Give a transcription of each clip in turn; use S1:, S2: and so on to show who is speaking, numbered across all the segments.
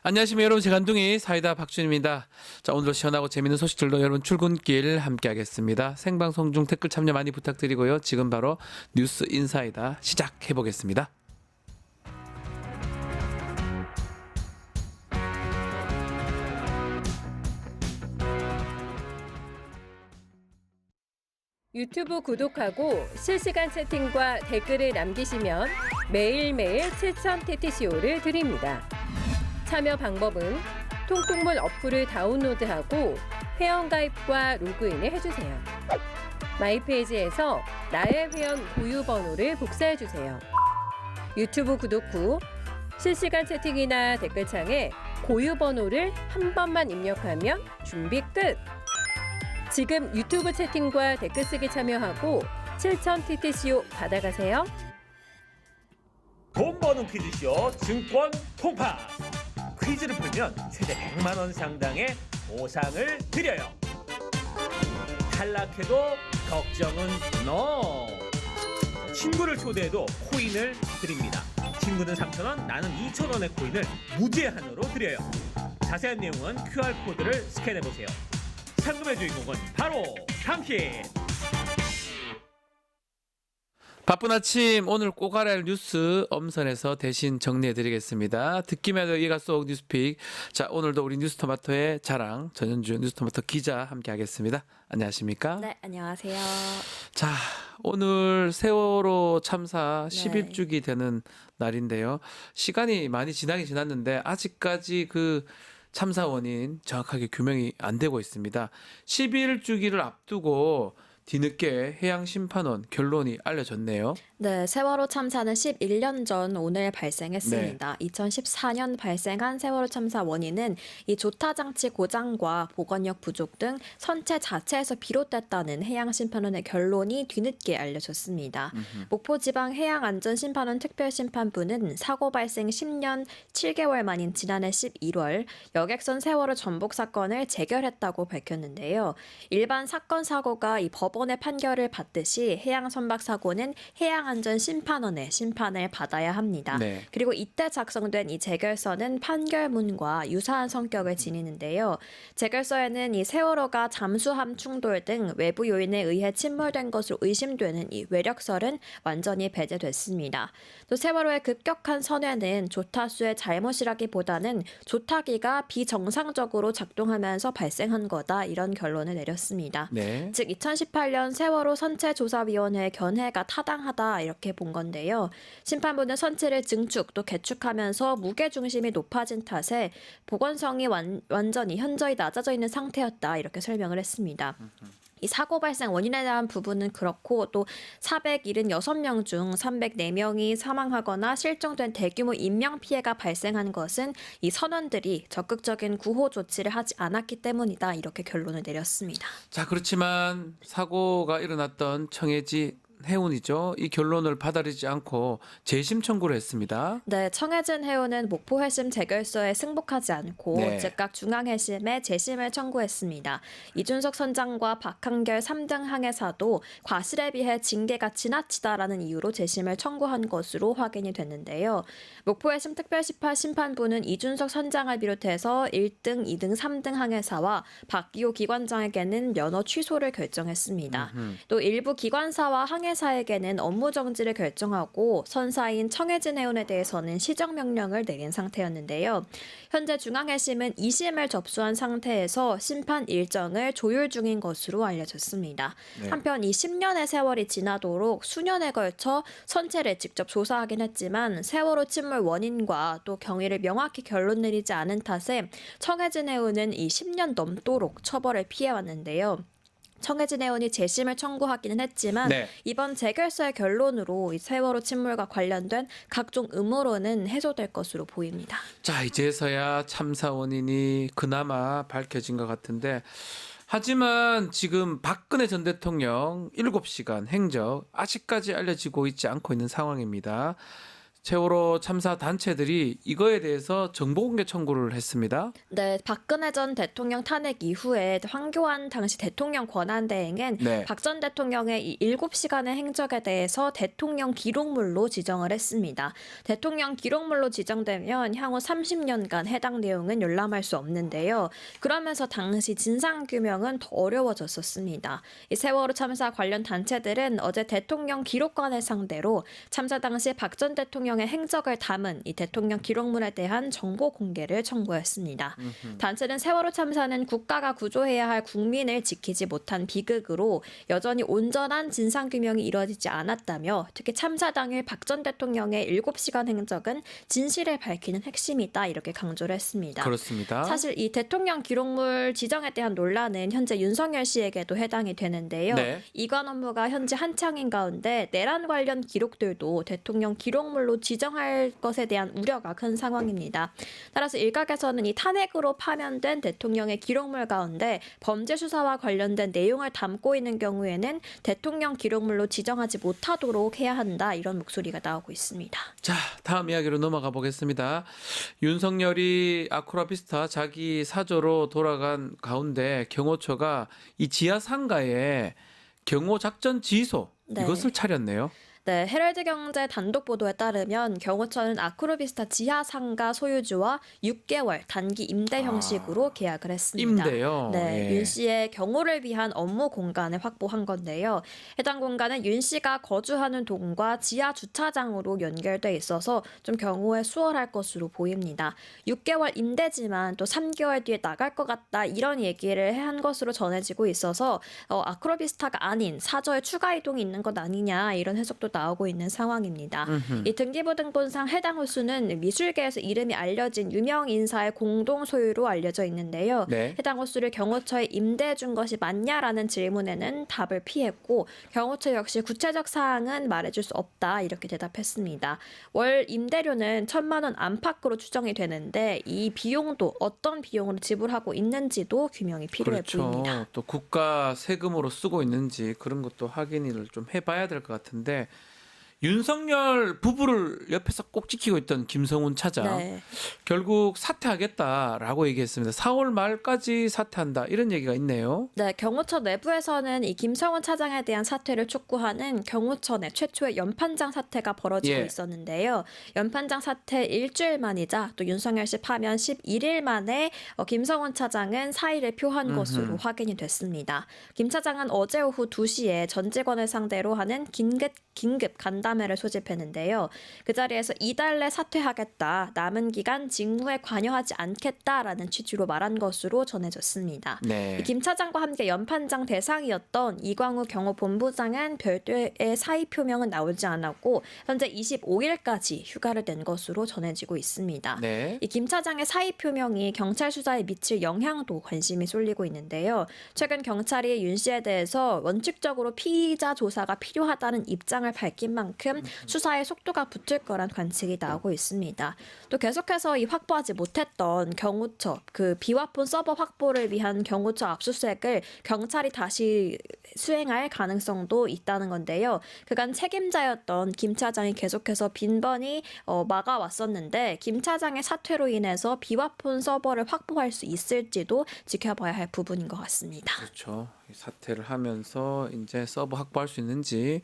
S1: 안녕하십니까 여러분, 제간둥이 사이다 박준입니다. 자, 오늘도 시원하고 재밌는 소식들로 여러분 출근길 함께하겠습니다. 생방송 중 댓글 참여 많이 부탁드리고요. 지금 바로 뉴스 인사이다 시작해 보겠습니다.
S2: 유튜브 구독하고 실시간 채팅과 댓글을 남기시면 매일매일 7천 TTCO를 드립니다. 참여 방법은 통통물 어플을 다운로드하고 회원가입과 로그인을 해주세요. 마이페이지에서 나의 회원 고유 번호를 복사해주세요. 유튜브 구독 후 실시간 채팅이나 댓글창에 고유 번호를 한 번만 입력하면 준비 끝! 지금 유튜브 채팅과 댓글 쓰기 참여하고 7천 TTCO 받아가세요.
S3: 돈 버는 퀴즈쇼 증권 통파. 퀴즈를 풀면 최대 100만 원 상당의 보상을 드려요. 탈락해도 걱정은 NO. 친구를 초대해도 코인을 드립니다. 친구는 3,000원, 나는 2,000원의 코인을 무제한으로 드려요. 자세한 내용은 QR코드를 스캔해보세요. 상금의 주인공은 바로 당신.
S1: 바쁜 아침, 오늘 꼭 알아야 할 뉴스 엄선해서 대신 정리해드리겠습니다. 듣기만 해도 이해가 쏙 뉴스픽. 자, 오늘도 우리 뉴스토마토의 자랑 전현주 뉴스토마토 기자 함께하겠습니다. 안녕하십니까?
S4: 네, 안녕하세요.
S1: 자, 오늘 세월호 참사
S4: 네.
S1: 11주기 되는 날인데요. 시간이 많이 지나긴 지났는데 아직까지 그 참사 원인 정확하게 규명이 안 되고 있습니다. 11주기를 앞두고 뒤늦게 해양심판원 결론이 알려졌네요.
S4: 네, 세월호 참사는 11년 전 오늘 발생했습니다. 2014년 발생한 세월호 참사 원인은 이 조타 장치 고장과 보건력 부족 등 선체 자체에서 비롯됐다는 해양심판원의 결론이 뒤늦게 알려졌습니다. 목포지방해양안전심판원 특별심판부는 사고 발생 10년 7개월 만인 지난해 11월 여객선 세월호 전복 사건을 재결했다고 밝혔는데요. 일반 사건 사고가 이 법원의 판결을 받듯이 해양선박 사고는 해양안전심판원의 심판을 받아야 합니다.
S1: 네.
S4: 그리고 이때 작성된 이 재결서는 판결문과 유사한 성격을 지니는데요. 재결서에는 이 세월호가 잠수함 충돌 등 외부 요인에 의해 침몰된 것으로 의심되는 이 외력설은 완전히 배제됐습니다. 또 세월호의 급격한 선회는 조타수의 잘못이라기보다는 조타기가 비정상적으로 작동하면서 발생한 거다, 이런 결론을 내렸습니다.
S1: 네.
S4: 즉 2018년 세월호 선체조사위원회 견해가 타당하다, 이렇게 본 건데요. 심판부는 선체를 증축 또 개축하면서 무게중심이 높아진 탓에 보건성이 완전히 현저히 낮아져 있는 상태였다, 이렇게 설명을 했습니다. 이 사고 발생 원인에 대한 부분은 그렇고 또 476명 중 304명이 사망하거나 실종된 대규모 인명피해가 발생한 것은 이 선원들이 적극적인 구호 조치를 하지 않았기 때문이다, 이렇게 결론을 내렸습니다.
S1: 자, 그렇지만 사고가 일어났던 청해지 해운이죠. 이 결론을 받아들이지 않고 재심 청구를 했습니다.
S4: 네, 청해진 해운은 목포 회심 재결서에 승복하지 않고
S1: 네.
S4: 즉각 중앙해심에 재심을 청구했습니다. 이준석 선장과 박한결 3등 항해사도 과실에 비해 징계가 지나치다라는 이유로 재심을 청구한 것으로 확인이 됐는데요. 목포 회심 특별심판 심판부는 이준석 선장을 비롯해서 1등, 2등, 3등 항해사와 박기호 기관장에게는 면허 취소를 결정했습니다. 또 일부 기관사와 항해사에게는 업무 정지를 결정하고 선사인 청해진 해운에 대해서는 시정 명령을 내린 상태였는데요. 현재 중앙해심은 2심을 접수한 상태에서 심판 일정을 조율 중인 것으로 알려졌습니다.
S1: 네.
S4: 한편 이 10년의 세월이 지나도록 수년에 걸쳐 선체를 직접 조사하긴 했지만 세월호 침몰 원인과 또 경위를 명확히 결론 내리지 않은 탓에 청해진 해운은 이 10년 넘도록 처벌을 피해왔는데요. 청해진 해운이 재심을 청구하기는 했지만
S1: 네.
S4: 이번 재결서의 결론으로 이 세월호 침몰과 관련된 각종 음모론은 해소될 것으로 보입니다.
S1: 자, 이제서야 참사 원인이 그나마 밝혀진 것 같은데, 하지만 지금 박근혜 전 대통령 7시간 행적 아직까지 알려지고 있지 않고 있는 상황입니다. 세월호 참사 단체들이 이거에 대해서 정보공개 청구를 했습니다.
S4: 네, 박근혜 전 대통령 탄핵 이후에 황교안 당시 대통령 권한대행은
S1: 네.
S4: 박 전 대통령의 이 7시간의 행적에 대해서 대통령 기록물로 지정을 했습니다. 대통령 기록물로 지정되면 향후 30년간 해당 내용은 열람할 수 없는데요. 그러면서 당시 진상규명은 더 어려워졌었습니다. 이 세월호 참사 관련 단체들은 어제 대통령 기록관을 상대로 참사 당시 박 전 대통령의 행적을 담은 이 대통령 기록물에 대한 정보 공개를 청구했습니다. 단체는 세월호 참사는 국가가 구조해야 할 국민을 지키지 못한 비극으로 여전히 온전한 진상규명이 이루어지지 않았다며 특히 참사 당일 박 전 대통령의 7시간 행적은 진실을 밝히는 핵심이다 이렇게 강조를 했습니다.
S1: 그렇습니다.
S4: 사실 이 대통령 기록물 지정에 대한 논란은 현재 윤석열 씨에게도 해당이 되는데요.
S1: 네.
S4: 이관 업무가 현재 한창인 가운데 내란 관련 기록들도 대통령 기록물로 지정할 것에 대한 우려가 큰 상황입니다. 따라서 일각에서는 이 탄핵으로 파면된 대통령의 기록물 가운데 범죄 수사와 관련된 내용을 담고 있는 경우에는 대통령 기록물로 지정하지 못하도록 해야 한다 이런 목소리가 나오고 있습니다.
S1: 자, 다음 이야기로 넘어가 보겠습니다. 윤석열이 아쿠라비스타 자기 사저로 돌아간 가운데 경호처가 이 지하 상가에 경호 작전 지휘소
S4: 네.
S1: 이것을 차렸네요.
S4: 네, 헤럴드 경제 단독 보도에 따르면 경호처는 아크로비스타 지하 상가 소유주와 6개월 단기 임대 형식으로 계약을 했습니다.
S1: 임대요.
S4: 네,
S1: 예.
S4: 윤 씨의 경호를 위한 업무 공간을 확보한 건데요. 해당 공간은 윤 씨가 거주하는 동과 지하 주차장으로 연결돼 있어서 좀 경호에 수월할 것으로 보입니다. 6개월 임대지만 또 3개월 뒤에 나갈 것 같다 이런 얘기를 한 것으로 전해지고 있어서 아크로비스타가 아닌 사저에 추가 이동이 있는 것 아니냐 이런 해석도 나오고 있는 상황입니다. 이 등기부등본상 해당 호수는 미술계에서 이름이 알려진 유명 인사의 공동 소유로 알려져 있는데요.
S1: 네.
S4: 해당 호수를 경호처에 임대해 준 것이 맞냐라는 질문에는 답을 피했고 경호처 역시 구체적 사항은 말해줄 수 없다 이렇게 대답했습니다. 월 임대료는 1,000만 원 안팎으로 추정이 되는데 이 비용도 어떤 비용으로 지불하고 있는지도 규명이 필요해
S1: 그렇죠.
S4: 보입니다.
S1: 또 국가 세금으로 쓰고 있는지 그런 것도 확인을 좀 해봐야 될 것 같은데 윤석열 부부를 옆에서 꼭 지키고 있던 김성훈 차장
S4: 네.
S1: 결국 사퇴하겠다라고 얘기했습니다. 4월 말까지 사퇴한다 이런 얘기가 있네요.
S4: 네, 경호처 내부에서는 이 김성훈 차장에 대한 사퇴를 촉구하는 경호처 내 최초의 연판장 사태가 벌어지고
S1: 예.
S4: 있었는데요. 연판장 사태 일주일 만이자 또 윤석열 씨 파면 11일 만에 김성훈 차장은 사의를 표한 것으로 확인이 됐습니다. 김 차장은 어제 오후 2시에 전 직원을 상대로 하는 긴급 간담회를 소집했는데요. 그 자리에서 이달 내 사퇴하겠다, 남은 기간 직무에 관여하지 않겠다라는 취지로 말한 것으로 전해졌습니다.
S1: 네.
S4: 김 차장과 함께 연판장 대상이었던 이광우 경호본부장은 별도의 사의 표명은 나오지 않았고 현재 25일까지 휴가를 낸 것으로 전해지고 있습니다.
S1: 네.
S4: 이 김 차장의 사의 표명이 경찰 수사에 미칠 영향도 관심이 쏠리고 있는데요. 최근 경찰이 윤 씨에 대해서 원칙적으로 피의자 조사가 필요하다는 입장을 밝힌 만큼 수사에 속도가 붙을 거란 관측이 나오고 있습니다. 또 계속해서 이 확보하지 못했던 경호처 그 비화폰 서버 확보를 위한 경호처 압수수색을 경찰이 다시 수행할 가능성도 있다는 건데요. 그간 책임자였던 김 차장이 계속해서 빈번히 막아왔었는데 김 차장의 사퇴로 인해서 비화폰 서버를 확보할 수 있을지도 지켜봐야 할 부분인 것 같습니다.
S1: 그렇죠. 사퇴를 하면서 이제 서버 확보할 수 있는지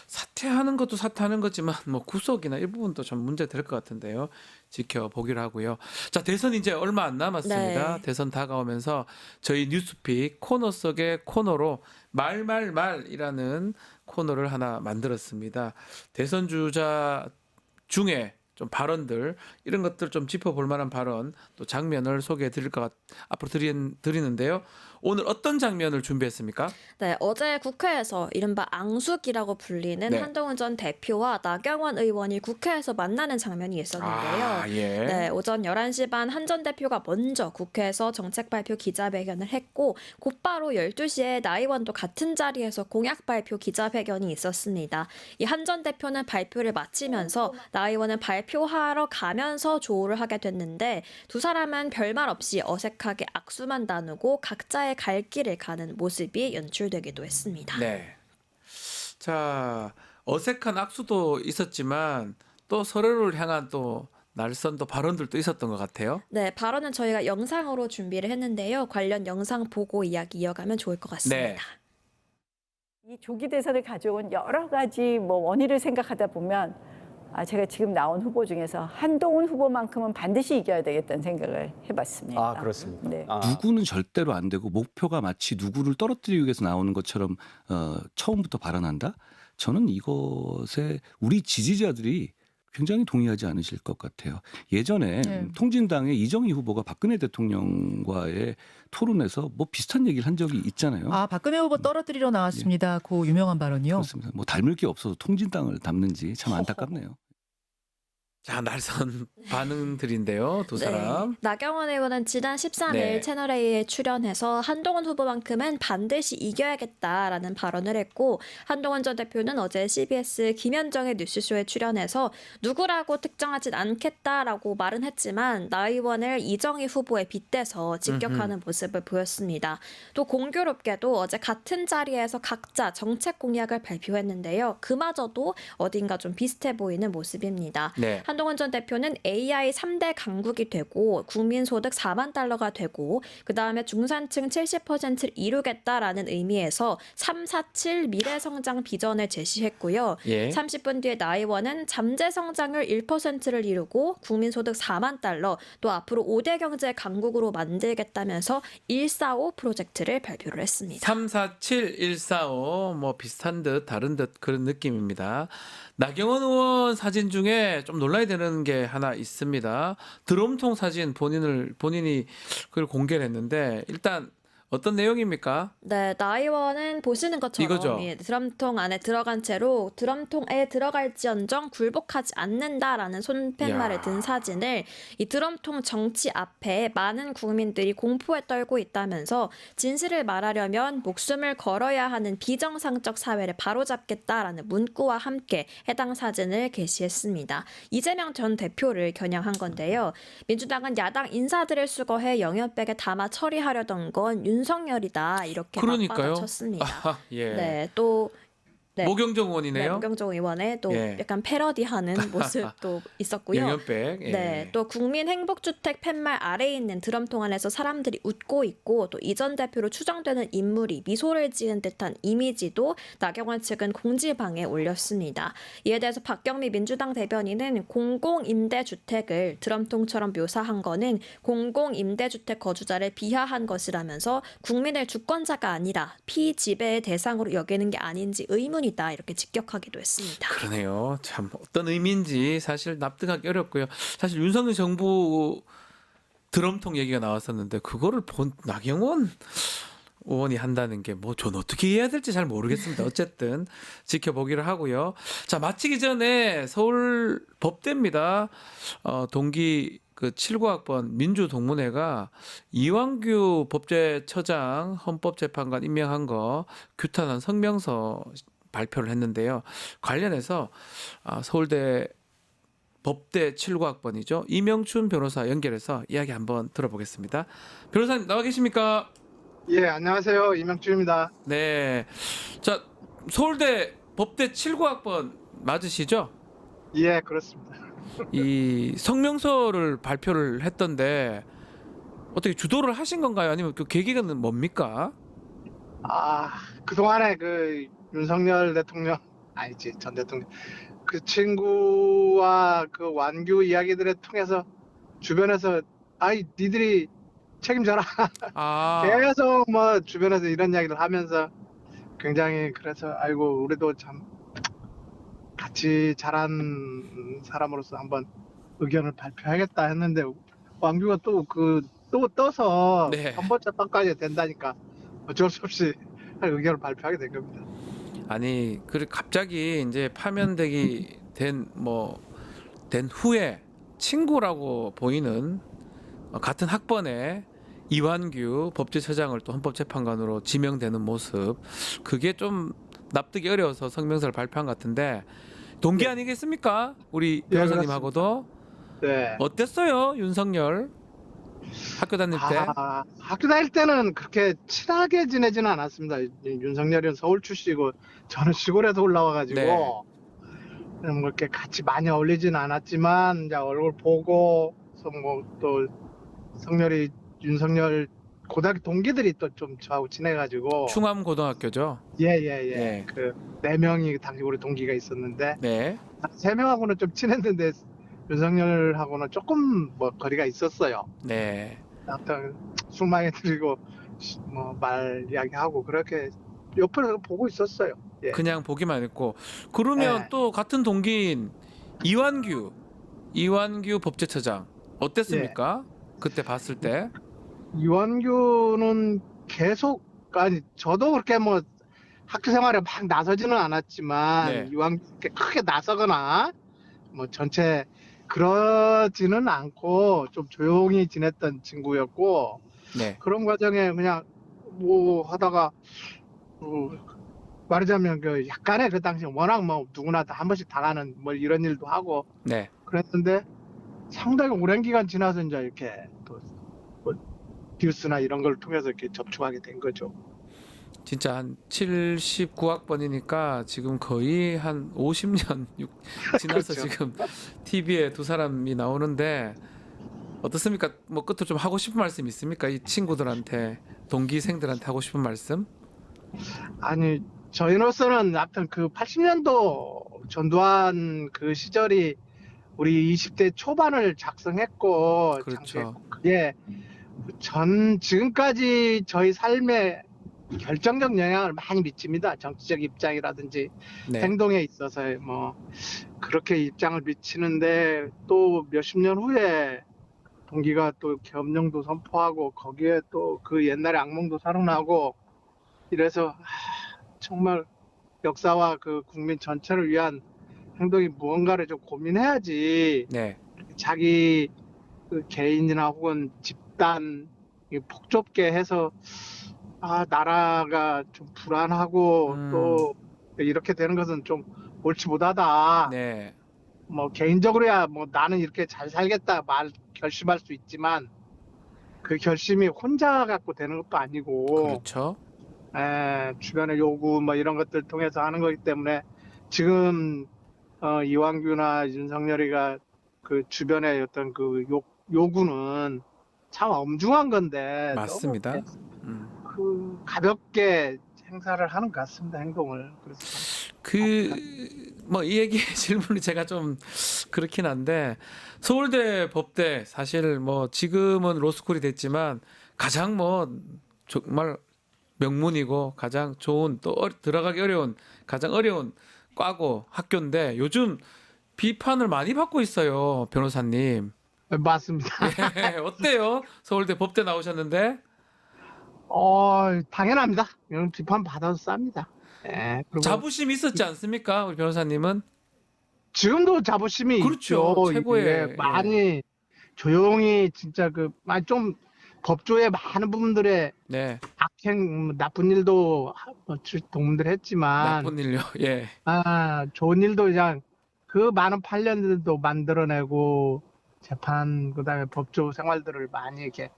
S1: 사퇴하는 것도 사퇴하는 거지만 뭐 구속이나 이 부분도 좀 문제 될 것 같은데요. 지켜보기로 하고요. 자, 대선 이제 얼마 안 남았습니다.
S4: 네.
S1: 대선 다가오면서 저희 뉴스픽 코너 속의 코너로 말이라는 코너를 하나 만들었습니다. 대선 주자 중에 좀 발언들 이런 것들 좀 짚어볼 만한 발언 또 장면을 소개해 드릴 것 앞으로 드리는데요. 오늘 어떤 장면을 준비했습니까?
S4: 네, 어제 국회에서 이른바 앙숙이라고 불리는
S1: 네.
S4: 한동훈 전 대표와 나경원 의원이 국회에서 만나는 장면이 있었는데요.
S1: 아, 예.
S4: 네, 오전 11시 반 한 전 대표가 먼저 국회에서 정책 발표 기자회견을 했고 곧바로 12시에 나 의원도 같은 자리에서 공약 발표 기자회견이 있었습니다. 이 한 전 대표는 발표를 마치면서 나 의원은 발표하러 가면서 조우를 하게 됐는데 두 사람은 별말 없이 어색하게 악수만 나누고 각자의 갈 길을 가는 모습이 연출되기도 했습니다.
S1: 네. 자, 어색한 악수도 있었지만 또 서로를 향한 또 날선 또 발언들도 있었던 것 같아요.
S4: 네, 발언은 저희가 영상으로 준비를 했는데요. 관련 영상 보고 이야기 이어가면 좋을 것 같습니다.
S1: 네.
S5: 이 조기 대선을 가져온 여러 가지 원인을 생각하다 보면 제가 지금 나온 후보 중에서 한동훈 후보만큼은 반드시 이겨야 되겠다는 생각을 해봤습니다.
S6: 아, 그렇습니까?
S5: 네.
S7: 누구는 절대로 안 되고 목표가 마치 누구를 떨어뜨리기 위해서 나오는 것처럼 처음부터 발언한다? 저는 이것에 우리 지지자들이 굉장히 동의하지 않으실 것 같아요. 예전에 통진당의 이정희 후보가 박근혜 대통령과의 토론에서 뭐 비슷한 얘기를 한 적이 있잖아요.
S8: 아, 박근혜 후보 떨어뜨리러 나왔습니다. 그 유명한 발언이요.
S7: 그렇습니다. 뭐 닮을 게 없어서 통진당을 닮는지 참 안타깝네요.
S1: 자, 날선 반응들인데요. 두 사람.
S4: 네. 나경원 의원은 지난 13일
S1: 네.
S4: 채널A에 출연해서 한동훈 후보만큼은 반드시 이겨야겠다라는 발언을 했고, 한동훈 전 대표는 어제 CBS 김현정의 뉴스쇼에 출연해서 누구라고 특정하진 않겠다라고 말은 했지만 나 의원을 이정희 후보에 빗대서 직격하는 모습을 보였습니다. 또 공교롭게도 어제 같은 자리에서 각자 정책 공약을 발표했는데요. 그마저도 어딘가 좀 비슷해 보이는 모습입니다.
S1: 네.
S4: 한동훈 전 대표는 AI 3대 강국이 되고 국민소득 4만 달러가 되고 그다음에 중산층 70%를 이루겠다라는 의미에서 347 미래성장 비전을 제시했고요.
S1: 예.
S4: 30분 뒤에 나 의원은 잠재성장률 1%를 이루고 국민소득 4만 달러 또 앞으로 5대 경제 강국으로 만들겠다면서 145 프로젝트를 발표를 했습니다.
S1: 347, 145 뭐 비슷한 듯 다른 듯 그런 느낌입니다. 나경원 의원 사진 중에 좀 놀라야 되는 게 하나 있습니다. 드럼통 사진 본인이 그걸 공개를 했는데 일단 어떤 내용입니까?
S4: 네, 나 의원은 보시는 것처럼
S1: 이거죠?
S4: 예, 드럼통 안에 들어간 채로 드럼통에 들어갈지언정 굴복하지 않는다라는 손팻말을
S1: 야.
S4: 든 사진을 이 드럼통 정치 앞에 많은 국민들이 공포에 떨고 있다면서 진실을 말하려면 목숨을 걸어야 하는 비정상적 사회를 바로잡겠다라는 문구와 함께 해당 사진을 게시했습니다. 이재명 전 대표를 겨냥한 건데요. 민주당은 야당 인사들을 수거해 영연백에 담아 처리하려던 건 윤석열이다 이렇게
S1: 그러니까요.
S4: 맞받아쳤습니다.
S1: 아, 예.
S4: 네, 또 네.
S1: 모경정
S4: 네,
S1: 의원이네요.
S4: 모경정 의원의 또
S1: 예.
S4: 약간 패러디하는 모습도 있었고요.
S1: 영연백. 예.
S4: 네, 또 국민행복주택 팻말 아래에 있는 드럼통 안에서 사람들이 웃고 있고 또 이 전 대표로 추정되는 인물이 미소를 지은 듯한 이미지도 나경원 측은 공지방에 올렸습니다. 이에 대해서 박경미 민주당 대변인은 공공임대주택을 드럼통처럼 묘사한 거는 공공임대주택 거주자를 비하한 것이라면서 국민을 주권자가 아니라 피지배의 대상으로 여기는 게 아닌지 의문이다 이렇게 직격하기도 했습니다.
S1: 그러네요. 참 어떤 의미인지 사실 납득하기 어렵고요. 사실 윤석열 정부 드럼통 얘기가 나왔었는데 그거를 본 나경원 의원이 한다는 게 뭐 전 어떻게 이해해야 될지 잘 모르겠습니다. 어쨌든 지켜보기로 하고요. 자, 마치기 전에 서울 법대입니다. 동기 그 79학번 민주동문회가 이완규 법제처장 헌법재판관 임명한 거 규탄한 성명서 발표를 했는데요. 관련해서 서울대 법대 79학번이죠. 이명춘 변호사 연결해서 이야기 한번 들어보겠습니다. 변호사님 나와 계십니까?
S9: 예, 안녕하세요. 이명준입니다.
S1: 네. 자, 서울대 법대 79학번 맞으시죠?
S9: 예, 그렇습니다.
S1: 이 성명서를 발표를 했던데 어떻게 주도를 하신 건가요? 아니면 그 계기는 뭡니까?
S9: 그동안에 그 윤석열 대통령, 아니지, 전 대통령, 그 친구와 그 완규 이야기들을 통해서 주변에서, 니들이 책임져라. 계속 뭐 주변에서 이런 이야기를 하면서 굉장히 그래서, 아이고, 우리도 참 같이 자란 사람으로서 한번 의견을 발표하겠다 했는데, 완규가 또 떠서
S1: 네.
S9: 헌법재판까지 된다니까 어쩔 수 없이 의견을 발표하게 된 겁니다.
S1: 아니, 그래 갑자기 이제 파면되기 된 후에 친구라고 보이는 같은 학번에 이완규 법제처장을 또 헌법재판관으로 지명되는 모습, 그게 좀 납득이 어려워서 성명서를 발표한 것 같은데 동기
S9: 네.
S1: 아니겠습니까? 우리
S9: 예,
S1: 변호사님하고도
S9: 네.
S1: 어땠어요, 윤석열? 학교 다닐 때?
S9: 학교 다닐 때는 그렇게 친하게 지내지는 않았습니다. 윤석열이는 서울 출신이고 저는 시골에서 올라와가지고
S1: 네.
S9: 뭐 이렇게 같이 많이 어울리진 않았지만 이제 얼굴 보고 뭐또 성렬이 윤석열 고등학교 동기들이 또 좀 저하고 친해가지고
S1: 충암 고등학교죠.
S9: 예예예
S1: 네.
S9: 그 4명이 당시 우리 동기가 있었는데
S1: 네.
S9: 3명하고는 좀 친했는데 윤석열하고는 조금 뭐 거리가 있었어요.
S1: 네.
S9: 아무튼 술 많이 드리고 뭐 말 이야기하고 그렇게 옆에서 보고 있었어요. 예.
S1: 그냥 보기만 했고 그러면
S9: 네.
S1: 또 같은 동기인 이완규 법제처장 어땠습니까? 그때 봤을 때.
S9: 이완규는 계속 아니 저도 그렇게 뭐 학교 생활에 막 나서지는 않았지만
S1: 네.
S9: 이완규 이렇게 크게 나서거나 뭐 전체 그러지는 않고 좀 조용히 지냈던 친구였고
S1: 네.
S9: 그런 과정에 그냥 뭐 하다가 말하자면 그 약간의 그 당시 워낙 뭐 누구나 다 한 번씩 당하는 뭐 이런 일도 하고
S1: 네.
S9: 그랬는데 상당히 오랜 기간 지나서 이제 이렇게 또 뭐 뉴스나 이런 걸 통해서 이렇게 접촉하게 된 거죠.
S1: 진짜 한 79학번이니까 지금 거의 한 50년 지나서
S9: 그렇죠.
S1: 지금 TV에 두 사람이 나오는데 어떻습니까? 뭐 끝으로 좀 하고 싶은 말씀 있습니까? 이 친구들한테 동기생들한테 하고 싶은 말씀?
S9: 아니 저희로서는 하여튼 그 80년도 전두환 그 시절이 우리 20대 초반을 작성했고
S1: 그렇죠.
S9: 장수했고 그게 지금까지 저희 삶에 결정적 영향을 많이 미칩니다. 정치적 입장이라든지
S1: 네.
S9: 행동에 있어서 뭐 그렇게 입장을 미치는데 또 몇십 년 후에 동기가 또 겸용도 선포하고 거기에 또 그 옛날의 악몽도 살아나고 이래서 정말 역사와 그 국민 전체를 위한 행동이 무언가를 좀 고민해야지
S1: 네.
S9: 자기 그 개인이나 혹은 집단 폭 좁게 해서 나라가 좀 불안하고 또 이렇게 되는 것은 좀 옳지 못하다.
S1: 네.
S9: 뭐 개인적으로야 뭐 나는 이렇게 잘 살겠다 결심할 수 있지만 그 결심이 혼자 갖고 되는 것도 아니고
S1: 그렇죠.
S9: 주변의 요구 뭐 이런 것들 통해서 하는 거기 때문에 지금 이완규나 윤석열이가 그 주변의 어떤 그 요구는 참 엄중한 건데
S1: 맞습니다.
S9: 너무 그 가볍게 행사를 하는 것 같습니다. 행동을. 그래서
S1: 뭐 이 얘기 질문이 제가 좀 그렇긴 한데 서울대 법대 사실 뭐 지금은 로스쿨이 됐지만 가장 뭐 정말 명문이고 가장 좋은 또 들어가기 어려운 가장 어려운 과고 학교인데 요즘 비판을 많이 받고 있어요, 변호사님.
S9: 맞습니다.
S1: 네, 어때요? 서울대 법대 나오셨는데?
S9: 당연합니다. 이런 비판 받아도 쌉니다. 그리고
S1: 자부심 있었지 않습니까, 우리 변호사님은?
S9: 지금도 자부심이
S1: 그렇죠.
S9: 있죠.
S1: 최고의,
S9: 이게 많이 조용히 진짜 좀 법조의 많은 부분들의
S1: 네,
S9: 나쁜 일도 동문들 했지만
S1: 나쁜 일요. 예,
S9: 좋은 일도 그냥 그 많은 판례들도 만들어내고 재판 그다음에 법조 생활들을 많이 이렇게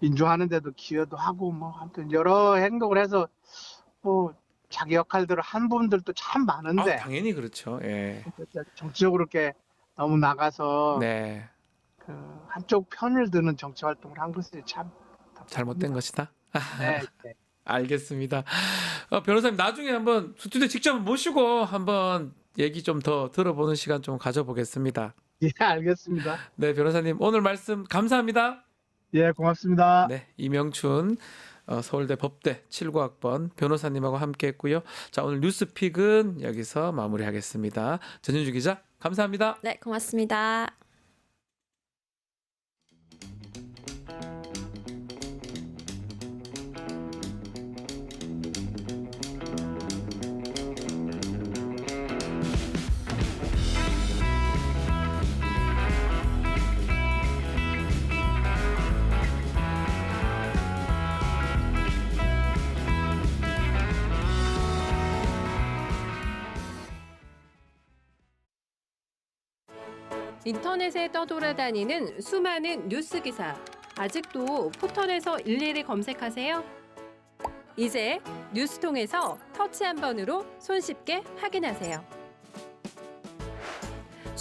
S9: 인조하는 데도 기여도 하고 뭐 아무튼 여러 행동을 해서 뭐 자기 역할들을 한 부분들도 참 많은데
S1: 당연히 그렇죠. 예,
S9: 정치적으로 이렇게 너무 나가서
S1: 네,
S9: 그 한쪽 편을 드는 정치 활동을 한 것이 참
S1: 잘못된 것이다.
S9: 네, 네.
S1: 알겠습니다. 변호사님 나중에 한번 스튜디오 직접 모시고 한번 얘기 좀 더 들어보는 시간 좀 가져보겠습니다.
S9: 예, 알겠습니다.
S1: 네, 변호사님 오늘 말씀 감사합니다.
S9: 예, 고맙습니다.
S1: 네, 이명춘 서울대 법대 79학번 변호사님하고 함께했고요. 자, 오늘 뉴스픽은 여기서 마무리하겠습니다. 전윤주 기자 감사합니다.
S4: 네, 고맙습니다.
S2: 인터넷에 떠돌아다니는 수많은 뉴스 기사. 아직도 포털에서 일일이 검색하세요? 이제 뉴스통에서 터치 한 번으로 손쉽게 확인하세요.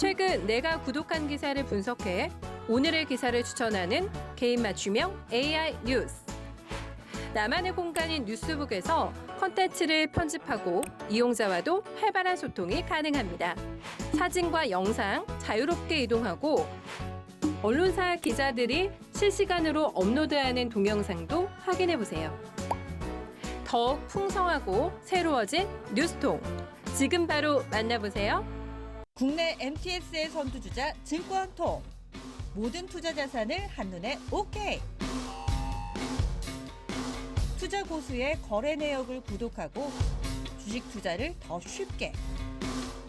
S2: 최근 내가 구독한 기사를 분석해 오늘의 기사를 추천하는 개인 맞춤형 AI 뉴스. 나만의 공간인 뉴스북에서 컨텐츠를 편집하고 이용자와도 활발한 소통이 가능합니다. 사진과 영상 자유롭게 이동하고 언론사 기자들이 실시간으로 업로드하는 동영상도 확인해보세요. 더욱 풍성하고 새로워진 뉴스통. 지금 바로 만나보세요.
S6: 국내 MTS의 선두주자 증권통. 모든 투자 자산을 한눈에 오케이. 투자 고수의 거래 내역을 구독하고 주식 투자를 더 쉽게.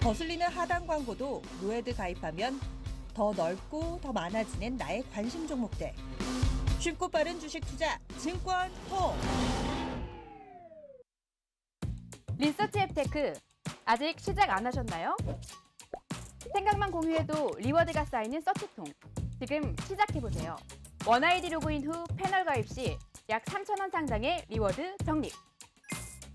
S6: 거슬리는 하단 광고도 노에드 가입하면 더 넓고 더 많아지는 나의 관심 종목들. 쉽고 빠른 주식 투자 증권통.
S10: 리서치 앱테크 아직 시작 안 하셨나요? 생각만 공유해도 리워드가 쌓이는 서치통. 지금 시작해보세요. 원아이디 로그인 후 패널 가입 시 약 3,000원 상당의 리워드 적립.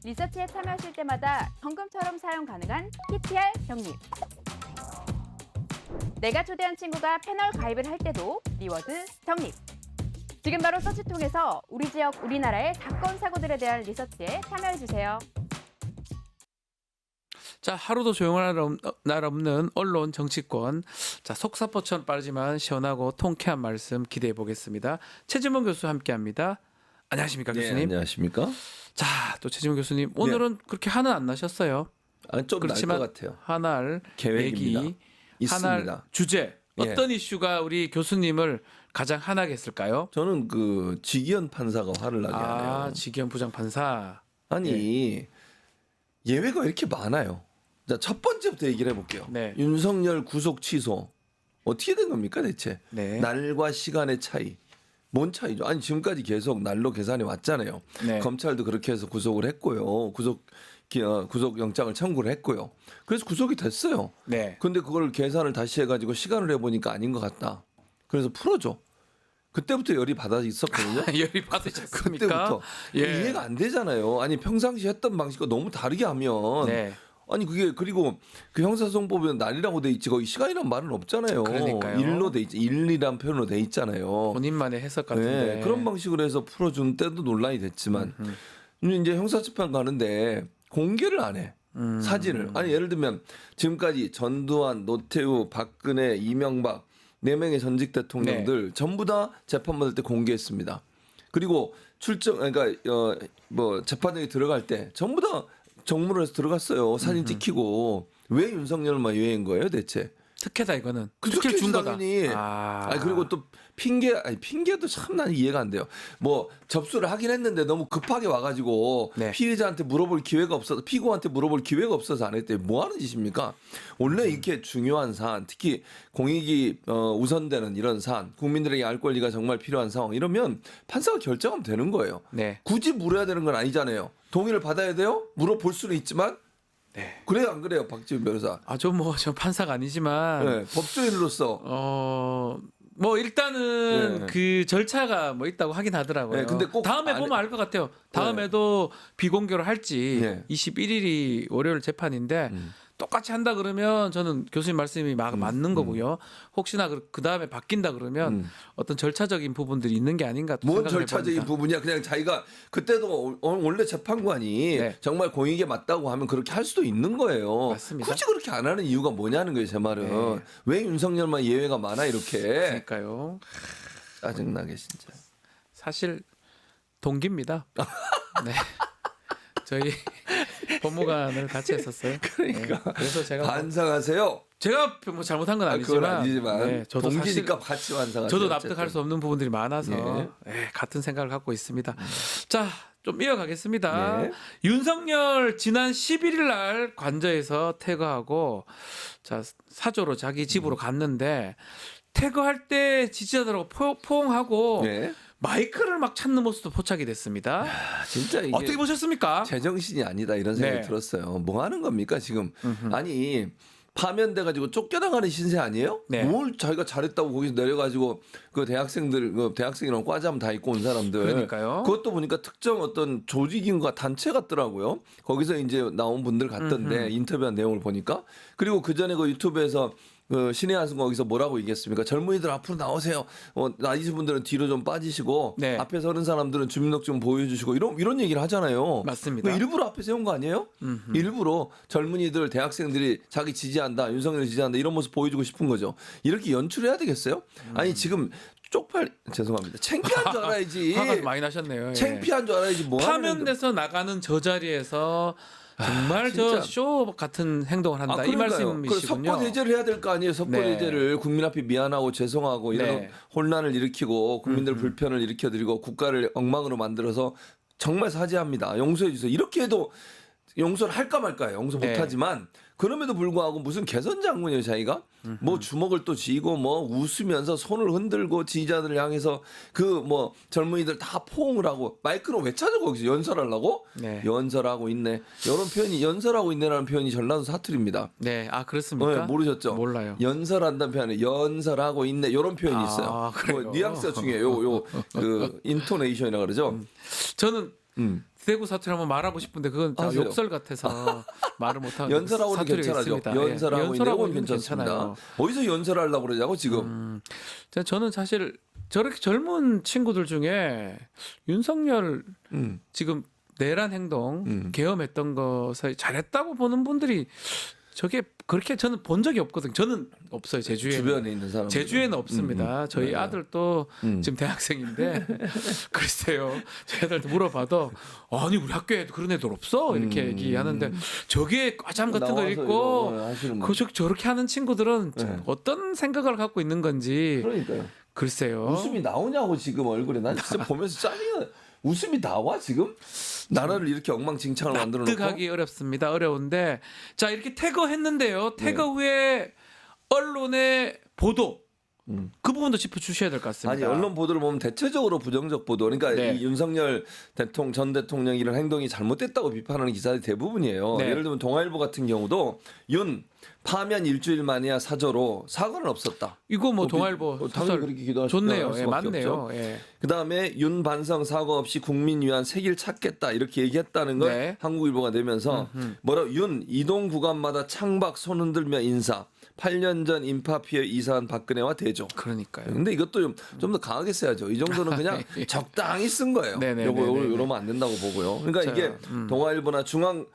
S10: 리서치에 참여하실 때마다 현금처럼 사용 가능한 PTR 적립. 내가 초대한 친구가 패널 가입을 할 때도 리워드 적립. 지금 바로 서치통해서 우리 지역, 우리나라의 사건, 사고들에 대한 리서치에 참여해주세요.
S1: 자, 하루도 조용할 날 없는 언론 정치권. 자, 속사포처럼 빠르지만 시원하고 통쾌한 말씀 기대해 보겠습니다. 최진봉 교수 함께합니다. 안녕하십니까,
S11: 네,
S1: 교수님.
S11: 안녕하십니까?
S1: 자, 또 최진봉 교수님 오늘은 그렇게 한은 안 나셨어요.
S11: 좀 날
S1: 그렇지만
S11: 것 같아요.
S1: 한알
S11: 계획입니다.
S1: 얘기,
S11: 있습니다.
S1: 한알 주제
S11: 예.
S1: 어떤 이슈가 우리 교수님을 가장 한하게 했을까요?
S11: 저는 그 지기현 판사가 화를 나게 하네요.
S1: 지기현 부장판사.
S11: 아니 예외가 왜 이렇게 많아요? 자, 첫 번째부터 얘기를 해볼게요.
S1: 네.
S11: 윤석열 구속 취소 어떻게 된 겁니까 대체?
S1: 네.
S11: 날과 시간의 차이. 뭔 차이죠? 아니 지금까지 계속 날로 계산해 왔잖아요.
S1: 네.
S11: 검찰도 그렇게 해서 구속을 했고요. 구속 영장을 청구를 했고요. 그래서 구속이 됐어요.
S1: 네.
S11: 근데 그걸 계산을 다시 해가지고 시간을 해보니까 아닌 것 같다. 그래서 풀어줘. 그때부터 열이 받아 있었거든요.
S1: 열이 받으셨습니까?
S11: 그때부터
S1: 예.
S11: 이해가 안 되잖아요. 아니 평상시 했던 방식과 너무 다르게 하면
S1: 네.
S11: 아니 그게 그리고 그 형사소송법에는 날이라고 돼 있지 거기 시간이란 말은 없잖아요.
S1: 그러니까요.
S11: 일로 돼 있지 일이란 표현으로 돼 있잖아요.
S1: 본인만의 해석 같은데.
S11: 네, 그런 방식으로 해서 풀어준 때도 논란이 됐지만 이제 형사재판 가는데 공개를 안 해. 사진을. 아니 예를 들면 지금까지 전두환, 노태우, 박근혜, 이명박 4명의 전직 대통령들 전부 다 재판 받을 때 공개했습니다. 그리고 그러니까 뭐 재판장에 들어갈 때 전부 다 정무를 해서 들어갔어요. 사진 찍히고. 왜 윤석열만 예외인 거예요, 대체?
S1: 특혜다 이거는.
S11: 그
S1: 특혜를 준 거다.
S11: 당연히.
S1: 아니,
S11: 그리고 또 핑계도 참 나는 이해가 안 돼요. 뭐 접수를 하긴 했는데 너무 급하게 와가지고
S1: 네.
S11: 피의자한테 물어볼 기회가 없어서 피고한테 물어볼 기회가 없어서 안 했대. 뭐 하는 짓입니까? 원래 이렇게 중요한 사안, 특히 공익이 우선되는 이런 사안, 국민들에게 알 권리가 정말 필요한 상황 이러면 판사가 결정하면 되는 거예요.
S1: 네.
S11: 굳이 물어야 되는 건 아니잖아요. 동의를 받아야 돼요? 물어볼 수는 있지만.
S1: 네.
S11: 그래요, 안 그래요, 박지훈 변호사?
S1: 저 판사가 아니지만
S11: 네, 법조인으로서.
S1: 뭐 일단은
S11: 네.
S1: 그 절차가 뭐 있다고 하긴 하더라고요.
S11: 네, 근데 꼭
S1: 다음에 보면 알 것 같아요. 다음에도 비공개로 할지
S11: 네.
S1: 21일이 월요일 재판인데 똑같이 한다 그러면 저는 교수님 말씀이 맞는 거고요. 혹시나 그 다음에 바뀐다 그러면 어떤 절차적인 부분들이 있는 게 아닌가 또
S11: 뭔
S1: 생각을
S11: 절차적인
S1: 해봅니다.
S11: 부분이야. 그냥 자기가 그때도 원래 재판관이
S1: 네.
S11: 정말 공익에 맞다고 하면 그렇게 할 수도 있는 거예요.
S1: 맞습니다.
S11: 굳이 그렇게 안 하는 이유가 뭐냐는 거예요, 제 말은.
S1: 네.
S11: 왜 윤석열만 예외가 많아 이렇게.
S1: 그러니까요.
S11: 짜증나게 진짜.
S1: 사실 동기입니다. 네. 저희 법무관을 같이 했었어요.
S11: 그러니까.
S1: 네. 그래서 제가
S11: 반성하세요.
S1: 제가 뭐 잘못한 건
S11: 그건
S1: 아니지만,
S11: 아니지만
S1: 네, 저도
S11: 동기니까
S1: 사실
S11: 같이 반성하세요.
S1: 저도 납득할
S11: 어쨌든.
S1: 수 없는 부분들이 많아서 같은 생각을 갖고 있습니다. 자, 좀 이어가겠습니다.
S11: 네.
S1: 윤석열 지난 11일 날 관저에서 퇴거하고 자 사저로 자기 집으로 갔는데 퇴거할 때 지지자들하고 포옹하고
S11: 네.
S1: 마이크를 막 찾는 모습도 포착이 됐습니다.
S11: 진짜 이게
S1: 어떻게 보셨습니까?
S11: 제정신이 아니다 이런 생각이
S1: 네.
S11: 들었어요. 뭐 하는 겁니까 지금? 아니 파면돼가지고 쫓겨나가는 신세 아니에요?
S1: 네.
S11: 뭘 자기가 잘했다고 거기서 내려가지고 그 대학생들 그 대학생이랑 과잠 다 입고 온 사람들.
S1: 그러니까요.
S11: 그것도 보니까 특정 어떤 조직인가 단체 같더라고요. 거기서 이제 나온 분들 같던데 인터뷰한 내용을 보니까 그리고 그 전에 그 유튜브에서 그 신의 한수가 거기서 뭐라고 얘기했습니까? 젊은이들 앞으로 나오세요. 나이신 분들은 뒤로 좀 빠지시고
S1: 네.
S11: 앞에 서는 사람들은 주민등록증 보여주시고 이런 얘기를 하잖아요.
S1: 맞습니다.
S11: 일부러 앞에 세운 거 아니에요? 일부러 젊은이들 대학생들이 자기 지지한다, 윤석열 지지한다 이런 모습 보여주고 싶은 거죠. 이렇게 연출해야 되겠어요? 아니 지금 죄송합니다. 창피한 줄 알아야지.
S1: 화가 많이 나셨네요. 예.
S11: 창피한 줄 알아야지. 뭐
S1: 파면돼서 나가는 저 자리에서 정말
S11: 진짜.
S1: 저 쇼 같은 행동을 한다 이 말씀이시군요.
S11: 석고 대제를 해야 될 거 아니에요. 석고
S1: 네.
S11: 대제를 국민 앞에 미안하고 죄송하고 이런
S1: 네.
S11: 혼란을 일으키고 국민들 불편을 일으켜드리고 국가를 엉망으로 만들어서 정말 사죄합니다. 용서해 주세요. 이렇게 해도 용서를 할까 말까요. 용서
S1: 네.
S11: 못하지만 그럼에도 불구하고 무슨 개선 장군이에요, 자기가? 뭐 주먹을 또 쥐고 뭐 웃으면서 손을 흔들고 지지자들을 향해서 그 뭐 젊은이들 다 포옹을 하고 마이크로 왜 찾아 거기서 연설하려고?
S1: 네. 연설하고
S11: 있네. 이런 표현이 연설하고 있네라는 표현이 전라도 사투리입니다.
S1: 네, 아 그렇습니까?
S11: 네, 모르셨죠?
S1: 몰라요.
S11: 연설한다는 표현에 연설하고 있네 이런 표현이 있어요.
S1: 그래요?
S11: 뭐 뉘앙스가 중요해요. 그 인토네이션이라고 그러죠.
S1: 저는 대구 사투리 한번 말하고 싶은데 그건 다
S11: 하세요.
S1: 욕설 같아서 말을 못하고
S11: 연설하고는
S1: 사투리가
S11: 괜찮아죠.
S1: 있습니다.
S11: 연설하고 있는 건
S1: 있는
S11: 괜찮습니다.
S1: 괜찮아요.
S11: 어디서 연설하려고 그러냐고 지금.
S1: 저는 사실 저렇게 젊은 친구들 중에 윤석열 지금 내란 행동 계엄했던 것을 잘했다고 보는 분들이 저게 그렇게 저는 본 적이 없거든요. 저는 없어요. 제주에
S11: 주변에 있는 사람.
S1: 제주에는 없습니다. 저희
S11: 네.
S1: 아들도 지금 대학생인데 글쎄요. 저희 아들한테 물어봐도 아니 우리 학교에도 그런 애들 없어 이렇게 얘기하는데 저게 과잠 같은 거 읽고 저렇게 하는 친구들은
S11: 네.
S1: 어떤 생각을 갖고 있는 건지
S11: 그러니까요.
S1: 글쎄요.
S11: 웃음이 나오냐고 지금 얼굴에 난 진짜 보면서 짜증나. 웃음이 나와 지금? 나라를 이렇게 엉망진창을 만들어 놓고
S1: 납득하기 어렵습니다. 어려운데 자 이렇게 퇴거했는데요. 퇴거 후에 언론의 보도 그 부분도 짚어주셔야 될 것 같습니다.
S11: 아니 언론 보도를 보면 대체적으로 부정적 보도. 그러니까
S1: 네.
S11: 이 윤석열 전 대통령이 이런 행동이 잘못됐다고 비판하는 기사들이 대부분이에요.
S1: 네.
S11: 예를 들면 동아일보 같은 경우도 파면 일주일 만이야 사저로 사과는 없었다.
S1: 이거 뭐 동아일보
S11: 당연히 그렇게 기도할
S1: 좋네요.
S11: 수밖에
S1: 예, 맞네요.
S11: 없죠.
S1: 예.
S11: 그다음에 윤 반성 사과 없이 국민 위한 새길 찾겠다 이렇게 얘기했다는 걸
S1: 네.
S11: 한국일보가 내면서 윤 이동 구간마다 창밖 손 흔들며 인사 8년 전 인파 피해 이사한 박근혜와 대조.
S1: 그러니까요.
S11: 근데 이것도 좀 더 강하게 써야죠. 이 정도는 그냥 적당히 쓴 거예요. 요러면 안 된다고 보고요. 그러니까
S1: 자,
S11: 이게 동아일보나 중앙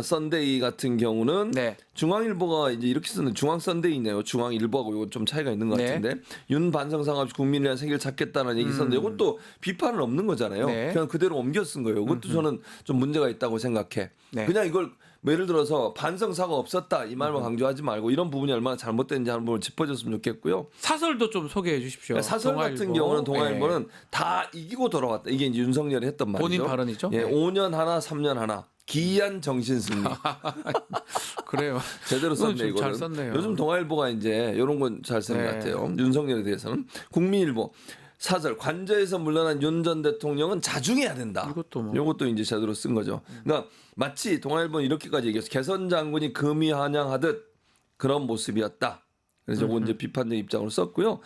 S11: 썬데이 같은 경우는
S1: 네.
S11: 중앙일보가 이제 이렇게 쓰는 중앙 썬데이네요. 중앙일보하고 이거 좀 차이가 있는 것
S1: 네.
S11: 같은데 윤 반성상 없이 국민을 위한 세계를 찾겠다는 얘기 있었는데 이것도 비판은 없는 거잖아요.
S1: 네.
S11: 그냥 그대로 옮겨 쓴 거예요. 이것도 저는 좀 문제가 있다고 생각해.
S1: 네.
S11: 그냥 이걸 예를 들어서 반성사가 없었다 이 말만 강조하지 말고 이런 부분이 얼마나 잘못됐는지 하는 부분을 짚어줬으면 좋겠고요.
S1: 사설도 좀 소개해 주십시오.
S11: 사설
S1: 동아일보.
S11: 같은 경우는 동아일보는
S1: 예.
S11: 다 이기고 돌아왔다. 이게 이제 윤석열이 했던 말이죠.
S1: 본인 발언이죠.
S11: 예,
S1: 네.
S11: 5년 하나, 3년 하나. 기이한 정신승리.
S1: 그래요.
S11: 제대로 썼네
S1: 좀
S11: 이거는.
S1: 잘 썼네요.
S11: 요즘 동아일보가 이제 이런 건 잘 쓴 것
S1: 네.
S11: 같아요. 윤석열에 대해서는. 국민일보. 사설 관저에서 물러난 윤 전 대통령은 자중해야 된다. 이것도 이제 제대로 쓴 거죠. 그러니까 마치 동아일보는 이렇게까지 얘기했어. 개선 장군이 금이 한양하듯 그런 모습이었다. 그래서 이건 이제 비판적 입장으로 썼고요.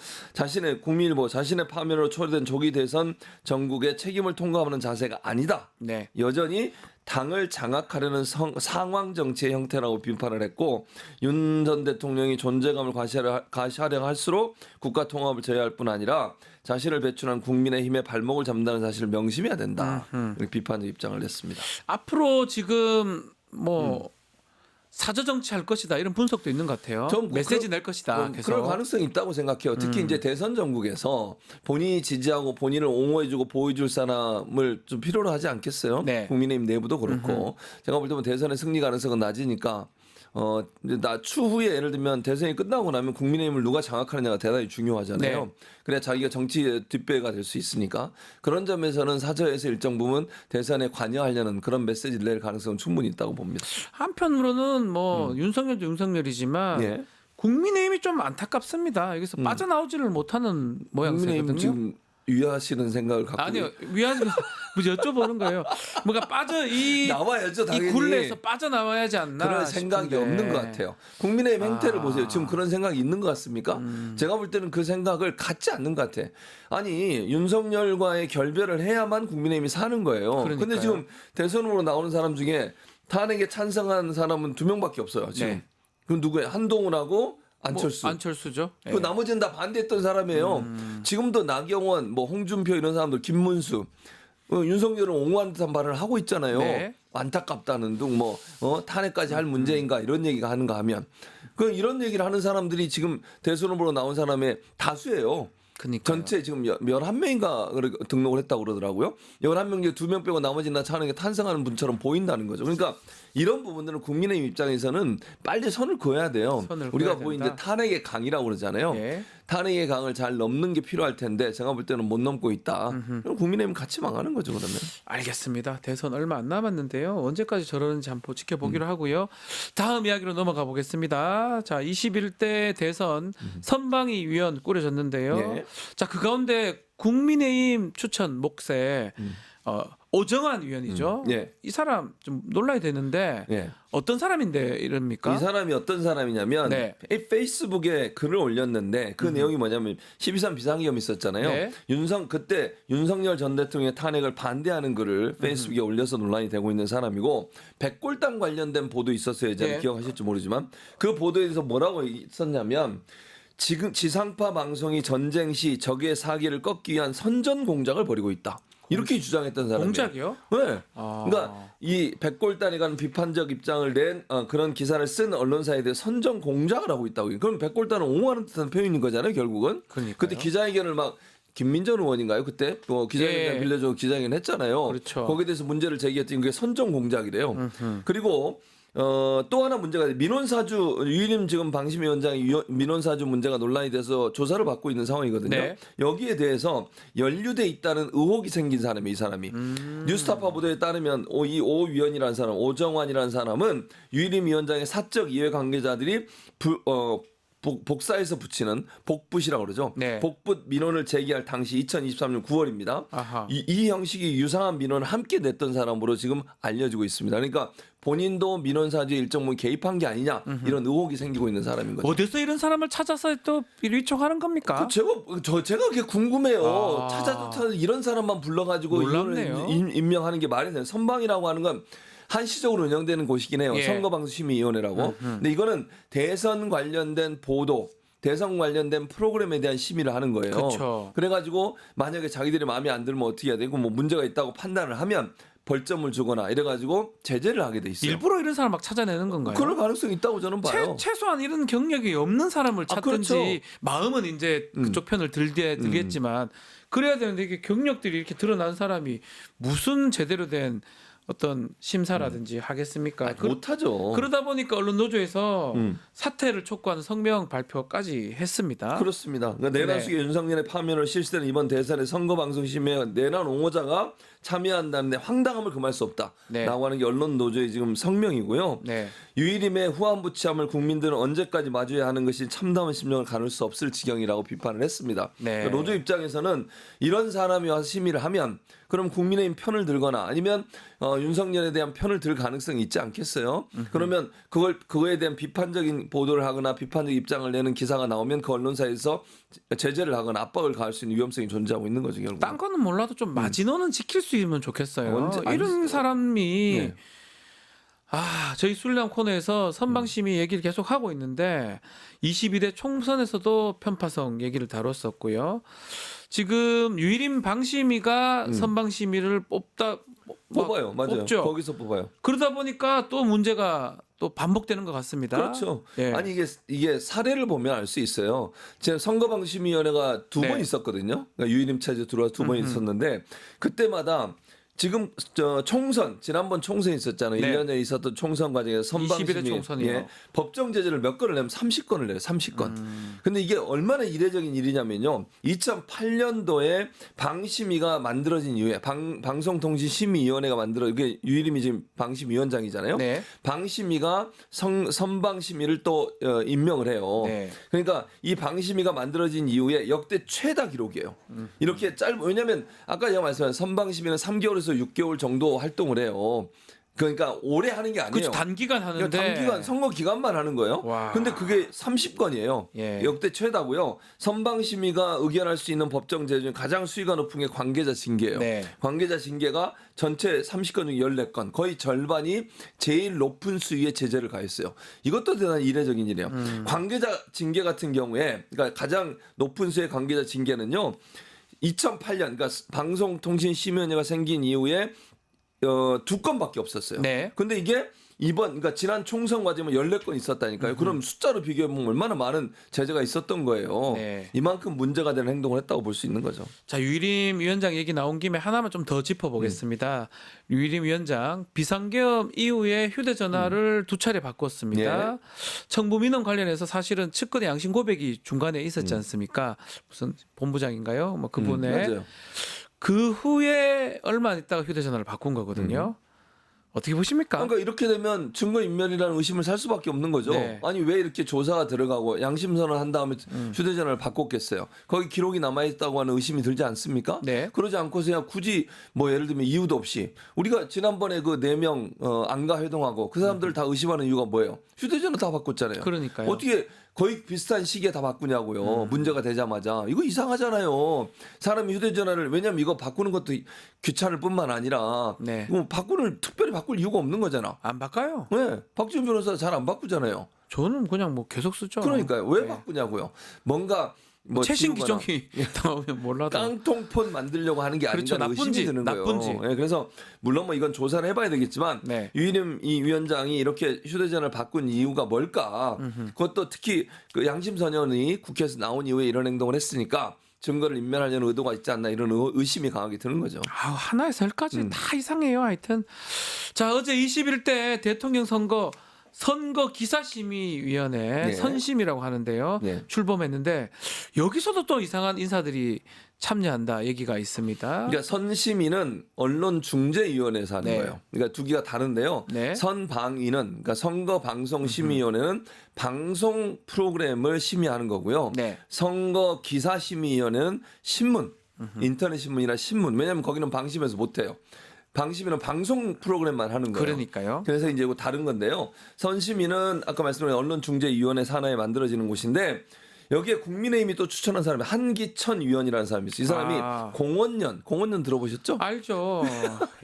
S11: 국민일보 자신의 파면으로 초래된 조기 대선 전국의 책임을 통감하는 자세가 아니다.
S1: 네.
S11: 여전히 당을 장악하려는 상황 정치의 형태라고 비판을 했고 윤 전 대통령이 존재감을 과시하려 할수록 국가 통합을 제어할 뿐 아니라 자신을 배출한 국민의힘의 발목을 잡는다는 사실을 명심해야 된다. 이렇게 비판적 입장을 냈습니다.
S1: 앞으로 지금 뭐 사저 정치할 것이다 이런 분석도 있는 것 같아요. 메시지 낼 것이다. 계속.
S11: 그럴 가능성이 있다고 생각해요. 특히 이제 대선 전국에서 본인이 지지하고 본인을 옹호해주고 보여줄 사람을 좀 필요로 하지 않겠어요?
S1: 네.
S11: 국민의힘 내부도 그렇고 제가 볼 때는 대선의 승리 가능성은 낮으니까 추후에 예를 들면 대선이 끝나고 나면 국민의힘을 누가 장악하느냐가 대단히 중요하잖아요.
S1: 네.
S11: 그래야 자기가 정치 뒷배가 될 수 있으니까 그런 점에서는 사저에서 일정 부분 대선에 관여하려는 그런 메시지를 낼 가능성은 충분히 있다고 봅니다.
S1: 한편으로는 뭐 윤석열도 윤석열이지만
S11: 예.
S1: 국민의힘이 좀 안타깝습니다. 여기서 빠져나오지를 못하는 모양새거든요.
S11: 국민의힘 지금 위하시는 생각을 갖고
S1: 아니요 위하는 뭐 여쭤보는 거예요. 뭔가
S11: 나와야죠 당연히.
S1: 이 굴레에서 빠져나와야지 않나
S11: 그럴 생각이
S1: 싶은데.
S11: 없는 것 같아요. 국민의힘 행태를 보세요. 지금 그런 생각이 있는 것 같습니까? 제가 볼 때는 그 생각을 갖지 않는 것 같아. 아니 윤석열과의 결별을 해야만 국민의힘이 사는 거예요. 그런데 지금 대선 후보로 나오는 사람 중에 탄핵에 찬성한 사람은 2명밖에 없어요. 지금.
S1: 네.
S11: 그럼 누구예요? 한동훈하고 안철수.
S1: 안철수죠. 예.
S11: 그 나머지는 다 반대했던 사람이에요. 지금도 나경원, 뭐 홍준표 이런 사람들, 김문수, 윤석열은 옹호하는 듯한 발언을 하고 있잖아요.
S1: 네.
S11: 안타깝다는 등 탄핵까지 할 문제인가 이런 얘기가 하는가 하면 그 이런 얘기를 하는 사람들이 지금 대선 후보로 나온 사람의 다수예요.
S1: 그러니까요.
S11: 전체 지금 11명인가 등록을 했다고 그러더라고요. 11명 중에 2명 빼고 나머지는 다 차는 게 탄생하는 분처럼 보인다는 거죠. 그러니까 이런 부분들은 국민의힘 입장에서는 빨리 선을 그어야 돼요.
S1: 선을
S11: 우리가
S1: 그어야
S11: 뭐
S1: 된다.
S11: 이제 탄핵의 강이라고 그러잖아요.
S1: 예.
S11: 탄핵의 강을 잘 넘는 게 필요할 텐데 제가 볼 때는 못 넘고 있다. 그럼 국민의힘 같이 망하는 거죠, 그러면.
S1: 알겠습니다. 대선 얼마 안 남았는데요. 언제까지 저러는지 한번 지켜보기로 하고요. 다음 이야기로 넘어가 보겠습니다. 자, 21대 대선 선방위 위원 꾸려졌는데요.
S11: 예.
S1: 자, 그 가운데 국민의힘 추천 목세 오정환 위원이죠.
S11: 예.
S1: 이 사람 좀 놀라야 되는데
S11: 예.
S1: 어떤 사람인데 이럽니까?
S11: 이 사람이 어떤 사람이냐면
S1: 네.
S11: 페이스북에 글을 올렸는데 그 내용이 뭐냐면 12.3 비상계엄 있었잖아요.
S1: 네.
S11: 그때 윤석열 전 대통령의 탄핵을 반대하는 글을 페이스북에 올려서 논란이 되고 있는 사람이고 백골당 관련된 보도 있었어요. 예전에
S1: 네.
S11: 기억하실지 모르지만 그 보도에 대해서 뭐라고 썼냐면 지금 지상파 방송이 전쟁 시 적의 사기를 꺾기 위한 선전 공작을 벌이고 있다. 이렇게 주장했던 사람이에요.
S1: 공작이요?
S11: 네.
S1: 아.
S11: 그러니까 이 백골단에 관한 비판적 입장을 낸 그런 기사를 쓴 언론사에 대해 선전 공작을 하고 있다고. 그럼 백골단을 옹호하는 듯한 표현인 거잖아요, 결국은.
S1: 그러니까요.
S11: 그때 기자회견을 막 김민전 의원인가요? 그때 기자회견
S1: 예.
S11: 빌려줘 기자회견 했잖아요.
S1: 그렇죠.
S11: 거기에 대해서 문제를 제기했더니 그게 선전 공작이래요. 그리고 또 하나 문제가 민원사주 유일임 지금 방심위원장이 민원사주 문제가 논란이 돼서 조사를 받고 있는 상황이거든요.
S1: 네.
S11: 여기에 대해서 연루돼 있다는 의혹이 생긴 사람이 이 사람이 뉴스타파 보도에 따르면 이 오 위원이라는 사람 오정환이라는 사람은 유일임 위원장의 사적 이해 관계자들이 복사해서 붙이는 복붙이라고 그러죠.
S1: 네.
S11: 복붙 민원을 제기할 당시 2023년 9월입니다.
S1: 아하.
S11: 이 형식이 유사한 민원을 함께 냈던 사람으로 지금 알려지고 있습니다. 그러니까 본인도 민원 사주에 일정 부분 개입한 게 아니냐 이런 의혹이 생기고 있는 사람인 거죠.
S1: 어디서 이런 사람을 찾아서 또 위촉하는 겁니까?
S11: 제가 그게 궁금해요.
S1: 아.
S11: 찾아서 이런 사람만 불러가지고
S1: 놀랍네요.
S11: 이걸 임명하는 게 말이 돼요. 선방이라고 하는 건 한시적으로 운영되는 곳이긴 해요.
S1: 예.
S11: 선거방송심의위원회라고. 근데 이거는 대선 관련된 보도, 대선 관련된 프로그램에 대한 심의를 하는 거예요.
S1: 그쵸.
S11: 그래가지고 만약에 자기들이 마음에 안 들면 어떻게 해야 되고 뭐 문제가 있다고 판단을 하면 벌점을 주거나 이래가지고 제재를 하게 돼 있어요.
S1: 일부러 이런 사람 막 찾아내는 건가요?
S11: 그럴 가능성이 있다고 저는 봐요.
S1: 최소한 이런 경력이 없는 사람을 찾든지
S11: 그렇죠.
S1: 마음은 이제 그쪽 편을 들겠지만 그래야 되는데 이게 경력들이 이렇게 드러난 사람이 무슨 제대로 된 어떤 심사라든지 하겠습니까?
S11: 못하죠.
S1: 그러다 보니까 언론 노조에서
S11: 음.
S1: 사퇴를 촉구하는 성명 발표까지 했습니다.
S11: 그렇습니다. 그러니까 내란숙의 윤석열의 파면으로 실시되는 이번 대선의 선거방송심의회 내란 옹호자가 참여한다는데 황당함을 금할 수 없다라고
S1: 네.
S11: 하는 게 언론 노조의 지금 성명이고요.
S1: 네.
S11: 유일임의 후한부치함을 국민들은 언제까지 마주해야 하는 것이 참담한 심령을 가눌 수 없을 지경이라고 비판을 했습니다.
S1: 네.
S11: 그러니까 노조 입장에서는 이런 사람이 와서 심의를 하면 그럼 국민의힘 편을 들거나 아니면 윤석열에 대한 편을 들 가능성이 있지 않겠어요? 그러면 그거에 대한 비판적인 보도를 하거나 비판적 입장을 내는 기사가 나오면 그 언론사에서 제재를 하거나 압박을 가할 수 있는 위험성이 존재하고 있는 거죠, 결국.
S1: 딴 거는 몰라도 좀 마진원은 지킬 수 있으면 좋겠어요.
S11: 아니,
S1: 이런 사람이
S11: 네.
S1: 저희 술래한 코너에서 선방심의 얘기를 계속 하고 있는데 22대 총선에서도 편파성 얘기를 다뤘었고요. 지금 유일임 방심위가 선방심의를
S11: 뽑아요, 맞아요.
S1: 뽑죠.
S11: 거기서 뽑아요.
S1: 그러다 보니까 또 문제가 또 반복되는 것 같습니다.
S11: 그렇죠.
S1: 예.
S11: 아니 이게 사례를 보면 알 수 있어요. 제가 선거방심위원회가 두 번
S1: 네.
S11: 있었거든요. 그러니까 유일임 체제 들어와서 두 번 있었는데 그때마다 지금 총선 지난번 총선 있었잖아요.
S1: 네.
S11: 1년에 있었던 총선 과정에서 선방심의
S1: 21대 총선이요.
S11: 법정 제재를 몇 건을 내면 30건을 내요. 30건. 근데 이게 얼마나 이례적인 일이냐면요. 2008년도에 방심위가 만들어진 이후에 방송통신심의위원회가 이게 유일임이 지금 방심위원장이잖아요.
S1: 네.
S11: 방심위가 선방심의를 또 임명을 해요.
S1: 네.
S11: 그러니까 이 방심위가 만들어진 이후에 역대 최다 기록이에요. 이렇게 왜냐하면 아까 제가 말씀한 선방심위는 3개월에서 6개월 정도 활동을 해요. 그러니까 오래 하는 게 아니에요.
S1: 그렇죠. 단기간 하는데.
S11: 그러니까 단기간 선거 기간만 하는 거예요.
S1: 와.
S11: 근데 그게 30건이에요.
S1: 예.
S11: 역대 최다고요. 선방심의가 의견할 수 있는 법정 제재 중에 가장 수위가 높은 게 관계자 징계예요.
S1: 네.
S11: 관계자 징계가 전체 30건 중 14건, 거의 절반이 제일 높은 수위의 제재를 가했어요. 이것도 대단히 이례적인 일이에요. 관계자 징계 같은 경우에 그러니까 가장 높은 수의 관계자 징계는요. 2008년 그러니까 방송통신심의위원회가 생긴 이후에 2건밖에 없었어요.
S1: 네.
S11: 근데 이게 그러니까 지난 총선 과정에 14건 있었다니까요. 그럼 숫자로 비교해보면 얼마나 많은 제재가 있었던 거예요.
S1: 네.
S11: 이만큼 문제가 되는 행동을 했다고 볼 수 있는 거죠.
S1: 자, 유일임 위원장 얘기 나온 김에 하나만 좀 더 짚어보겠습니다. 유일임 위원장 비상계엄 이후에 휴대전화를 2차례 바꿨습니다.
S11: 예.
S1: 청부민원 관련해서 사실은 측근의 양심 고백이 중간에 있었지 않습니까? 무슨 본부장인가요? 뭐 그분의
S11: 맞아요.
S1: 그 후에 얼마 안 있다가 휴대전화를 바꾼 거거든요. 어떻게 보십니까?
S11: 그러니까 이렇게 되면 증거인멸이라는 의심을 살 수밖에 없는 거죠.
S1: 네.
S11: 아니 왜 이렇게 조사가 들어가고 양심선언을 한 다음에 휴대전화를 바꿨겠어요. 거기 기록이 남아있다고 하는 의심이 들지 않습니까?
S1: 네.
S11: 그러지 않고서야 굳이 뭐 예를 들면 이유도 없이 우리가 지난번에 그 4명 안가 회동하고 그 사람들을 다 의심하는 이유가 뭐예요? 휴대전화 다 바꿨잖아요.
S1: 그러니까요.
S11: 어떻게 거의 비슷한 시기에 다 바꾸냐고요. 문제가 되자마자. 이거 이상하잖아요. 사람이 휴대전화를 왜냐면 이거 바꾸는 것도 귀찮을 뿐만 아니라
S1: 네.
S11: 이거 특별히 바꿀 이유가 없는 거잖아.
S1: 안 바꿔요.
S11: 네, 박지원 변호사 잘 안 바꾸잖아요.
S1: 저는 그냥 뭐 계속 쓰죠.
S11: 그러니까요. 왜
S1: 네.
S11: 바꾸냐고요. 뭔가 뭐
S1: 최신
S11: 지우거나
S1: 기종이 나오면 몰라도
S11: 깡통폰 만들려고 하는 게
S1: 그렇죠.
S11: 아닌가 의심이
S1: 나쁜지,
S11: 드는 거예요.
S1: 나쁜지.
S11: 네, 그래서 물론 뭐 이건 조사를 해봐야 되겠지만
S1: 네.
S11: 유일임 이 위원장이 이렇게 휴대전화를 바꾼 이유가 뭘까? 그것도 특히 그 양심선언이 국회에서 나온 이후에 이런 행동을 했으니까 증거를 인멸하려는 의도가 있지 않나 이런 의심이 강하게 드는 거죠.
S1: 아, 하나에서 열까지 다 이상해요. 하여튼 자, 어제 21대 대통령 선거 기사심의위원회
S11: 네.
S1: 선심이라고 하는데요.
S11: 네.
S1: 출범했는데 여기서도 또 이상한 인사들이 참여한다 얘기가 있습니다.
S11: 그러니까 선심위는 언론중재위원회에서 하는
S1: 네.
S11: 거예요. 그러니까 두 개가 다른데요.
S1: 네.
S11: 선방위는 그러니까 선거방송심의위원회는 방송 프로그램을 심의하는 거고요.
S1: 네.
S11: 선거기사심의위원회는 신문, 인터넷 신문이나 신문. 왜냐하면 거기는 방심해서 못해요. 방심위는 방송 프로그램만 하는 거예요.
S1: 그러니까요.
S11: 그래서 이제 이거 다른 건데요. 선심위는 아까 말씀드린 언론중재위원회 산하에 만들어지는 곳인데 여기에 국민의힘이 또 추천한 사람이 한기천 위원이라는 사람이 있어요. 이 사람이 공원년 들어보셨죠?
S1: 알죠.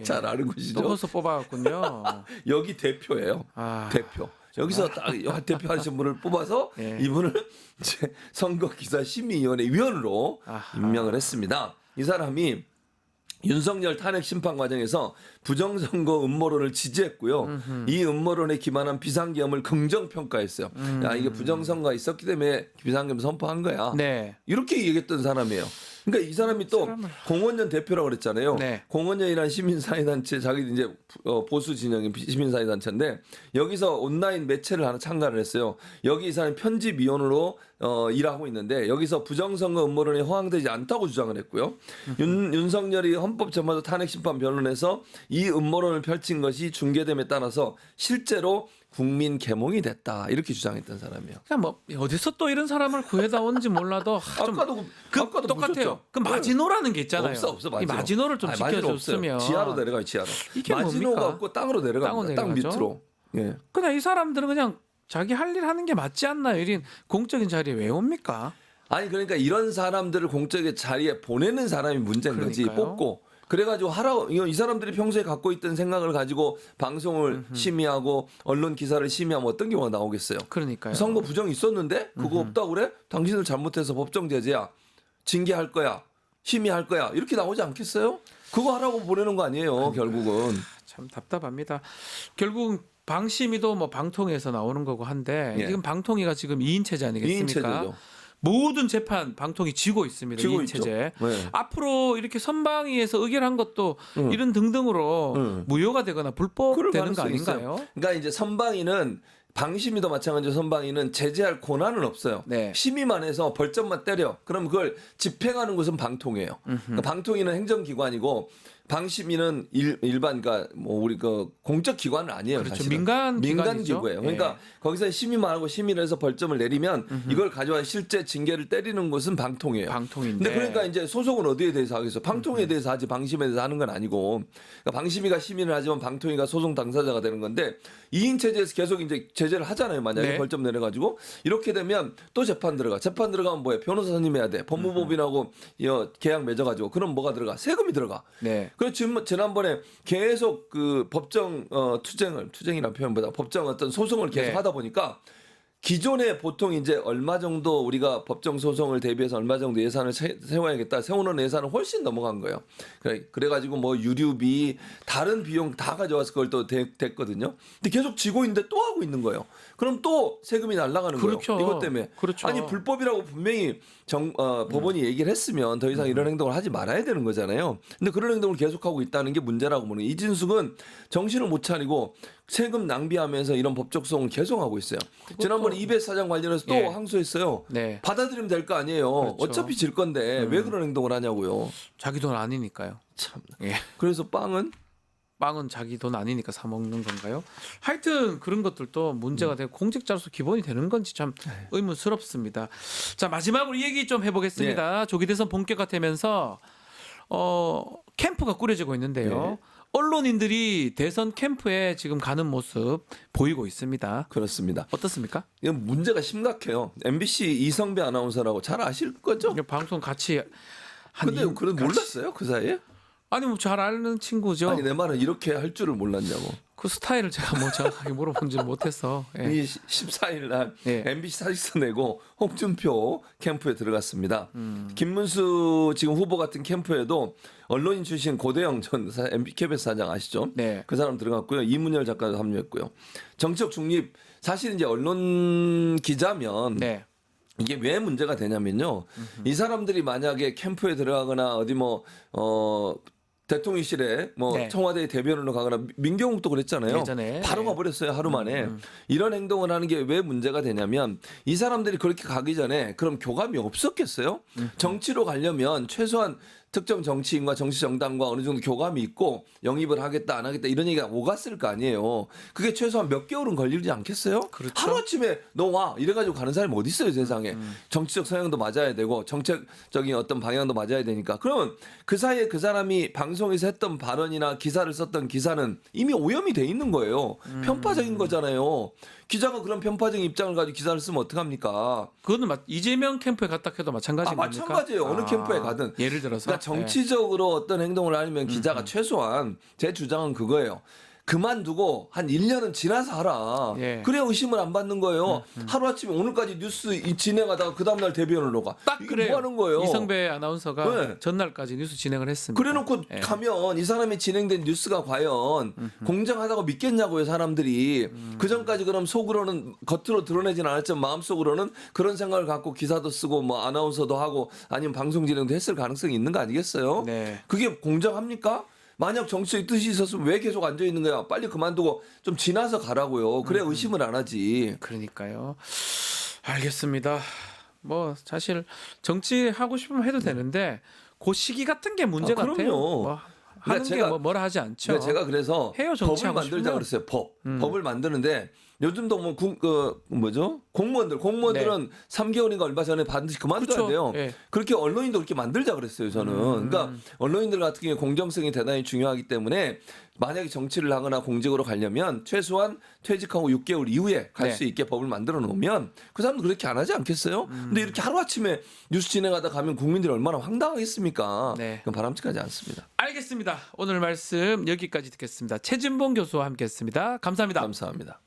S11: 잘 아는 곳이죠.
S1: 떠서 뽑아갔군요.
S11: 여기 대표예요. 대표. 여기서 딱 대표 하신 분을 뽑아서
S1: 예.
S11: 이분을 이제 선거기사심의위원회 위원으로
S1: 아하.
S11: 임명을 했습니다. 이 사람이 윤석열 탄핵 심판 과정에서 부정선거 음모론을 지지했고요. 이 음모론에 기반한 비상계엄을 긍정평가했어요. 야, 이게 부정선거가 있었기 때문에 비상계엄 선포한 거야.
S1: 네.
S11: 이렇게 얘기했던 사람이에요. 그러니까 이 사람이 또 공원연 대표라고 그랬잖아요.
S1: 네.
S11: 공원연이라는 시민사회단체, 자기들 이제 보수 진영의 시민사회단체인데 여기서 온라인 매체를 하나 창간을 했어요. 여기 이 사람이 편집위원으로 일하고 있는데 여기서 부정선거 음모론이 허황되지 않다고 주장을 했고요. 윤석열이 헌법재판소 탄핵심판 변론에서 이 음모론을 펼친 것이 중계됨에 따라서 실제로 국민 계몽이 됐다 이렇게 주장했던 사람이에요.
S1: 그냥 뭐 어디서 또 이런 사람을 구해다 온지 몰라도 좀
S11: 아까도
S1: 똑같아요.
S11: 보셨죠?
S1: 그 마지노라는 게 있잖아요.
S11: 없어
S1: 이 마지노를 좀 지켜줬으면.
S11: 지하로 내려가요. 지하로.
S1: 이게
S11: 마지노가
S1: 뭡니까?
S11: 없고 땅으로 내려갑니다. 땅
S1: 내려가죠?
S11: 밑으로. 예.
S1: 그냥 이 사람들은 그냥 자기 할 일 하는 게 맞지 않나요? 이런 공적인 자리에 왜 옵니까?
S11: 아니 그러니까 이런 사람들을 공적인 자리에 보내는 사람이 문제인 거지.
S1: 그러니까요.
S11: 뽑고. 그래가지고 이 사람들이 평소에 갖고 있던 생각을 가지고 방송을 심의하고 언론 기사를 심의하면 어떤 경우가 나오겠어요.
S1: 그러니까요.
S11: 선거 부정 있었는데 그거 없다고 그래? 당신들 잘못해서 법정 제재야. 징계할 거야. 심의할 거야. 이렇게 나오지 않겠어요? 그거 하라고 보내는 거 아니에요. 결국은.
S1: 참 답답합니다. 결국 방심위도 뭐 방통위에서 나오는 거고 한데
S11: 예.
S1: 지금 방통위가 지금 2인 체제 아니겠습니까?
S11: 2인 체제죠.
S1: 모든 재판 방통위 지고 있습니다.
S11: 지고
S1: 2인
S11: 있죠.
S1: 체제.
S11: 네.
S1: 앞으로 이렇게 선방위에서 의결한 것도 이런 등등으로 무효가 되거나 불법되는 거 아닌가요?
S11: 그러니까 이제 선방위는 방심위도 마찬가지로 선방위는 제재할 권한은 없어요.
S1: 네.
S11: 심의만 해서 벌점만 때려. 그럼 그걸 집행하는 곳은 방통위예요. 그러니까 방통위는 행정기관이고 방심위는 일반 그러니까 뭐 우리 그 공적 기관은 아니에요.
S1: 그렇죠.
S11: 사실은.
S1: 민간 기관이죠.
S11: 기구예요. 그러니까
S1: 예.
S11: 거기서 심의만 하고 심의를 해서 벌점을 내리면 이걸 가져와 실제 징계를 때리는 곳은 방통위예요.
S1: 방통인데.
S11: 근데 그러니까 이제 소송은 어디에 대해서 하겠어? 방통위에 대해서 하지 방심에 대해서 하는 건 아니고. 그러니까 방심위가 심의를 하지만 방통위가 소송 당사자가 되는 건데 2인 체제에서 계속 이제 제재를 하잖아요. 만약에
S1: 네.
S11: 벌점 내려가지고 이렇게 되면 또 재판 들어가. 재판 들어가면 뭐예요? 변호사 선임해야 돼. 법무법인하고 계약 맺어가지고 그럼 뭐가 들어가? 세금이 들어가.
S1: 네.
S11: 그래서 지난번에 계속 그 법정 투쟁이라는 표현보다 법정 어떤 소송을 계속
S1: 네.
S11: 하다 보니까 기존에 보통 이제 얼마 정도 우리가 법정 소송을 대비해서 얼마 정도 예산을 세워야겠다. 세우는 예산은 훨씬 넘어간 거예요. 그래가지고 뭐 유류비 다른 비용 다 가져와서 그걸 또 됐거든요. 근데 계속 지고 있는데 또 하고 있는 거예요. 그럼 또 세금이 날아가는
S1: 그렇죠.
S11: 거예요. 이것 때문에.
S1: 그렇죠.
S11: 아니 불법이라고 분명히 법원이 얘기를 했으면 더 이상 이런 행동을 하지 말아야 되는 거잖아요. 근데 그런 행동을 계속하고 있다는 게 문제라고 보는 거예요. 이진숙은 정신을 못 차리고 세금 낭비하면서 이런 법적 소송을 계속하고 있어요. 지난번에 이베스 사장 관련해서 또
S1: 예.
S11: 항소했어요.
S1: 네.
S11: 받아들이면 될 거 아니에요.
S1: 그렇죠.
S11: 어차피 질 건데 왜 그런 행동을 하냐고요.
S1: 자기 돈 아니니까요.
S11: 참.
S1: 예.
S11: 그래서 빵은
S1: 자기 돈 아니니까 사 먹는 건가요? 하여튼 그런 것들도 문제가 되고 공직자로서 기본이 되는 건지 참 의문스럽습니다. 자, 마지막으로 얘기 좀 해보겠습니다. 조기 대선 본격화되면서 캠프가 꾸려지고 있는데요.
S11: 네.
S1: 언론인들이 대선 캠프에 지금 가는 모습 보이고 있습니다.
S11: 그렇습니다.
S1: 어떻습니까?
S11: 이건 문제가 심각해요. MBC 이성배 아나운서라고 잘 아실 거죠?
S1: 방송 같이 한
S11: 근데 그런 몰랐어요 그 사이에?
S1: 아니 뭐 잘 아는 친구죠.
S11: 아니 내 말은 이렇게 할 줄을 몰랐냐고.
S1: 그 스타일을 제가 뭐 정확하게 물어본지 못해서. 예.
S11: 이 14일 날
S1: 예.
S11: MBC 사직서 내고 홍준표 캠프에 들어갔습니다. 김문수 지금 후보 같은 캠프에도 언론인 출신 고대영 전 KBS 사장 아시죠?
S1: 네.
S11: 그 사람 들어갔고요. 이문열 작가도 합류했고요. 정치적 중립 사실 이제 언론 기자면
S1: 네.
S11: 이게 왜 문제가 되냐면요. 이 사람들이 만약에 캠프에 들어가거나 어디 대통령실에
S1: 네.
S11: 청와대 대변인으로 가거나 민경욱도 그랬잖아요.
S1: 예전에.
S11: 바로
S1: 네.
S11: 가버렸어요 하루 만에. 이런 행동을 하는 게 왜 문제가 되냐면 이 사람들이 그렇게 가기 전에 그럼 교감이 없었겠어요? 정치로 가려면 최소한 특정 정치인과 정치 정당과 어느 정도 교감이 있고 영입을 하겠다 안 하겠다 이런 얘기가 오갔을 거 아니에요. 그게 최소한 몇 개월은 걸리지 않겠어요?
S1: 그렇죠.
S11: 하루아침에 너 와 이래가지고 가는 사람이 어디 있어요 세상에. 정치적 성향도 맞아야 되고 정책적인 어떤 방향도 맞아야 되니까. 그러면 그 사이에 그 사람이 방송에서 했던 발언이나 기사를 썼던 기사는 이미 오염이 돼 있는 거예요. 편파적인 거잖아요. 기자가 그런 편파적인 입장을 가지고 기사를 쓰면 어떡합니까?
S1: 그거는 이재명 캠프에 갔다 해도 마찬가지인 겁니까?
S11: 마찬가지예요. 어느 캠프에 가든.
S1: 예를 들어서
S11: 그러니까 정치적으로 어떤 행동을 하면 기자가 최소한 제 주장은 그거예요. 그만두고 한 1년은 지나서 하라.
S1: 예.
S11: 그래야 의심을 안 받는 거예요. 하루아침에 오늘까지 뉴스 진행하다가 그 다음날 대변으로 가.
S1: 딱
S11: 이게
S1: 그래요.
S11: 뭐 하는 거예요?
S1: 이성배 아나운서가
S11: 네.
S1: 전날까지 뉴스 진행을 했습니다.
S11: 그래놓고
S1: 예.
S11: 가면 이 사람이 진행된 뉴스가 과연 공정하다고 믿겠냐고요 사람들이. 그 전까지 그럼 속으로는 겉으로 드러내진 않았지만 마음속으로는 그런 생각을 갖고 기사도 쓰고 뭐 아나운서도 하고 아니면 방송 진행도 했을 가능성이 있는 거 아니겠어요?
S1: 네.
S11: 그게 공정합니까? 만약 정치의 뜻이 있었으면 왜 계속 앉아 있는 거야? 빨리 그만두고 좀 지나서 가라고요. 그래 의심을 안 하지.
S1: 그러니까요. 알겠습니다. 뭐 사실 정치 하고 싶으면 해도 되는데 그 시기 같은 게 문제 같아요.
S11: 그럼요.
S1: 뭐 하는
S11: 제가-
S1: 게 뭐라 하지 않죠.
S11: 그러니까 제가 그래서
S1: 해요,
S11: 법을
S1: 정치하고
S11: 만들자
S1: 싶으면.
S11: 그랬어요. 법을 만드는데 요즘도 공무원들은 3개월인가 얼마 전에 반드시 그만둬야
S1: 그렇죠.
S11: 돼요.
S1: 예.
S11: 그렇게 언론인도 그렇게 만들자 그랬어요. 저는. 그러니까 언론인들 같은 경우에 공정성이 대단히 중요하기 때문에 만약에 정치를 하거나 공직으로 가려면 최소한 퇴직하고 6개월 이후에 갈 수
S1: 네.
S11: 있게 법을 만들어 놓으면 그 사람도 그렇게 안 하지 않겠어요? 근데 이렇게 하루아침에 뉴스 진행하다 가면 국민들이 얼마나 황당하겠습니까?
S1: 네.
S11: 그건 바람직하지 않습니다.
S1: 알겠습니다. 오늘 말씀 여기까지 듣겠습니다. 최진봉 교수와 함께했습니다. 감사합니다.
S11: 감사합니다.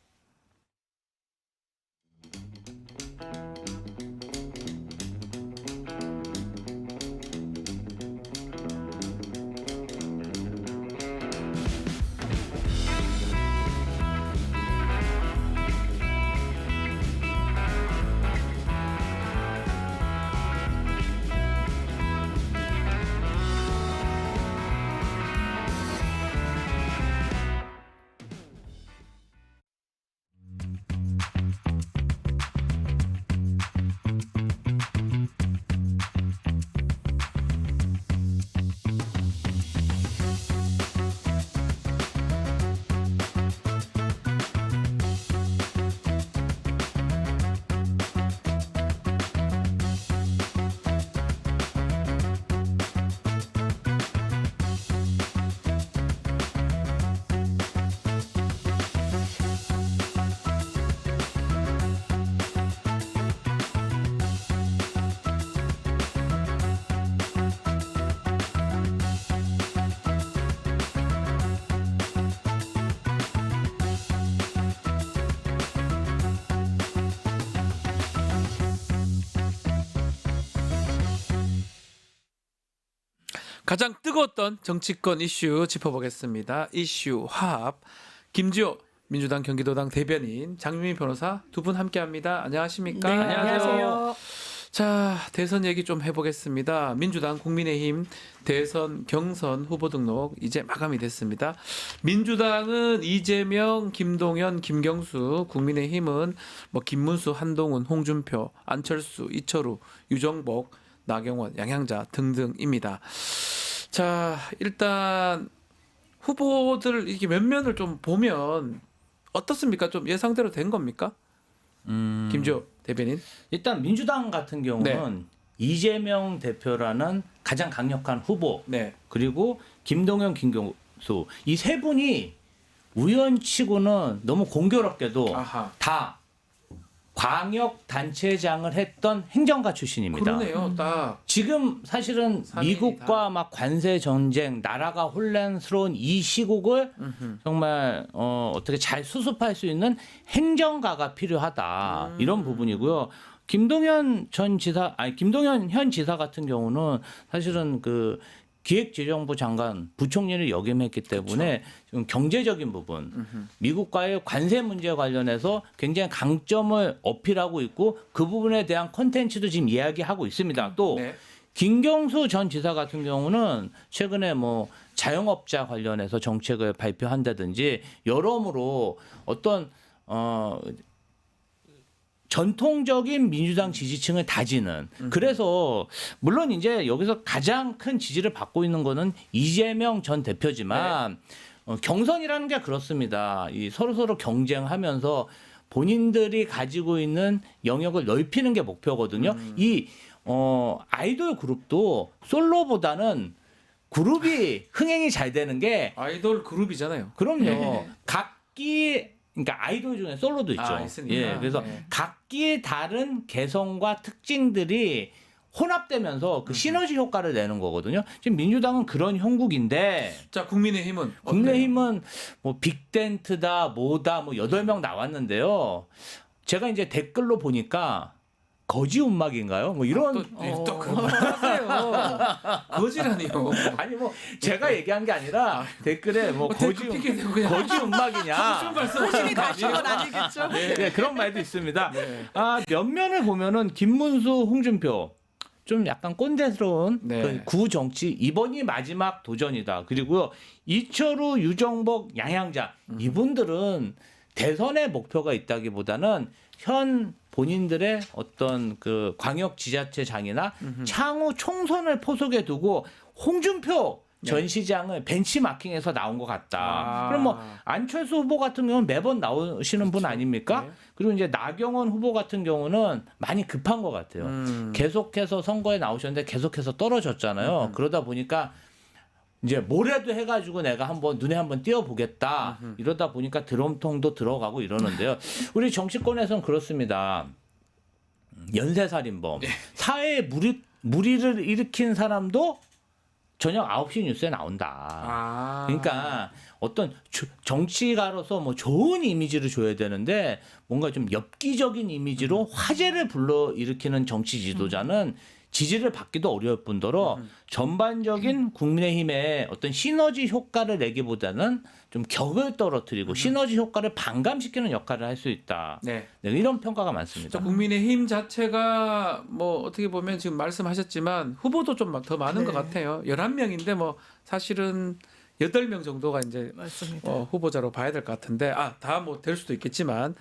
S1: 가장 뜨거웠던 정치권 이슈 짚어보겠습니다. 이슈 화합. 김지호 민주당 경기도당 대변인, 장유민 변호사 두 분 함께합니다. 안녕하십니까?
S8: 네, 안녕하세요.
S1: 자, 대선 얘기 좀 해보겠습니다. 민주당, 국민의힘 대선 경선 후보 등록 이제 마감이 됐습니다. 민주당은 이재명, 김동연, 김경수, 국민의힘은 뭐 김문수, 한동훈, 홍준표, 안철수, 이철우, 유정복, 나경원, 양향자 등등입니다. 자, 일단 후보들 이게 면면을 좀 보면 어떻습니까? 좀 예상대로 된 겁니까? 김지호 대변인.
S12: 일단 민주당 같은 경우는 이재명 대표라는 가장 강력한 후보, 그리고 김동연, 김경수 이 세 분이 우연치고는 너무 공교롭게도 다 광역 단체장을 했던 행정가 출신입니다.
S1: 그러네요. 딱
S12: 지금 사실은 미국과 막 관세 전쟁, 나라가 혼란스러운 이 시국을 정말 어떻게 잘 수습할 수 있는 행정가가 필요하다. 이런 부분이고요. 김동연 현 지사 같은 경우는 사실은 그 기획재정부 장관 부총리를 역임했기 때문에 지금 경제적인 부분, 미국과의 관세 문제 관련해서 굉장히 강점을 어필하고 있고 그 부분에 대한 콘텐츠도 지금 이야기하고 있습니다. 또 김경수 전 지사 같은 경우는 최근에 뭐 자영업자 관련해서 정책을 발표한다든지 여러모로 어떤 전통적인 민주당 지지층을 다지는, 그래서 물론 이제 여기서 가장 큰 지지를 받고 있는 거는 이재명 전 대표지만 경선이라는 게 그렇습니다. 이 서로 경쟁하면서 본인들이 가지고 있는 영역을 넓히는 게 목표거든요. 이 아이돌 그룹도 솔로보다는 그룹이 흥행이 잘 되는 게
S1: 아이돌 그룹이잖아요.
S12: 그럼요. 각기 그러니까 아이돌 중에 솔로도 있죠. 그래서 각기 다른 개성과 특징들이 혼합되면서 그 시너지 효과를 내는 거거든요. 지금 민주당은 그런 형국인데,
S1: 자, 국민의힘은
S12: 뭐 빅텐트다 뭐다 뭐 8명 나왔는데요. 제가 이제 댓글로 보니까 거지 운막인가요? 뭐 이런
S1: 또 그거 하세요. 거지라니요.
S12: 아니 뭐 제가 얘기한 게 아니라 댓글에 뭐 거지 운막이냐.
S8: 소신이 가신 건 아니겠죠?
S12: 네, 그런 말도 있습니다. 면면을 보면은 김문수, 홍준표 좀 약간 꼰대스러운 그 구정치, 이번이 마지막 도전이다. 그리고요 이철우, 유정복, 양향자 이분들은 대선의 목표가 있다기보다는 현 본인들의 어떤 그 광역 지자체장이나 향후 총선을 포석에 두고 홍준표 전 시장을 벤치마킹해서 나온 것 같다. 그럼 뭐 안철수 후보 같은 경우는 매번 나오시는 분 아닙니까? 그리고 이제 나경원 후보 같은 경우는 많이 급한 것 같아요. 계속해서 선거에 나오셨는데 계속해서 떨어졌잖아요. 그러다 보니까 이제 뭐라도 해가지고 내가 눈에 한번 띄워보겠다. 이러다 보니까 드럼통도 들어가고 이러는데요. 우리 정치권에서는 그렇습니다. 연쇄살인범, 사회에 무리를 일으킨 사람도 저녁 9시 뉴스에 나온다. 그러니까 어떤 정치가로서 뭐 좋은 이미지를 줘야 되는데 뭔가 좀 엽기적인 이미지로 화제를 불러일으키는 정치 지도자는 지지를 받기도 어려울 뿐더러 전반적인 국민의힘의 어떤 시너지 효과를 내기보다는 좀 격을 떨어뜨리고 시너지 효과를 반감시키는 역할을 할 수 있다. 이런 평가가 많습니다.
S1: 국민의힘 자체가 뭐 어떻게 보면 지금 말씀하셨지만 후보도 좀 더 많은 것 같아요. 11명인데 뭐 사실은 8명 정도가 이제 후보자로 봐야 될 것 같은데 다 뭐 될 수도 있겠지만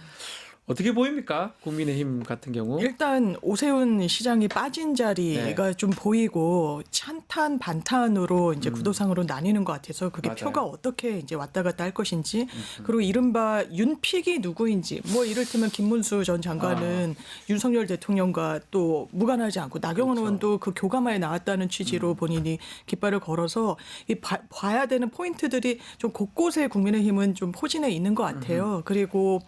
S1: 어떻게 보입니까? 국민의힘 같은 경우.
S13: 일단 오세훈 시장이 빠진 자리가 좀 보이고 찬탄 반탄으로 이제 구도상으로 나뉘는 것 같아서 그게 표가 어떻게 이제 왔다 갔다 할 것인지 그리고 이른바 윤픽이 누구인지 뭐 이를테면 김문수 전 장관은 윤석열 대통령과 또 무관하지 않고 나경원 의원도 그 교감하에 나왔다는 취지로 본인이 깃발을 걸어서 봐야 되는 포인트들이 좀 곳곳에 국민의힘은 좀 포진해 있는 것 같아요. 그리고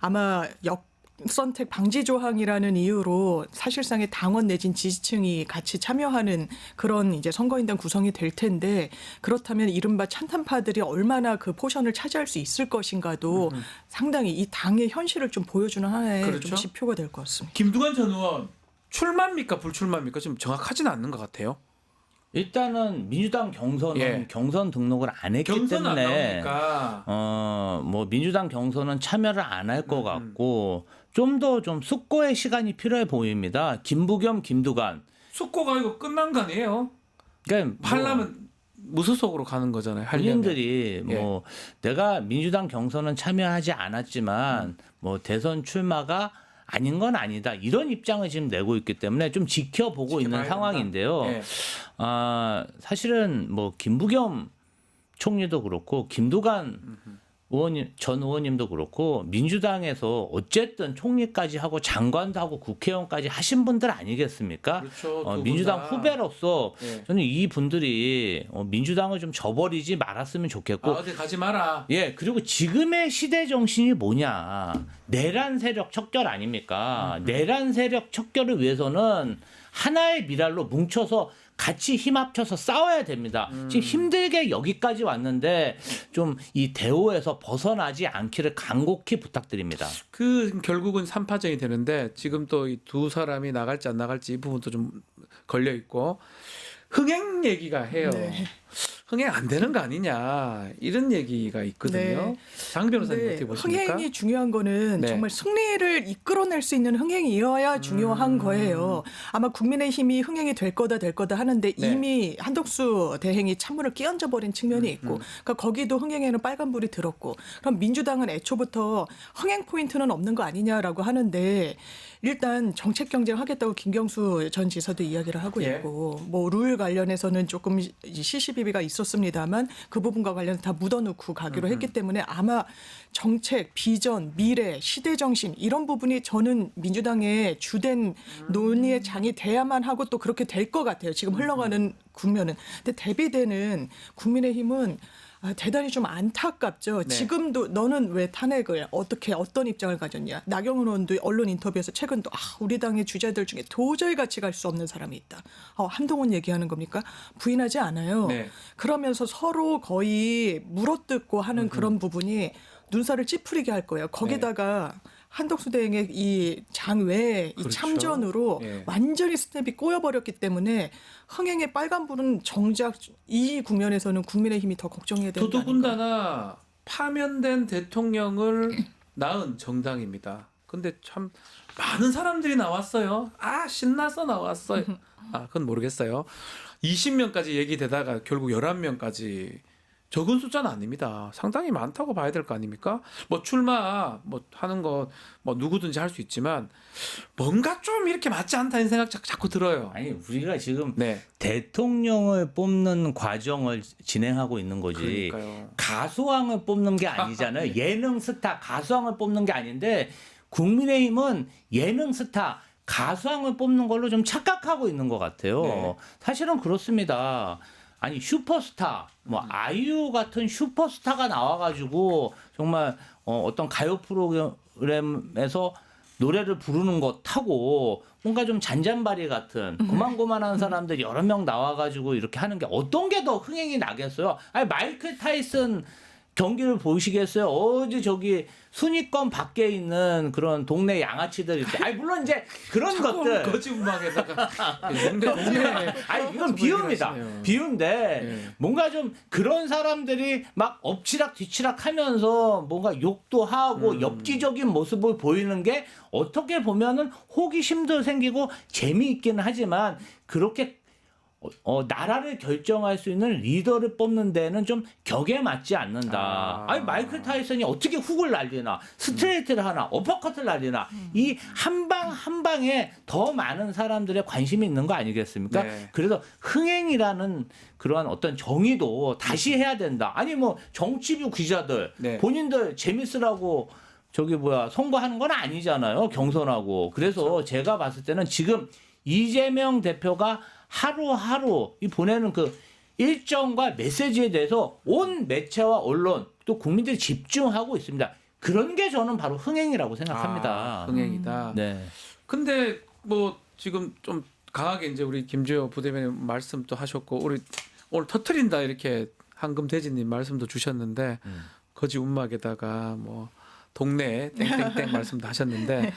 S13: 아마 역선택 방지 조항이라는 이유로 사실상의 당원 내진 지지층이 같이 참여하는 그런 이제 선거인단 구성이 될 텐데 그렇다면 이른바 찬탄파들이 얼마나 그 포션을 차지할 수 있을 것인가도 상당히 이 당의 현실을 좀 보여주는 하나의 좀 지표가 될 것 같습니다.
S1: 김두관 전 의원 출마입니까 불출마입니까? 지금 정확하지는 않는 것 같아요.
S12: 일단은 민주당 경선은
S1: 예.
S12: 경선 등록을 안 했기
S1: 경선 안
S12: 때문에
S1: 나오니까
S12: 뭐 민주당 경선은 참여를 안 할 것 같고 좀 더 좀 숙고의 시간이 필요해 보입니다. 김부겸, 김두관.
S1: 숙고가 이거 끝난 거 아니에요?
S12: 그러니까
S1: 하려면 무소속으로 가는 거잖아요. 하려면.
S12: 본인들이 뭐 내가 민주당 경선은 참여하지 않았지만 뭐 대선 출마가 아닌 건 아니다. 이런 입장을 지금 내고 있기 때문에 좀 지켜보고 있는
S1: 지켜봐야
S12: 상황인데요.
S1: 된다. 예.
S12: 사실은 뭐 김부겸 총리도 그렇고 김두관 전 의원님도 그렇고 민주당에서 어쨌든 총리까지 하고 장관도 하고 국회의원까지 하신 분들 아니겠습니까?
S1: 그렇죠. 두
S12: 민주당
S1: 분 다.
S12: 후배로서
S1: 예.
S12: 저는 이 분들이 민주당을 좀 저버리지 말았으면 좋겠고
S1: 어디 가지 마라.
S12: 예, 그리고 지금의 시대 정신이 뭐냐. 내란 세력 척결 아닙니까? 내란 세력 척결을 위해서는 하나의 미랄로 뭉쳐서 같이 힘 합쳐서 싸워야 됩니다. 지금 힘들게 여기까지 왔는데 좀 이 대오에서 벗어나지 않기를 간곡히 부탁드립니다.
S1: 그 결국은 3파전이 되는데 지금 또 이 두 사람이 나갈지 안 나갈지 이 부분도 좀 걸려 있고 흥행 얘기가 해요.
S13: 네.
S1: 흥행 안 되는 거 아니냐 이런 얘기가 있거든요.
S13: 네.
S1: 장 변호사님
S13: 근데
S1: 어떻게 보십니까?
S13: 흥행이 중요한 거는
S1: 네.
S13: 정말 승리를 이끌어낼 수 있는 흥행이어야 중요한 거예요. 아마 국민의힘이 흥행이 될 거다 하는데
S1: 네.
S13: 이미 한덕수 대행이 찬물을 끼얹어 버린 측면이 있고 그러니까 거기도 흥행에는 빨간불이 들었고 그럼 민주당은 애초부터 흥행 포인트는 없는 거 아니냐라고 하는데 일단 정책 경쟁하겠다고 김경수 전 지사도 이야기를 하고
S1: 예.
S13: 있고 뭐 룰 관련해서는 조금 시시비비가 있었습니다만 그 부분과 관련해서 다 묻어놓고 가기로 했기 때문에 아마 정책, 비전, 미래, 시대 정신 이런 부분이 저는 민주당의 주된 논의의 장이 돼야만 하고 또 그렇게 될 것 같아요. 지금 흘러가는 국면은. 근데 대비되는 국민의힘은 대단히 좀 안타깝죠.
S1: 네.
S13: 지금도 너는 왜 탄핵을 어떤 입장을 가졌냐. 나경원 의원도 언론 인터뷰에서 최근 또 우리 당의 주자들 중에 도저히 같이 갈 수 없는 사람이 있다. 한동훈 얘기하는 겁니까? 부인하지 않아요.
S1: 네.
S13: 그러면서 서로 거의 물어뜯고 하는 그런 부분이 눈살을 찌푸리게 할 거예요. 거기다가 한덕수 대행의 이 장외 이
S1: 그렇죠.
S13: 참전으로
S1: 예.
S13: 완전히 스텝이 꼬여버렸기 때문에 흥행의 빨간불은 정작 이 국면에서는 국민의힘이 더 걱정해야 되는 거 아닌가.
S1: 더더군다나 파면된 대통령을 낳은 정당입니다. 근데 참 많은 사람들이 나왔어요. 신나서 나왔어요. 그건 모르겠어요. 20명까지 얘기되다가 결국 11명까지 적은 숫자는 아닙니다. 상당히 많다고 봐야 될 거 아닙니까? 뭐 출마 뭐 하는 거 뭐 누구든지 할 수 있지만 뭔가 좀 이렇게 맞지 않다는 생각 자꾸 들어요.
S12: 아니 우리가 지금
S1: 네.
S12: 대통령을 뽑는 과정을 진행하고 있는 거지.
S1: 그러니까요.
S12: 가수왕을 뽑는 게 아니잖아요. 예능 스타 가수왕을 뽑는 게 아닌데 국민의힘은 예능 스타 가수왕을 뽑는 걸로 좀 착각하고 있는 것 같아요.
S1: 네.
S12: 사실은 그렇습니다. 아니 슈퍼스타 뭐 아이유 같은 슈퍼스타가 나와가지고 정말 어떤 가요 프로그램에서 노래를 부르는 것하고 뭔가 좀 잔잔바리 같은 고만고만한 사람들 여러 명 나와가지고 이렇게 하는 게 어떤 게 더 흥행이 나겠어요? 아니 마이클 타이슨 경기를 보시겠어요? 어제 저기 순위권 밖에 있는 그런 동네 양아치들 이렇게. 아니 물론 이제 그런 것들.
S1: 거짓말에다가 동네.
S12: 아니 이건 비유입니다. 비유인데
S1: 네.
S12: 뭔가 좀 그런 사람들이 막 엎치락 뒤치락 하면서 뭔가 욕도 하고 엽기적인 모습을 보이는 게 어떻게 보면은 호기심도 생기고 재미있기는 하지만 그렇게 나라를 결정할 수 있는 리더를 뽑는 데는 좀 격에 맞지 않는다. 아니 마이클 타이슨이 어떻게 훅을 날리나, 스트레이트를 하나, 어퍼컷을 날리나, 이 한 방 한 방에 더 많은 사람들의 관심이 있는 거 아니겠습니까?
S1: 네.
S12: 그래서 흥행이라는 그러한 어떤 정의도 다시 해야 된다. 아니 뭐 정치부 기자들
S1: 네.
S12: 본인들 재밌으라고 선거하는 건 아니잖아요. 경선하고. 그래서 제가 봤을 때는 지금 이재명 대표가 하루하루 이 보내는 그 일정과 메시지에 대해서 온 매체와 언론 또 국민들이 집중하고 있습니다. 그런 게 저는 바로 흥행이라고 생각합니다.
S1: 흥행이다.
S12: 네.
S1: 근데 뭐 지금 좀 강하게 이제 우리 김주호 부대변인 말씀도 하셨고 우리 오늘 터트린다 이렇게 한금대지님 말씀도 주셨는데 거지 운막에다가 뭐 동네 땡땡땡 말씀도 하셨는데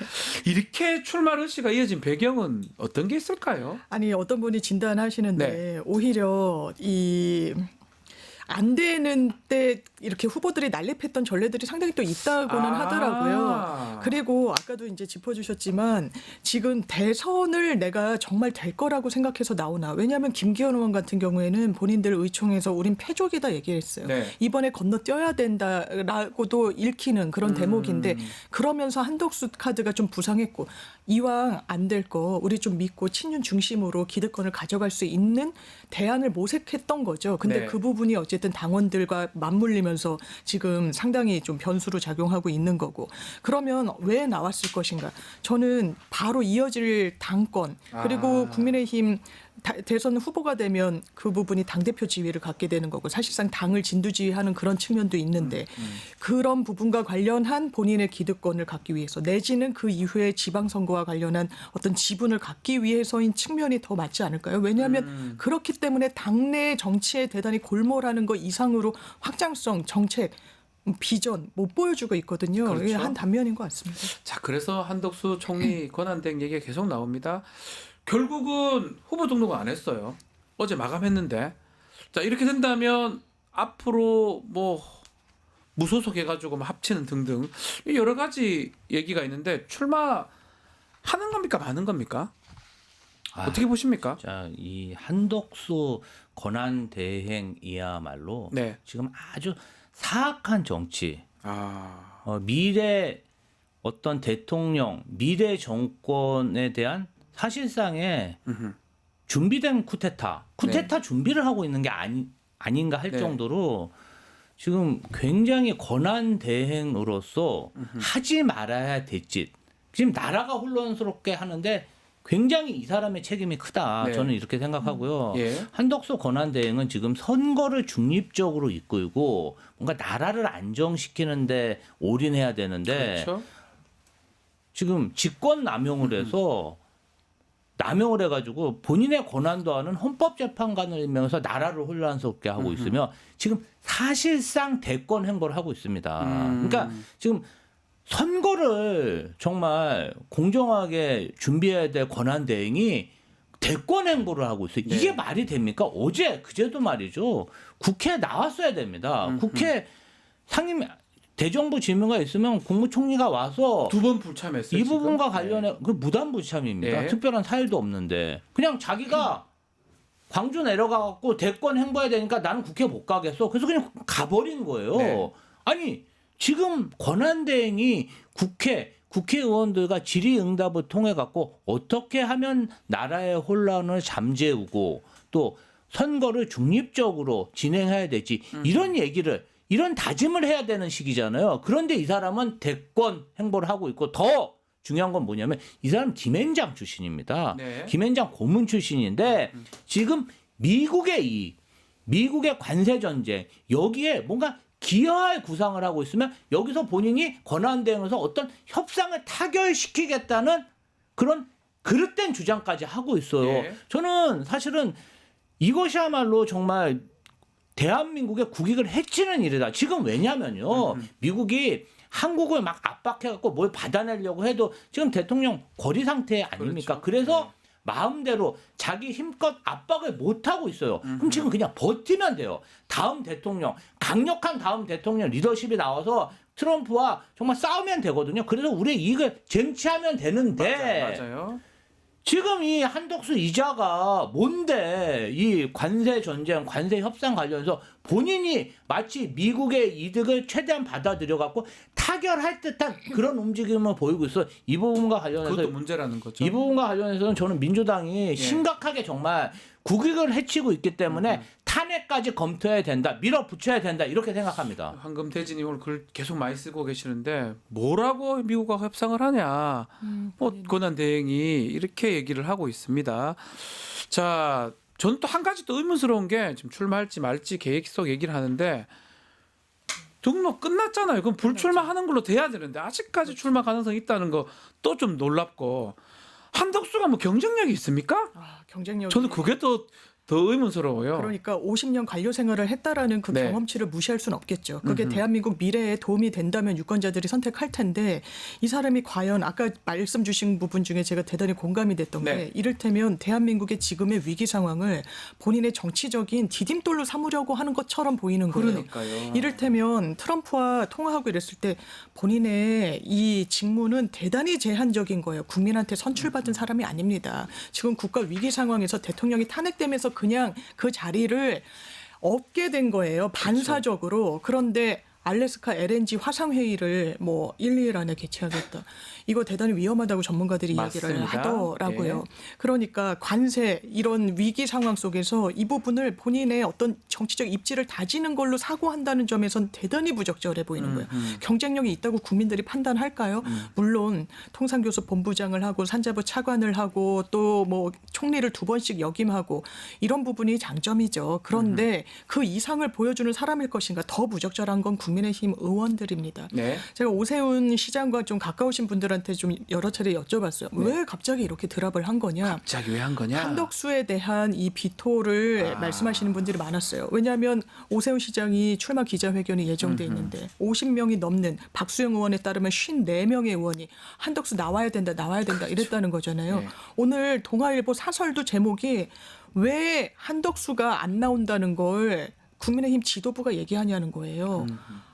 S1: 이렇게 출마 러시가 이어진 배경은 어떤 게 있을까요?
S13: 아니 어떤 분이 진단하시는데 오히려 이 안 되는 때 이렇게 후보들이 난립했던 전례들이 상당히 또 있다고는 하더라고요. 그리고 아까도 이제 짚어주셨지만 지금 대선을 내가 정말 될 거라고 생각해서 나오나. 왜냐하면 김기현 의원 같은 경우에는 본인들 의총에서 우린 패족이다 얘기했어요.
S1: 네.
S13: 이번에 건너뛰어야 된다라고도 읽히는 그런 대목인데 그러면서 한덕수 카드가 좀 부상했고 이왕 안 될 거 우리 좀 믿고 친윤 중심으로 기득권을 가져갈 수 있는 대안을 모색했던 거죠. 근데
S1: 네.
S13: 그 부분이 어쨌든 당원들과 맞물리면서 지금 상당히 좀 변수로 작용하고 있는 거고. 그러면 왜 나왔을 것인가? 저는 바로 이어질 당권 그리고 국민의힘 대선 후보가 되면 그 부분이 당대표 지위를 갖게 되는 거고 사실상 당을 진두지휘하는 그런 측면도 있는데 그런 부분과 관련한 본인의 기득권을 갖기 위해서 내지는 그 이후에 지방선거와 관련한 어떤 지분을 갖기 위해서인 측면이 더 맞지 않을까요? 왜냐하면 그렇기 때문에 당내 정치에 대단히 골몰하는 것 이상으로 확장성, 정책, 비전 못 보여주고 있거든요.
S1: 그렇죠.
S13: 이게 한 단면인 것 같습니다.
S1: 자, 그래서 한덕수 총리 권한대행 얘기가 계속 나옵니다. 결국은 후보 등록을 안 했어요. 어제 마감했는데. 자, 이렇게 된다면 앞으로 뭐 무소속 해가지고 뭐 합치는 등등 여러 가지 얘기가 있는데 출마하는 겁니까 마는 겁니까? 어떻게 보십니까?
S12: 자, 이 한덕수 권한 대행이야말로
S1: 네.
S12: 지금 아주 사악한 정치, 미래 어떤 대통령, 미래 정권에 대한 사실상의 준비된 쿠데타 준비를 하고 있는 게 아닌가 할 정도로 지금 굉장히 권한 대행으로서 하지 말아야 될 짓. 지금 나라가 혼란스럽게 하는데 굉장히 이 사람의 책임이 크다.
S1: 네.
S12: 저는 이렇게 생각하고요.
S1: 예.
S12: 한덕수 권한 대행은 지금 선거를 중립적으로 이끌고 뭔가 나라를 안정시키는데 올인해야 되는데
S1: 그렇죠.
S12: 지금 직권 남용을 해서 남용을 해가지고 본인의 권한도 아는 헌법재판관을 면서 나라를 혼란스럽게 하고 있으며 지금 사실상 대권 행보를 하고 있습니다. 그러니까 지금 선거를 정말 공정하게 준비해야 될 권한 대행이 대권 행보를 하고 있어요. 이게 말이 됩니까? 어제 그제도 말이죠. 국회에 나왔어야 됩니다. 국회 상임 대정부 질문가 있으면 국무총리가 와서
S1: 2번 불참했어요.
S12: 이 부분과
S1: 지금?
S12: 관련해 그 무단 불참입니다.
S1: 네.
S12: 특별한 사유도 없는데 그냥 자기가 광주 내려가갖고 대권 행보해야 되니까 나는 국회 못 가겠어. 그래서 그냥 가버린 거예요.
S1: 네.
S12: 아니 지금 권한대행이 국회의원들과 질의응답을 통해 갖고 어떻게 하면 나라의 혼란을 잠재우고 또 선거를 중립적으로 진행해야 될지 이런 얘기를 이런 다짐을 해야 되는 시기잖아요. 그런데 이 사람은 대권 행보를 하고 있고 더 중요한 건 뭐냐면 이 사람 김앤장 출신입니다.
S1: 네.
S12: 김앤장 고문 출신인데 지금 미국의 이익, 미국의 관세 전쟁 여기에 뭔가 기여할 구상을 하고 있으면 여기서 본인이 권한대행에서 어떤 협상을 타결시키겠다는 그런 그릇된 주장까지 하고 있어요.
S1: 네.
S12: 저는 사실은 이것이야말로 정말 대한민국의 국익을 해치는 일이다. 지금 왜냐면요. 미국이 한국을 막 압박해갖고 뭘 받아내려고 해도 지금 대통령 거리 상태 아닙니까?
S1: 그렇죠.
S12: 그래서 마음대로 자기 힘껏 압박을 못하고 있어요. 그럼 지금 그냥 버티면 돼요. 다음 대통령, 강력한 다음 대통령 리더십이 나와서 트럼프와 정말 싸우면 되거든요. 그래서 우리의 이익을 쟁취하면 되는데
S1: 맞아요.
S12: 지금 이 한덕수 이자가 뭔데 이 관세 전쟁, 관세 협상 관련해서 본인이 마치 미국의 이득을 최대한 받아들여 갖고 타결할 듯한 그런 움직임을 보이고 있어. 이 부분과 관련해서
S1: 그것도 문제라는 거죠.
S12: 이 부분과 관련해서는 저는 민주당이 심각하게 정말 국익을 해치고 있기 때문에 탄핵까지 검토해야 된다, 밀어붙여야 된다 이렇게 생각합니다.
S1: 황금대진이 오늘 글 계속 많이 쓰고 계시는데 뭐라고 미국과 협상을 하냐. 권한 대행이 이렇게 얘기를 하고 있습니다. 자, 저는 또 한 가지 또 의문스러운 게 지금 출마할지 말지 계획서 얘기를 하는데 등록 끝났잖아요. 그럼 불출마하는 걸로 돼야 되는데 아직까지 출마 가능성이 있다는 거 또 좀 놀랍고 한덕수가 뭐 경쟁력이 있습니까?
S13: 경쟁력이
S1: 저는 그게 또 더 의문스러워요.
S13: 그러니까 50년 관료 생활을 했다라는 그
S1: 네.
S13: 경험치를 무시할 수는 없겠죠. 그게 대한민국 미래에 도움이 된다면 유권자들이 선택할 텐데 이 사람이 과연 아까 말씀 주신 부분 중에 제가 대단히 공감이 됐던
S1: 네.
S13: 게 이를테면 대한민국의 지금의 위기 상황을 본인의 정치적인 디딤돌로 삼으려고 하는 것처럼 보이는 거예요.
S1: 그러니까요.
S13: 이를테면 트럼프와 통화하고 이랬을 때 본인의 이 직무는 대단히 제한적인 거예요. 국민한테 선출받은 사람이 아닙니다. 지금 국가 위기 상황에서 대통령이 탄핵되면서 그냥 그 자리를 얻게 된 거예요. 반사적으로. 그런데 알래스카 LNG 화상 회의를 뭐 1, 2일 안에 개최하겠다. 이거 대단히 위험하다고 전문가들이 이야기를
S1: 맞습니다.
S13: 하더라고요.
S1: 예.
S13: 그러니까 관세 이런 위기 상황 속에서 이 부분을 본인의 어떤 정치적 입지를 다지는 걸로 사고한다는 점에선 대단히 부적절해 보이는 거예요. 경쟁력이 있다고 국민들이 판단할까요? 물론 통상교섭 본부장을 하고 산자부 차관을 하고 또 뭐 총리를 2번씩 역임하고 이런 부분이 장점이죠. 그런데 그 이상을 보여주는 사람일 것인가 더 부적절한 건 국민의힘 의원들입니다.
S1: 네.
S13: 제가 오세훈 시장과 좀 가까우신 분들한테 좀 여러 차례 여쭤봤어요.
S1: 네.
S13: 왜 갑자기 이렇게 드랍을 한 거냐?
S1: 갑자기 왜 한 거냐?
S13: 한덕수에 대한 이 비토를 말씀하시는 분들이 많았어요. 왜냐하면 오세훈 시장이 출마 기자회견이 예정돼 있는데 50명이 넘는 박수영 의원에 따르면 54명의 의원이 한덕수 나와야 된다 이랬다는 거잖아요.
S1: 네.
S13: 오늘 동아일보 사설도 제목이 왜 한덕수가 안 나온다는 걸 국민의힘 지도부가 얘기하냐는 거예요.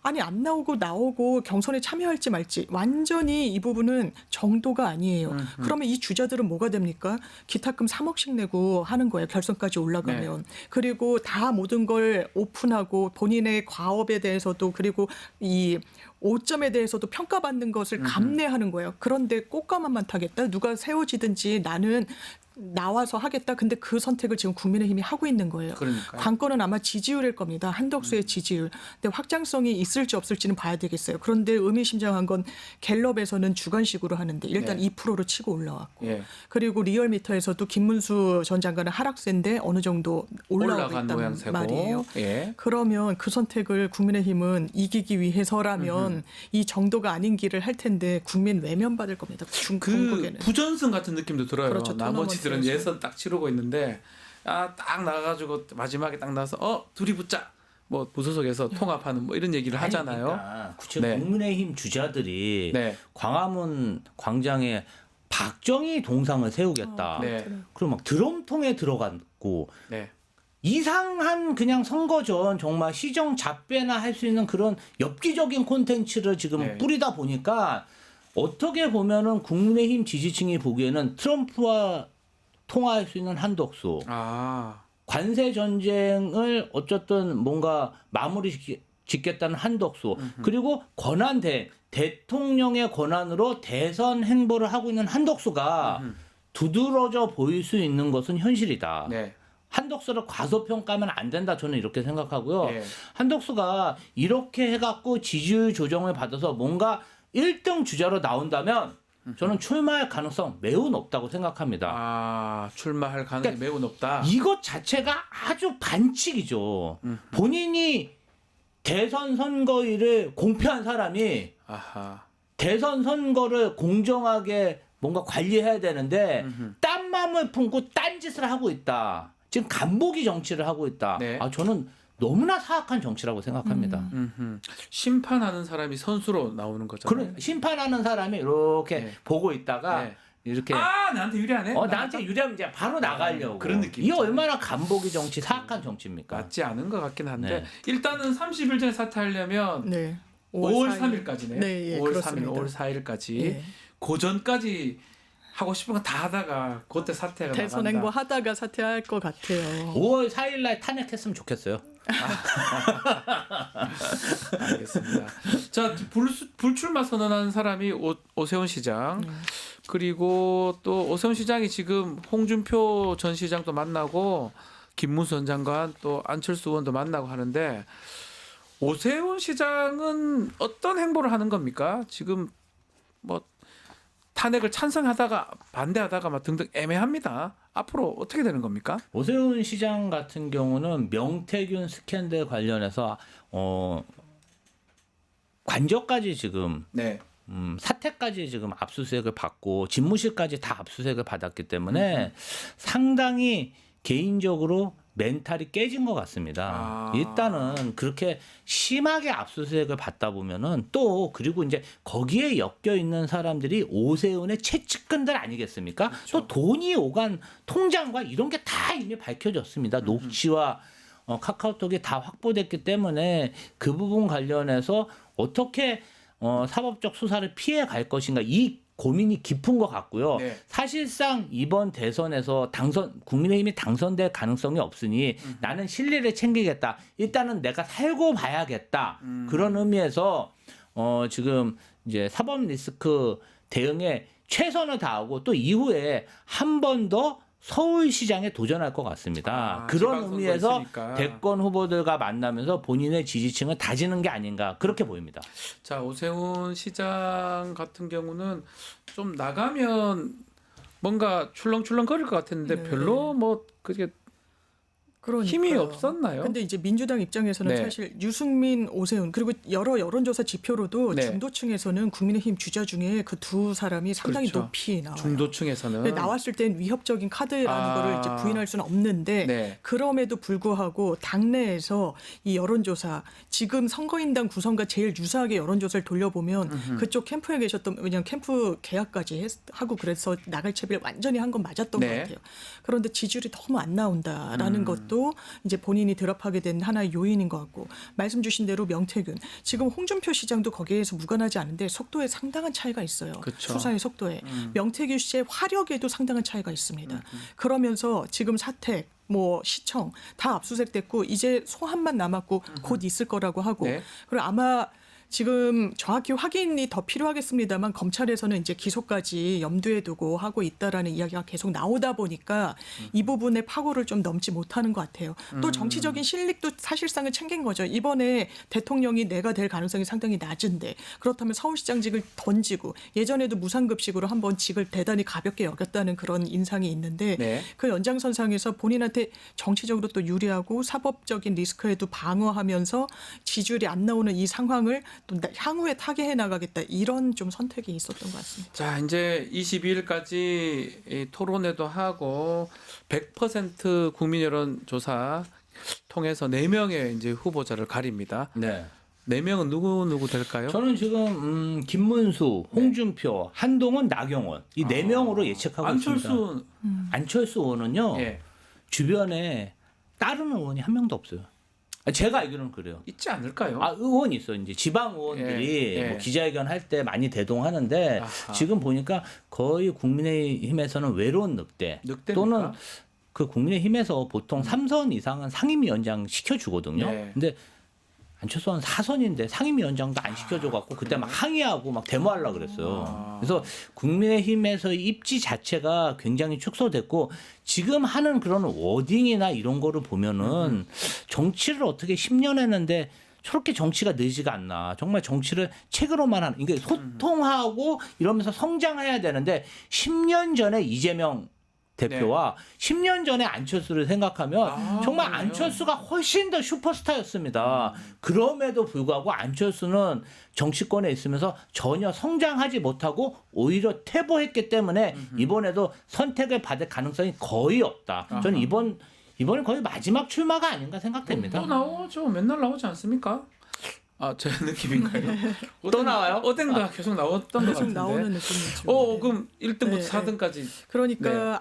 S13: 아니 안 나오고 경선에 참여할지 말지 완전히 이 부분은 정도가 아니에요. 그러면 이 주자들은 뭐가 됩니까? 기탁금 3억씩 내고 하는 거예요. 결선까지 올라가면.
S1: 네.
S13: 그리고 다 모든 걸 오픈하고 본인의 과업에 대해서도 그리고 이 오점에 대해서도 평가받는 것을 감내하는 거예요. 그런데 꽃가마만 타겠다. 누가 세워지든지 나는 나와서 하겠다. 근데 그 선택을 지금 국민의힘이 하고 있는 거예요.
S1: 그러니까요.
S13: 관건은 아마 지지율일 겁니다. 한덕수의 지지율. 근데 확장성이 있을지 없을지는 봐야 되겠어요. 그런데 의미심장한 건 갤럽에서는 주관식으로 하는데 일단
S1: 네.
S13: 2%로 치고 올라왔고
S1: 예.
S13: 그리고 리얼미터에서도 김문수 전 장관은 하락세인데 어느 정도 올라오고
S1: 올라간
S13: 있단
S1: 모양새고.
S13: 말이에요.
S1: 예.
S13: 그러면 그 선택을 국민의힘은 이기기 위해서라면 이 정도가 아닌 길을 할 텐데 국민 외면받을 겁니다.
S1: 그
S13: 중국에는.
S1: 부전승 같은 느낌도 들어요.
S13: 그렇죠.
S1: 나머지들은
S13: 토너먼트에서.
S1: 예선 딱 치르고 있는데 딱 나가가지고 마지막에 딱 나서 둘이 붙자. 뭐 무소속에서 통합하는 뭐 이런 얘기를 하잖아요.
S12: 그러니까 구체적
S1: 네.
S12: 국민의힘 주자들이
S1: 네.
S12: 광화문 광장에 박정희 동상을 세우겠다.
S1: 네.
S12: 그럼 막 드럼통에 들어갔고
S1: 네.
S12: 이상한 그냥 선거 전 정말 시정 잡배나 할 수 있는 그런 엽기적인 콘텐츠를 지금
S1: 네.
S12: 뿌리다 보니까 어떻게 보면은 국민의힘 지지층이 보기에는 트럼프와 통화할 수 있는 한덕수, 관세 전쟁을 어쨌든 뭔가 마무리 짓겠다는 한덕수, 그리고 대통령의 권한으로 대선 행보를 하고 있는 한덕수가 두드러져 보일 수 있는 것은 현실이다.
S1: 네.
S12: 한덕수를 과소평가하면 안 된다. 저는 이렇게 생각하고요.
S1: 네.
S12: 한덕수가 이렇게 해갖고 지지율 조정을 받아서 뭔가 1등 주자로 나온다면 저는 출마할 가능성 매우 높다고 생각합니다.
S1: 출마할 가능성이 매우 높다.
S12: 이것 자체가 아주 반칙이죠. 본인이 대선 선거일을 공표한 사람이 대선 선거를 공정하게 뭔가 관리해야 되는데 딴 마음을 품고 딴짓을 하고 있다. 지금 간보기 정치를 하고 있다.
S1: 네.
S12: 저는 너무나 사악한 정치라고 생각합니다.
S1: 심판하는 사람이 선수로 나오는 거잖아요.
S12: 그런 심판하는 사람이 이렇게
S1: 네.
S12: 보고 있다가
S1: 네.
S12: 이렇게
S1: 나한테 유리하네.
S12: 나한테 유리하면 이제 바로 나가려고.
S1: 그런 느낌.
S12: 이게 얼마나 간보기 정치, 사악한 정치입니까?
S1: 맞지 않은 것 같긴 한데
S12: 네.
S1: 일단은 30일 전에 사퇴하려면
S13: 네.
S1: 5월 3일까지네요.
S13: 네, 예,
S1: 5월
S13: 그렇습니다.
S1: 3일, 5월 4일까지
S13: 예.
S1: 고전까지 하고 싶은 거 다 하다가 그때 사퇴가
S13: 대선
S1: 나간다.
S13: 행보 하다가 사퇴할 것 같아요.
S12: 5월 4일 날 탄핵했으면 좋겠어요.
S1: 알겠습니다. 자, 불출마 선언한 사람이 오세훈 시장. 그리고 또 오세훈 시장이 지금 홍준표 전 시장도 만나고 김문수 전 장관 또 안철수 의원도 만나고 하는데 오세훈 시장은 어떤 행보를 하는 겁니까? 지금 뭐 탄핵을 찬성하다가 반대하다가 막 등등 애매합니다. 앞으로 어떻게 되는 겁니까?
S12: 오세훈 시장 같은 경우는 명태균 스캔들 관련해서 관저까지 지금
S1: 네.
S12: 사퇴까지 지금 압수수색을 받고 집무실까지 다 압수수색을 받았기 때문에 상당히 개인적으로 멘탈이 깨진 것 같습니다. 일단은 그렇게 심하게 압수수색을 받다 보면은 또 그리고 이제 거기에 엮여 있는 사람들이 오세훈의 최측근들 아니겠습니까? 또 돈이 오간 통장과 이런 게 다 이미 밝혀졌습니다. 녹취와 카카오톡이 다 확보됐기 때문에 그 부분 관련해서 어떻게 사법적 수사를 피해 갈 것인가 이 고민이 깊은 것 같고요.
S1: 네.
S12: 사실상 이번 대선에서 국민의힘이 당선될 가능성이 없으니 나는 실리를 챙기겠다. 일단은 내가 살고 봐야겠다. 그런 의미에서 지금 이제 사법 리스크 대응에 최선을 다하고 또 이후에 한 번 더 서울시장에 도전할 것 같습니다. 그런 의미에서
S1: 있으니까.
S12: 대권 후보들과 만나면서 본인의 지지층을 다지는 게 아닌가 그렇게 보입니다.
S1: 자, 오세훈 시장 같은 경우는 좀 나가면 뭔가 출렁출렁 거릴 것 같았는데 별로 뭐 그게 힘이 없었나요?
S13: 근데 이제 민주당 입장에서는
S1: 네.
S13: 사실 유승민, 오세훈 그리고 여러 여론조사 지표로도
S1: 네.
S13: 중도층에서는 국민의힘 주자 중에 그 두 사람이 상당히
S1: 그렇죠.
S13: 높이 나와요.
S1: 중도층에서는
S13: 근데 나왔을 땐 위협적인 카드라는 거를 이제 부인할 수는 없는데
S1: 네.
S13: 그럼에도 불구하고 당내에서 이 여론조사 지금 선거인단 구성과 제일 유사하게 여론조사를 돌려보면 그쪽 캠프에 계셨던 왜냐하면 캠프 계약까지 하고 그래서 나갈 채비를 완전히 한 건 맞았던
S1: 네.
S13: 것 같아요. 그런데 지지율이 너무 안 나온다라는 것도 이제 본인이 드랍하게 된 하나의 요인인 것 같고 말씀 주신 대로 명태균 지금 홍준표 시장도 거기에서 무관하지 않은데 속도에 상당한 차이가 있어요.
S1: 그쵸.
S13: 수사의 속도에 명태균 씨의 화력에도 상당한 차이가 있습니다. 그러면서 지금 사택 뭐 시청 다 압수수색됐고 이제 소환만 남았고 곧 있을 거라고 하고
S1: 네.
S13: 그리고 아마 지금 정확히 확인이 더 필요하겠습니다만 검찰에서는 이제 기소까지 염두에 두고 하고 있다라는 이야기가 계속 나오다 보니까 이 부분의 파고를 좀 넘지 못하는 것 같아요. 또 정치적인 실력도 사실상은 챙긴 거죠. 이번에 대통령이 내가 될 가능성이 상당히 낮은데 그렇다면 서울시장직을 던지고 예전에도 무상급식으로 한번 직을 대단히 가볍게 여겼다는 그런 인상이 있는데
S1: 네.
S13: 그 연장선상에서 본인한테 정치적으로 또 유리하고 사법적인 리스크에도 방어하면서 지지율이 안 나오는 이 상황을 또 향후에 타개해 나가겠다 이런 좀 선택이 있었던 것 같습니다.
S1: 자, 이제 22일까지 토론회도 하고 100% 국민 여론 조사 통해서 4명의 이제 후보자를 가립니다.
S12: 네.
S1: 4명은 누구 될까요?
S12: 저는 지금 김문수, 홍준표, 한동훈, 나경원 이 4명으로 예측하고 있습니다. 안철수 의원은요.
S1: 예.
S12: 주변에 다른 의원이 한 명도 없어요. 제가 알기로는 그래요.
S1: 있지 않을까요?
S12: 의원이 있어요. 이제 지방 의원들이
S1: 예.
S12: 뭐 기자회견 할 때 많이 대동하는데
S1: 아하.
S12: 지금 보니까 거의 국민의힘에서는 외로운
S1: 늑대입니까?
S12: 또는 그 국민의힘에서 보통 3선 이상은 상임위원장 시켜주거든요.
S1: 네.
S12: 근데 안철수는 4선인데 상임위원장도 안 시켜줘갖고 그때 막 항의하고 막 데모하려고 그랬어요. 그래서 국민의힘에서의 입지 자체가 굉장히 축소됐고 지금 하는 그런 워딩이나 이런 거를 보면은 정치를 어떻게 10년 했는데 저렇게 정치가 느지가 않나. 정말 정치를 책으로만 하는, 이게 소통하고 이러면서 성장해야 되는데 10년 전에 이재명 대표와 10년 전에 안철수를 생각하면 정말
S1: 그러네요.
S12: 안철수가 훨씬 더 슈퍼스타였습니다. 그럼에도 불구하고 안철수는 정치권에 있으면서 전혀 성장하지 못하고 오히려 퇴보했기 때문에 이번에도 선택을 받을 가능성이 거의 없다. 저는 이번에 거의 마지막 출마가 아닌가 생각됩니다.
S1: 또 나오죠. 맨날 나오지 않습니까? 제 느낌인가요?
S12: 또 나와요?
S1: 어딘가 계속 나왔던 것
S13: 계속
S1: 같은데.
S13: 나오는 느낌이죠.
S1: 그럼 1등부터
S13: 네,
S1: 4등까지.
S13: 그러니까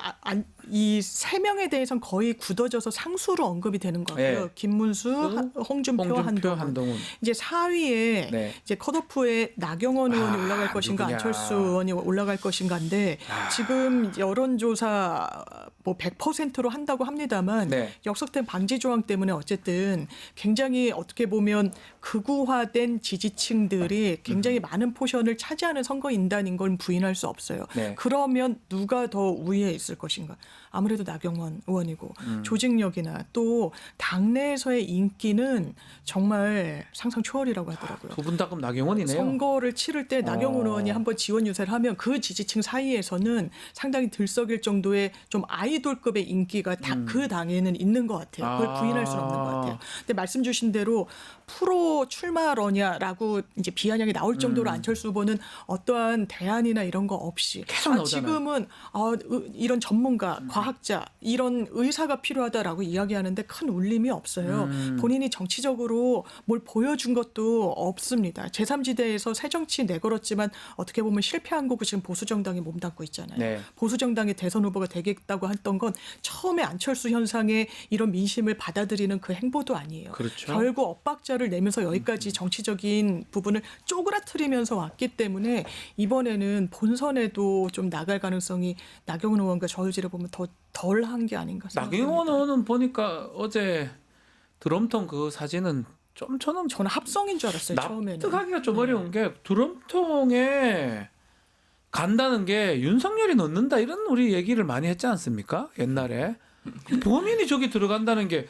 S13: 이 3명에 대해서는 거의 굳어져서 상수로 언급이 되는 것 같고요.
S1: 네.
S13: 김문수, 홍준표, 한동훈. 이제 4위에
S1: 네.
S13: 이제 컷오프에 나경원 의원이 올라갈 것인가,
S1: 누구냐.
S13: 안철수 의원이 올라갈 것인가인데 지금 여론조사 뭐 100%로 한다고 합니다만
S1: 네.
S13: 역속된 방지 조항 때문에 어쨌든 굉장히 어떻게 보면 극우화된 지지층들이 굉장히 많은 포션을 차지하는 선거인단인 걸 부인할 수 없어요.
S1: 네.
S13: 그러면 누가 더 우위에 있을 것인가? 아무래도 나경원 의원이고 조직력이나 또 당내에서의 인기는 정말 상상 초월이라고 하더라고요.
S1: 두 분 다 그럼 나경원이네요.
S13: 선거를 치를 때 나경원 의원이 한번 지원 유세를 하면 그 지지층 사이에서는 상당히 들썩일 정도의 좀 아이돌급의 인기가 그 당에는 있는 것 같아요. 그걸 부인할 수는 없는 것 같아요. 근데 말씀 주신 대로 프로 출마러냐라고 이제 비아냥이 나올 정도로 안철수 후보는 어떠한 대안이나 이런 거 없이
S1: 계속 나오잖아요.
S13: 지금은 이런 전문가 과학자 이런 의사가 필요하다라고 이야기하는데 큰 울림이 없어요. 본인이 정치적으로 뭘 보여준 것도 없습니다. 제3지대에서 새정치 내걸었지만 어떻게 보면 실패한 거고 지금 보수정당이 몸담고 있잖아요.
S1: 네.
S13: 보수정당의 대선 후보가 되겠다고 했던 건 처음에 안철수 현상의 이런 민심을 받아들이는 그 행보도 아니에요.
S1: 그렇죠.
S13: 결국 엇박자를 내면서 여기까지 정치적인 부분을 쪼그라뜨리면서 왔기 때문에 이번에는 본선에도 좀 나갈 가능성이 나경원 의원과 저울질을 보면 더 덜한 게 아닌가 생각합니다.
S1: 나경원 의원은 보니까 어제 드럼통 그 사진은 좀 저는
S13: 합성인 줄 알았어요. 처음에는.
S1: 납득하기가 좀 어려운 게 드럼통에 간다는 게 윤석열이 넣는다 이런 우리 얘기를 많이 했지 않습니까? 옛날에 본인이 저기 들어간다는 게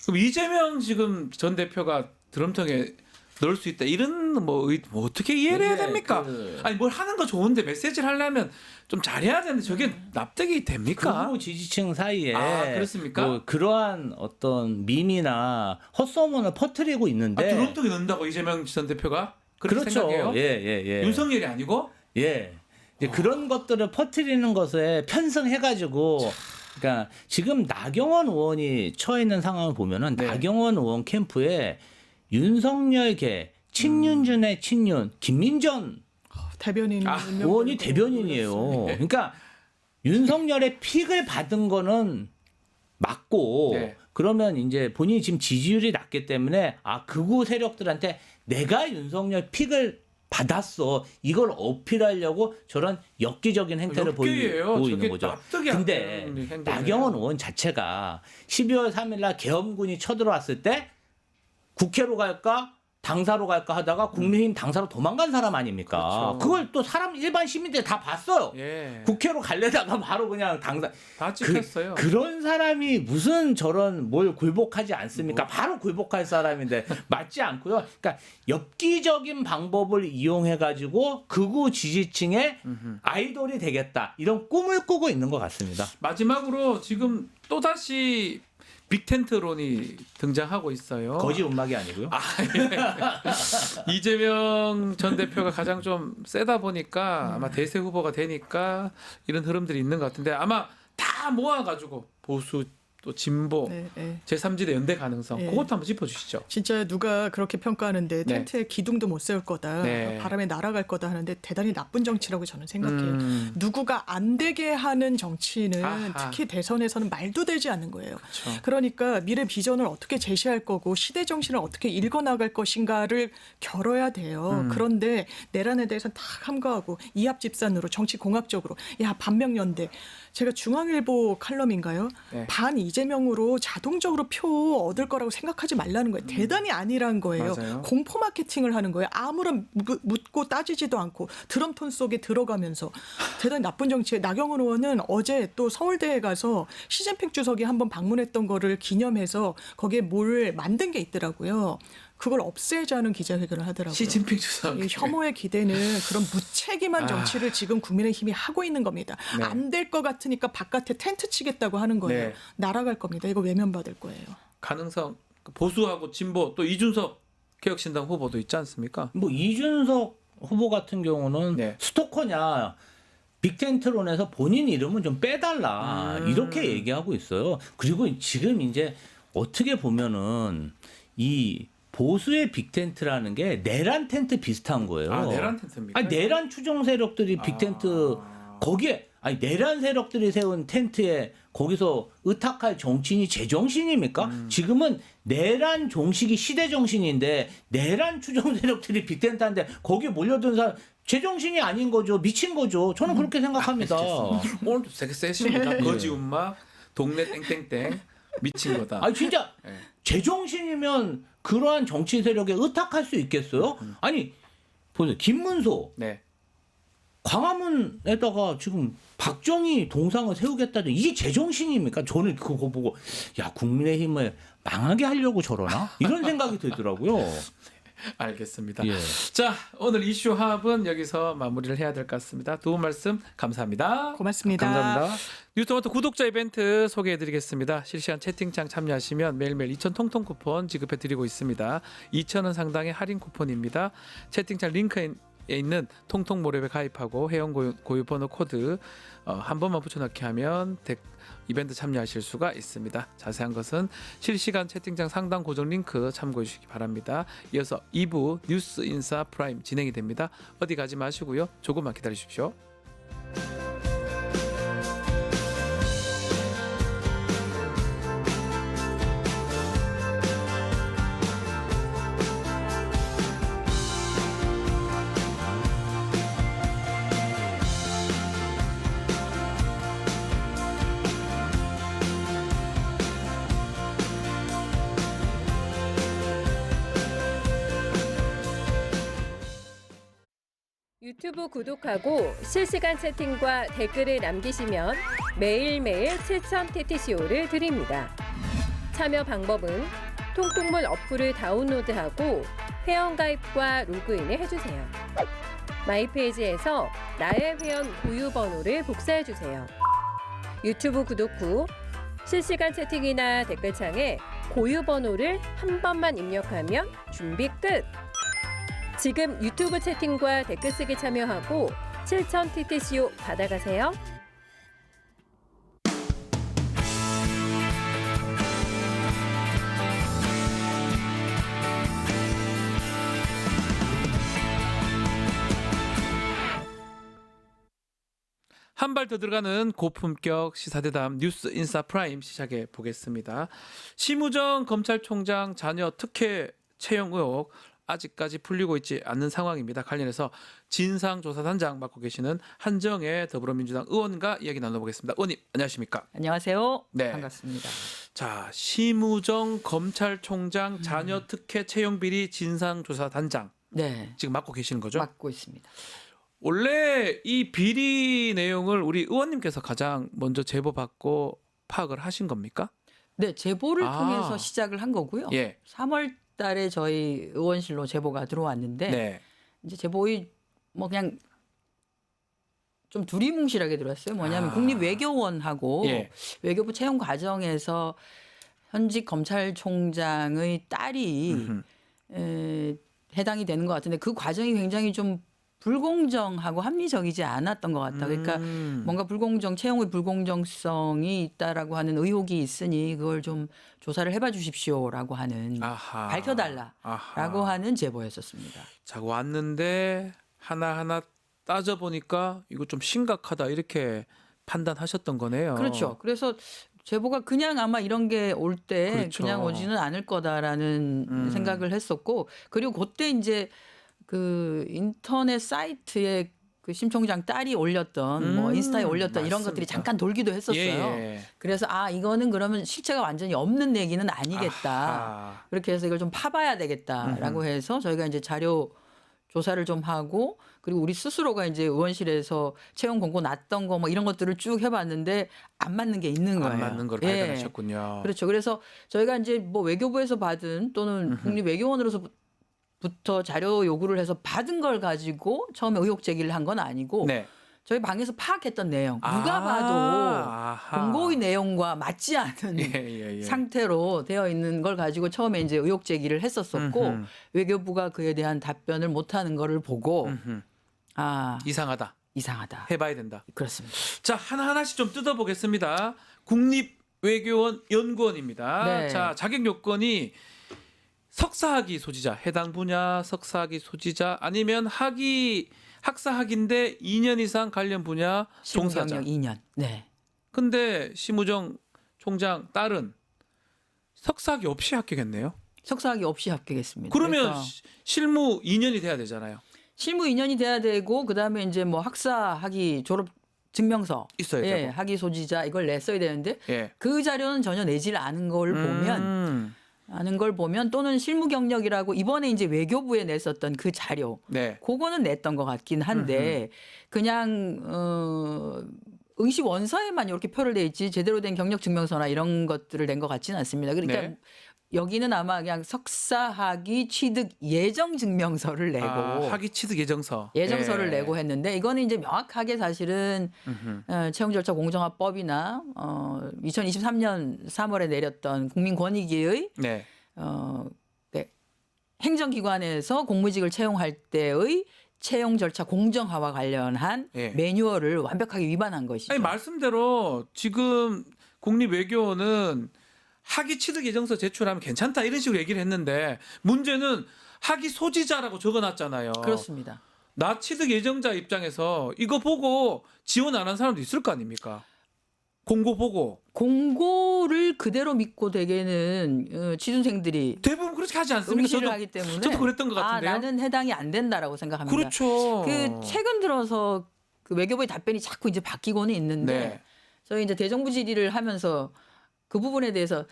S1: 그럼 이재명 지금 전 대표가 드럼통에 넣을 수 있다 이런 뭐 어떻게 이해를 해야 됩니까? 아니 뭘 하는 거 좋은데 메시지를 하려면 좀 잘해야 되는데 저게 납득이 됩니까?
S12: 후보 지지층 사이에
S1: 그렇습니까?
S12: 뭐 그러한 어떤 밈이나 헛소문을 퍼뜨리고 있는데
S1: 드럼통에 넣는다고 이재명 전 대표가 그렇게
S12: 그렇죠.
S1: 생각해요?
S12: 예.
S1: 윤석열이 아니고?
S12: 예. 이제 그런 것들을 퍼뜨리는 것에 편승해가지고 그러니까 지금 나경원 의원이 처해 있는 상황을 보면은 나경원 의원 캠프에 윤석열계 친윤준의 친윤 김민전
S13: 대변인
S12: 의원이 대변인이에요. 그러니까 윤석열의 픽을 받은 거는 맞고 그러면 이제 본인이 지금 지지율이 낮기 때문에 극우 세력들한테 내가 윤석열 픽을 받았어. 이걸 어필하려고 저런 엽기적인 행태를 보이고 있는 거죠. 근데 나경원 의원 자체가 12월 3일 날 계엄군이 쳐들어왔을 때 국회로 갈까 당사로 갈까 하다가 국민의힘 당사로 도망간 사람 아닙니까?
S1: 그렇죠.
S12: 그걸 또 사람 일반 시민들 다 봤어요. 국회로 갈래다가 바로 그냥 당사
S1: 다 찍혔어요.
S12: 그런 사람이 무슨 저런 뭘 굴복하지 않습니까? 바로 굴복할 사람인데 맞지 않고요. 그러니까 엽기적인 방법을 이용해 가지고 극우 지지층의 아이돌이 되겠다 이런 꿈을 꾸고 있는 것 같습니다.
S1: 마지막으로 지금 또 다시 빅텐트론이 등장하고 있어요.
S12: 거지 음악이 아니고요.
S1: 이재명 전 대표가 가장 좀 세다 보니까 아마 대세 후보가 되니까 이런 흐름들이 있는 것 같은데 아마 다 모아가지고 보수 또 진보 제3지대 연대 가능성 그것도 한번 짚어주시죠.
S13: 진짜 누가 그렇게 평가하는데 텐트에 기둥도 못 세울 거다. 바람에 날아갈 거다 하는데 대단히 나쁜 정치라고 저는 생각해요. 누구가 안 되게 하는 정치는 특히 대선에서는 말도 되지 않는 거예요. 그러니까 미래 비전을 어떻게 제시할 거고 시대 정신을 어떻게 읽어나갈 것인가를 겨뤄야 돼요. 그런데 내란에 대해서는 다 함가하고 이합집산으로 정치공학적으로 반명연대 제가 중앙일보 칼럼인가요? 반 이재명으로 자동적으로 표 얻을 거라고 생각하지 말라는 거예요. 대단히 아니란 거예요.
S1: 맞아요.
S13: 공포 마케팅을 하는 거예요. 아무런 묻고 따지지도 않고 드럼톤 속에 들어가면서 대단히 나쁜 정치에 나경원 의원은 어제 또 서울대에 가서 시진핑 주석이 한번 방문했던 거를 기념해서 거기에 뭘 만든 게 있더라고요. 그걸 없애자는 기자회견을 하더라고요.
S1: 시진핑 주석.
S13: 혐오에 기대는 그런 무책임한 정치를 지금 국민의힘이 하고 있는 겁니다. 안 될 것 같으니까 바깥에 텐트 치겠다고 하는 거예요. 날아갈 겁니다. 이거 외면받을 거예요.
S1: 가능성 보수하고 진보 또 이준석 개혁신당 후보도 있지 않습니까?
S12: 뭐 이준석 후보 같은 경우는 스토커냐 빅텐트론에서 본인 이름은 좀 빼달라 이렇게 얘기하고 있어요. 그리고 지금 이제 어떻게 보면은 이 보수의 빅텐트라는 게 내란 텐트 비슷한 거예요.
S1: 내란 텐트입니까?
S12: 내란 추종 세력들이 빅텐트 거기에 내란 세력들이 세운 텐트에 거기서 의탁할 정치인이 제정신입니까? 지금은 내란 종식이 시대 정신인데 내란 추종 세력들이 빅텐트한데 거기에 몰려든 사람 제정신이 아닌 거죠. 미친 거죠. 저는 그렇게 생각합니다.
S1: 오늘도 되게 세십니다. 거지 음악, 동네 땡땡땡 미친 거다.
S12: 진짜 제정신이면 그러한 정치 세력에 의탁할 수 있겠어요? 아니 보세요. 김문소 광화문에다가 지금 박정희 동상을 세우겠다는 이게 제정신입니까? 저는 그거 보고 국민의힘을 망하게 하려고 저러나? 이런 생각이 들더라고요.
S1: 알겠습니다. 자, 오늘 이슈 합은 여기서 마무리를 해야 될 것 같습니다. 두 분 말씀 감사합니다.
S13: 고맙습니다.
S1: 감사합니다. 뉴스토마토 구독자 이벤트 소개해드리겠습니다. 실시간 채팅창 참여하시면 매일매일 2,000 통통 쿠폰 지급해드리고 있습니다. 2,000원 상당의 할인 쿠폰입니다. 채팅창 링크에 있는 통통 모랩에 가입하고 회원 고유 번호 코드 한 번만 붙여넣기 하면 이벤트 참여하실 수가 있습니다. 자세한 것은 실시간 채팅창 상단 고정 링크 참고해 주시기 바랍니다. 이어서 2부 뉴스 인사 프라임 진행이 됩니다. 어디 가지 마시고요. 조금만 기다리십시오.
S2: 유튜브 구독하고 실시간 채팅과 댓글을 남기시면 매일매일 7,000TTCO를 드립니다. 참여 방법은 통통물 어플을 다운로드하고 회원가입과 로그인을 해주세요. 마이페이지에서 나의 회원 고유 번호를 복사해주세요. 유튜브 구독 후 실시간 채팅이나 댓글창에 고유 번호를 한 번만 입력하면 준비 끝! 지금 유튜브 채팅과 댓글 쓰기 참여하고 7,000TTCO 받아가세요.
S1: 한 발 더 들어가는 고품격 시사대담 뉴스 인사 프라임 시작해 보겠습니다. 심우정 검찰총장 자녀 특혜 채용 의혹 아직까지 풀리고 있지 않는 상황입니다. 관련해서 진상조사단장 맡고 계시는 한정혜 더불어민주당 의원과 이야기 나눠보겠습니다. 의원님 안녕하십니까?
S8: 안녕하세요.
S1: 네.
S8: 반갑습니다.
S1: 자, 심우정 검찰총장 자녀 특혜 채용 비리 진상조사단장
S8: 네.
S1: 지금 맡고 계시는 거죠?
S8: 맡고 있습니다.
S1: 원래 이 비리 내용을 우리 의원님께서 가장 먼저 제보받고 파악을 하신 겁니까?
S8: 네, 제보를 통해서 시작을 한 거고요.
S1: 예.
S8: 3월 달에 저희 의원실로 제보가 들어왔는데
S1: 네.
S8: 이제 제보의 뭐 그냥 좀 두리뭉실하게 들어왔어요. 뭐냐면 국립외교원하고
S1: 예.
S8: 외교부 채용 과정에서 현직 검찰총장의 딸이 해당이 되는 것 같은데 그 과정이 굉장히 좀 불공정하고 합리적이지 않았던 것 같다. 그러니까 뭔가 채용의 불공정성이 있다라고 하는 의혹이 있으니 그걸 좀 조사를 해봐 주십시오라고 하는 밝혀달라라고 하는 제보였었습니다.
S1: 자, 왔는데 하나하나 따져보니까 이거 좀 심각하다 이렇게 판단하셨던 거네요.
S8: 그렇죠. 그래서 제보가 그냥 아마 이런 게 올 때
S1: 그렇죠.
S8: 그냥 오지는 않을 거다라는 생각을 했었고 그리고 그때 이제 그 인터넷 사이트에 그 심 총장 딸이 올렸던 뭐 인스타에 올렸던 이런
S1: 맞습니다.
S8: 것들이 잠깐 돌기도 했었어요.
S1: 예.
S8: 그래서 이거는 그러면 실체가 완전히 없는 얘기는 아니겠다.
S1: 아하.
S8: 그렇게 해서 이걸 좀 파봐야 되겠다라고 해서 저희가 이제 자료 조사를 좀 하고 그리고 우리 스스로가 이제 의원실에서 채용 공고 났던 거 뭐 이런 것들을 쭉 해봤는데 안 맞는 게 있는 거예요.
S1: 안 맞는 걸 발견하셨군요.
S8: 그렇죠. 그래서 저희가 이제 뭐 외교부에서 받은 또는 국립외교원으로서부터 자료 요구를 해서 받은 걸 가지고 처음에 의혹 제기를 한 건 아니고
S1: 네.
S8: 저희 방에서 파악했던 내용 누가 봐도 공고의 내용과 맞지 않은 상태로 되어 있는 걸 가지고 처음에 이제 의혹 제기를 했었었고 외교부가 그에 대한 답변을 못하는 거를 보고
S1: 이상하다. 해봐야 된다.
S8: 그렇습니다.
S1: 자, 하나하나씩 좀 뜯어보겠습니다. 국립외교원 연구원입니다.
S8: 네.
S1: 자, 자격 요건이 석사학위 소지자, 해당 분야 석사학위 소지자 아니면 학사학위인데 2년 이상 관련 분야 종사자.
S8: 2년. 네.
S1: 근데 심우정 총장 딸은 석사학위 없이 합격했네요.
S8: 석사학위 없이 합격했습니다.
S1: 그러면
S8: 그러니까
S1: 실무 2년이 돼야 되잖아요.
S8: 실무 2년이 돼야 되고 그다음에 이제 뭐 학사학위 졸업 증명서
S1: 있어야 되고.
S8: 학위 소지자 이걸 냈어야 되는데
S1: 예.
S8: 그 자료는 전혀 내질 않은 걸 보면 또는 실무 경력이라고 이번에 이제 외교부에 냈었던 그 자료 그거는 냈던 것 같긴 한데 그냥 응시 원서에만 이렇게 표를 돼 있지 제대로 된 경력 증명서나 이런 것들을 낸 것 같지는 않습니다. 그러니까 여기는 아마 그냥 석사학위 취득 예정 증명서를 내고
S1: 학위 취득 예정서
S8: 예정서를 내고 했는데 이거는 이제 명확하게 사실은 채용 절차 공정화법이나 2023년 3월에 내렸던 국민권익위의 행정기관에서 공무직을 채용할 때의 채용 절차 공정화와 관련한 매뉴얼을 완벽하게 위반한 것이죠.
S1: 아니, 말씀대로 지금 국립외교원은 학위 취득 예정서 제출하면 괜찮다 이런 식으로 얘기를 했는데 문제는 학위 소지자라고 적어놨잖아요.
S8: 그렇습니다.
S1: 나 취득 예정자 입장에서 이거 보고 지원 안 한 사람도 있을 거 아닙니까? 공고 보고.
S8: 공고를 그대로 믿고 대개는 취준생들이
S1: 대부분 그렇게 하지 않습니까?
S8: 응시를 하기 때문에
S1: 저도 그랬던 것 같은데요.
S8: 나는 해당이 안 된다라고 생각합니다.
S1: 그렇죠.
S8: 그 최근 들어서 그 외교부의 답변이 자꾸 이제 바뀌고는 있는데
S1: 네.
S8: 저희 이제 대정부 질의를 하면서 그 부분에 대해서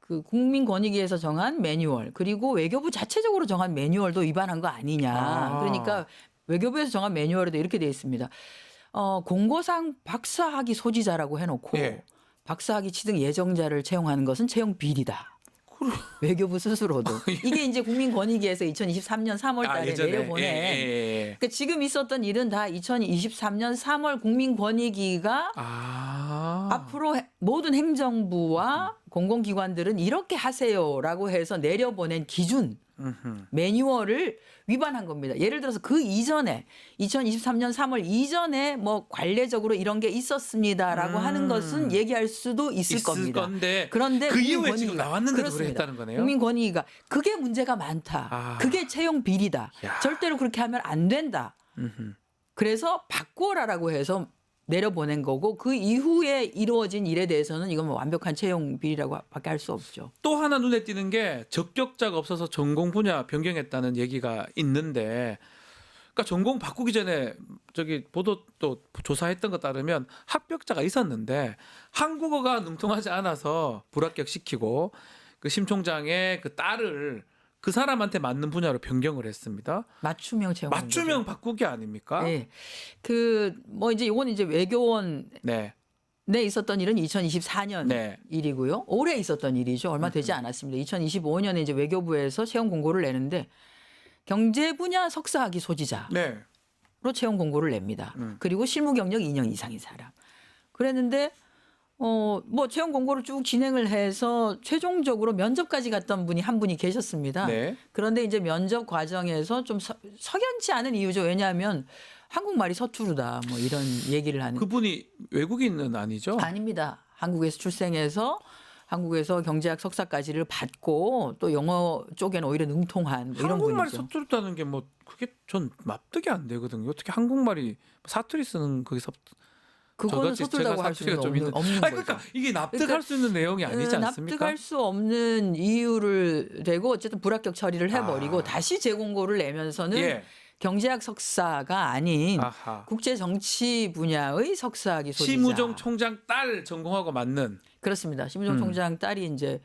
S8: 그 국민권익위에서 정한 매뉴얼 그리고 외교부 자체적으로 정한 매뉴얼도 위반한 거 아니냐. 그러니까 외교부에서 정한 매뉴얼에도 이렇게 되어 있습니다. 공고상 박사학위 소지자라고 해놓고
S1: 예.
S8: 박사학위 취득 예정자를 채용하는 것은 채용 비리다. 외교부 스스로도 이게 이제 국민권익위에서 2023년 3월달에
S1: 예전에.
S8: 내려보낸.
S1: 예.
S8: 그러니까 지금 있었던 일은 다 2023년 3월 국민권익위가 앞으로 모든 행정부와 공공기관들은 이렇게 하세요라고 해서 내려보낸 기준 매뉴얼을 위반한 겁니다. 예를 들어서 그 이전에 2023년 3월 이전에 뭐 관례적으로 이런 게 있었습니다라고 하는 것은 얘기할 수도 있을 겁니다.
S1: 건데
S8: 그런데
S1: 그 이후에 지금 나왔는데도 그래
S8: 그렇습니다.
S1: 했다는 거네요.
S8: 국민권익위가 그게 문제가 많다. 그게 채용 비리다. 절대로 그렇게 하면 안 된다. 그래서 바꿔라라고 해서 내려보낸 거고 그 이후에 이루어진 일에 대해서는 이건 뭐 완벽한 채용 비리라고 밖에 할 수 없죠.
S1: 또 하나 눈에 띄는 게 적격자가 없어서 전공 분야 변경했다는 얘기가 있는데 그러니까 전공 바꾸기 전에 저기 보도 또 조사했던 것 따르면 합격자가 있었는데 한국어가 능통하지 않아서 불합격시키고 그 심 총장의 그 딸을 그 사람한테 맞는 분야로 변경을 했습니다.
S8: 맞춤형 채용.
S1: 맞춤형 바꾸기 아닙니까?
S8: 네. 그 뭐 이제 이건 이제 외교원
S1: 네.
S8: 내 있었던 일은 2024년
S1: 네.
S8: 일이고요. 올해 있었던 일이죠. 얼마 되지 않았습니다. 2025년에 이제 외교부에서 채용 공고를 내는데 경제 분야 석사학위 소지자로
S1: 네.
S8: 채용 공고를 냅니다. 그리고 실무 경력 2년 이상인 사람. 그랬는데 뭐 채용 공고를 쭉 진행을 해서 최종적으로 면접까지 갔던 분이 한 분이 계셨습니다.
S1: 네.
S8: 그런데 이제 면접 과정에서 좀 석연치 않은 이유죠. 왜냐하면 한국말이 서투르다 뭐 이런 얘기를 하는.
S1: 그분이 외국인은 아니죠?
S8: 아닙니다. 한국에서 출생해서 한국에서 경제학 석사까지를 받고 또 영어 쪽에는 오히려 능통한 뭐 이런
S1: 한국말이
S8: 분이죠.
S1: 서투르다는 게 뭐 그게 전 납득이 안 되거든요. 어떻게 한국말이 사투리 쓰는 거기서
S8: 그거는 서툴다고 할 수는 없는
S1: 그러니까
S8: 거죠.
S1: 이게 납득할 수 있는 내용이 아니지 않습니까?
S8: 납득할 수 없는 이유를 대고 어쨌든 불합격 처리를 해버리고 다시 재공고를 내면서는
S1: 예.
S8: 경제학 석사가 아닌
S1: 아하.
S8: 국제정치 분야의 석사학위 소지자.
S1: 심우정 총장 딸 전공하고 맞는.
S8: 그렇습니다. 심우정 총장 딸이 이제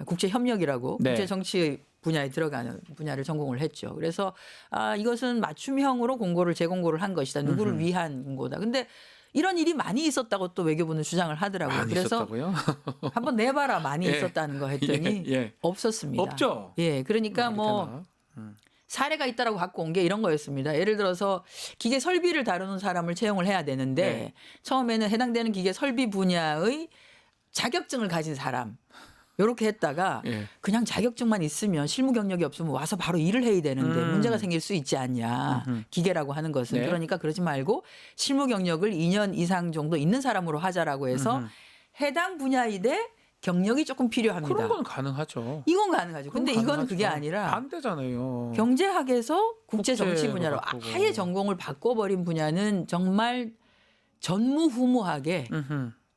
S8: 국제협력이라고
S1: 네.
S8: 국제정치 분야에 들어가는 분야를 전공을 했죠. 그래서 이것은 맞춤형으로 공고를 재공고를 한 것이다. 누구를 위한 공고다. 근데 이런 일이 많이 있었다고 또 외교부는 주장을 하더라고요.
S1: 많이
S8: 그래서
S1: 있었다고요?
S8: 한번 내봐라 많이
S1: 예.
S8: 있었다는 거 했더니
S1: 예.
S8: 없었습니다.
S1: 없죠.
S8: 예, 그러니까
S1: 말이
S8: 뭐
S1: 되나?
S8: 사례가 있다라고 갖고 온 게 이런 거였습니다. 예를 들어서 기계 설비를 다루는 사람을 채용을 해야 되는데
S1: 네.
S8: 처음에는 해당되는 기계 설비 분야의 자격증을 가진 사람 이렇게 했다가
S1: 예.
S8: 그냥 자격증만 있으면 실무 경력이 없으면 와서 바로 일을 해야 되는데 문제가 생길 수 있지 않냐. 기계라고 하는 것은.
S1: 네.
S8: 그러니까 그러지 말고 실무 경력을 2년 이상 정도 있는 사람으로 하자라고 해서 해당 분야이되 경력이 조금 필요합니다.
S1: 그런 건 가능하죠.
S8: 이건 가능하죠. 근데
S1: 그건
S8: 이거는 그게
S1: 가능하죠.
S8: 아니라
S1: 반대잖아요.
S8: 경제학에서 국제 정치
S1: 국제로
S8: 분야로
S1: 바꾸고.
S8: 아예 전공을 바꿔버린 분야는 정말 전무후무하게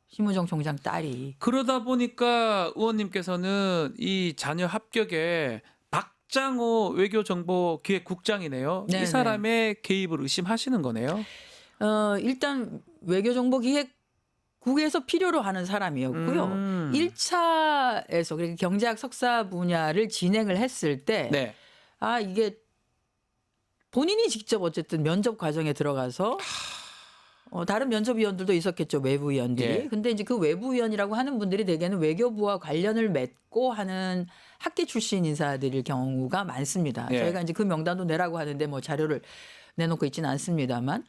S8: 심우정 총장 딸이
S1: 그러다 보니까 의원님께서는 이 자녀 합격에 박장호 외교정보기획국장이네요.
S8: 네네.
S1: 이 사람의 개입을 의심하시는 거네요.
S8: 일단 외교정보기획국에서 필요로 하는 사람이었고요. 1차에서 그러니까 경제학 석사 분야를 진행을 했을 때
S1: 네.
S8: 이게 본인이 직접 어쨌든 면접 과정에 들어가서 다른 면접위원들도 있었겠죠. 외부위원들이.
S1: 예.
S8: 근데 이제 그 외부위원이라고 하는 분들이 대개는 외교부와 관련을 맺고 하는 학계 출신 인사들일 경우가 많습니다.
S1: 예.
S8: 저희가 이제 그 명단도 내라고 하는데 뭐 자료를 내놓고 있지는 않습니다만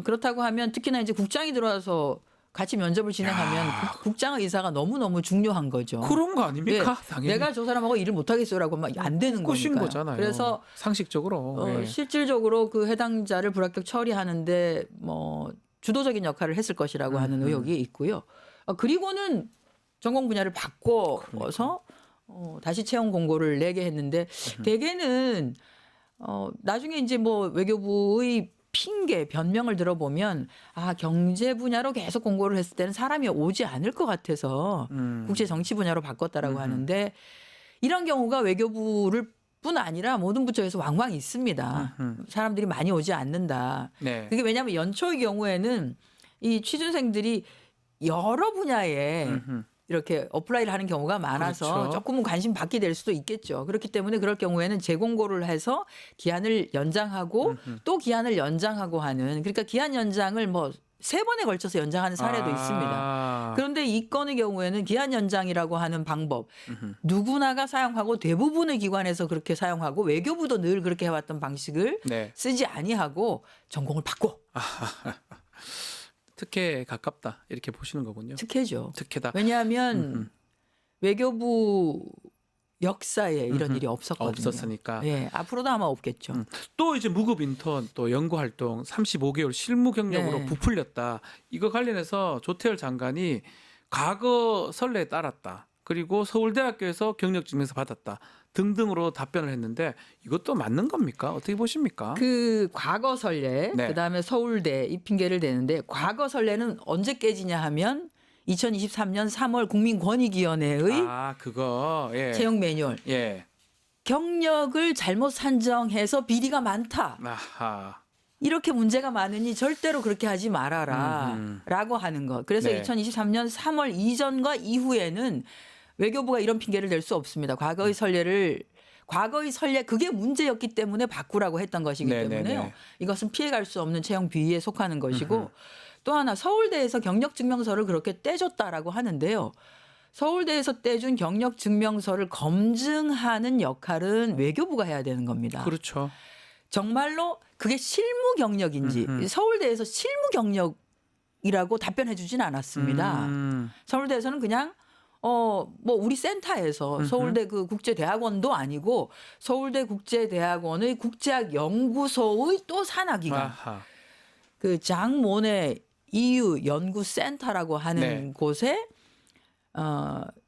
S8: 그렇다고 하면 특히나 이제 국장이 들어와서 같이 면접을 진행하면 국장 의사가 너무너무 중요한 거죠.
S1: 그런 거 아닙니까? 당연히.
S8: 내가 저 사람하고 일을 못하겠어요라고 막 안 되는
S1: 꼬신
S8: 거니까요.
S1: 거잖아요.
S8: 그래서
S1: 상식적으로. 예.
S8: 실질적으로 그 해당자를 불합격 처리하는데 뭐 주도적인 역할을 했을 것이라고 하는 의혹이 있고요. 그리고는 전공 분야를 바꿔서 다시 채용 공고를 내게 했는데 대개는 나중에 이제 뭐 외교부의 핑계 변명을 들어보면 경제 분야로 계속 공고를 했을 때는 사람이 오지 않을 것 같아서 국제 정치 분야로 바꿨다라고 하는데 이런 경우가 외교부를 뿐 아니라 모든 부처에서 왕왕 있습니다. 사람들이 많이 오지 않는다.
S1: 네.
S8: 그게 왜냐하면 연초의 경우에는 이 취준생들이 여러 분야에 이렇게 어플라이를 하는 경우가 많아서
S1: 그렇죠.
S8: 조금은 관심 받게 될 수도 있겠죠. 그렇기 때문에 그럴 경우에는 재공고를 해서 기한을 연장하고 또 기한을 연장하고 하는 그러니까 기한 연장을 뭐 3번에 걸쳐서 연장하는 사례도 있습니다. 그런데 이 건의 경우에는 기한 연장이라고 하는 방법 누구나가 사용하고 대부분의 기관에서 그렇게 사용하고 외교부도 늘 그렇게 해왔던 방식을
S1: 네.
S8: 쓰지 아니하고 전공을 바꿔.
S1: 특혜에 가깝다 이렇게 보시는 거군요.
S8: 특혜죠.
S1: 특혜다.
S8: 왜냐하면 외교부 역사에 이런 일이 없었거든요.
S1: 없었으니까.
S8: 예, 앞으로도 아마 없겠죠.
S1: 또 이제 무급 인턴 또 연구 활동 35개월 실무 경력으로
S8: 네.
S1: 부풀렸다. 이거 관련해서 조태열 장관이 과거 선례에 따랐다. 그리고 서울대학교에서 경력증명서 받았다. 등등으로 답변을 했는데 이것도 맞는 겁니까? 어떻게 보십니까?
S8: 그 과거 선례,
S1: 네.
S8: 그다음에 서울대 이 핑계를 대는데 과거 선례는 언제 깨지냐 하면 2023년 3월 국민권익위원회의
S1: 그거 예.
S8: 채용 매뉴얼.
S1: 예.
S8: 경력을 잘못 산정해서 비리가 많다.
S1: 아하.
S8: 이렇게 문제가 많으니 절대로 그렇게 하지 말아라 라고 하는 것. 그래서
S1: 네.
S8: 2023년 3월 이전과 이후에는 외교부가 이런 핑계를 댈 수 없습니다. 과거의 선례 그게 문제였기 때문에 바꾸라고 했던 것이기
S1: 네네네.
S8: 때문에요. 이것은 피해갈 수 없는 채용 비위에 속하는 것이고 또 하나 서울대에서 경력증명서를 그렇게 떼줬다라고 하는데요. 서울대에서 떼준 경력증명서를 검증하는 역할은 외교부가 해야 되는 겁니다.
S1: 그렇죠.
S8: 정말로 그게 실무 경력인지 서울대에서 실무 경력이라고 답변해 주진 않았습니다. 서울대에서는 그냥 뭐 우리 센터에서 서울대 그 국제대학원도 아니고 서울대 국제대학원의 국제학 연구소의 또 산하기관 그 장모네 EU 연구센터라고 하는
S1: 네.
S8: 곳에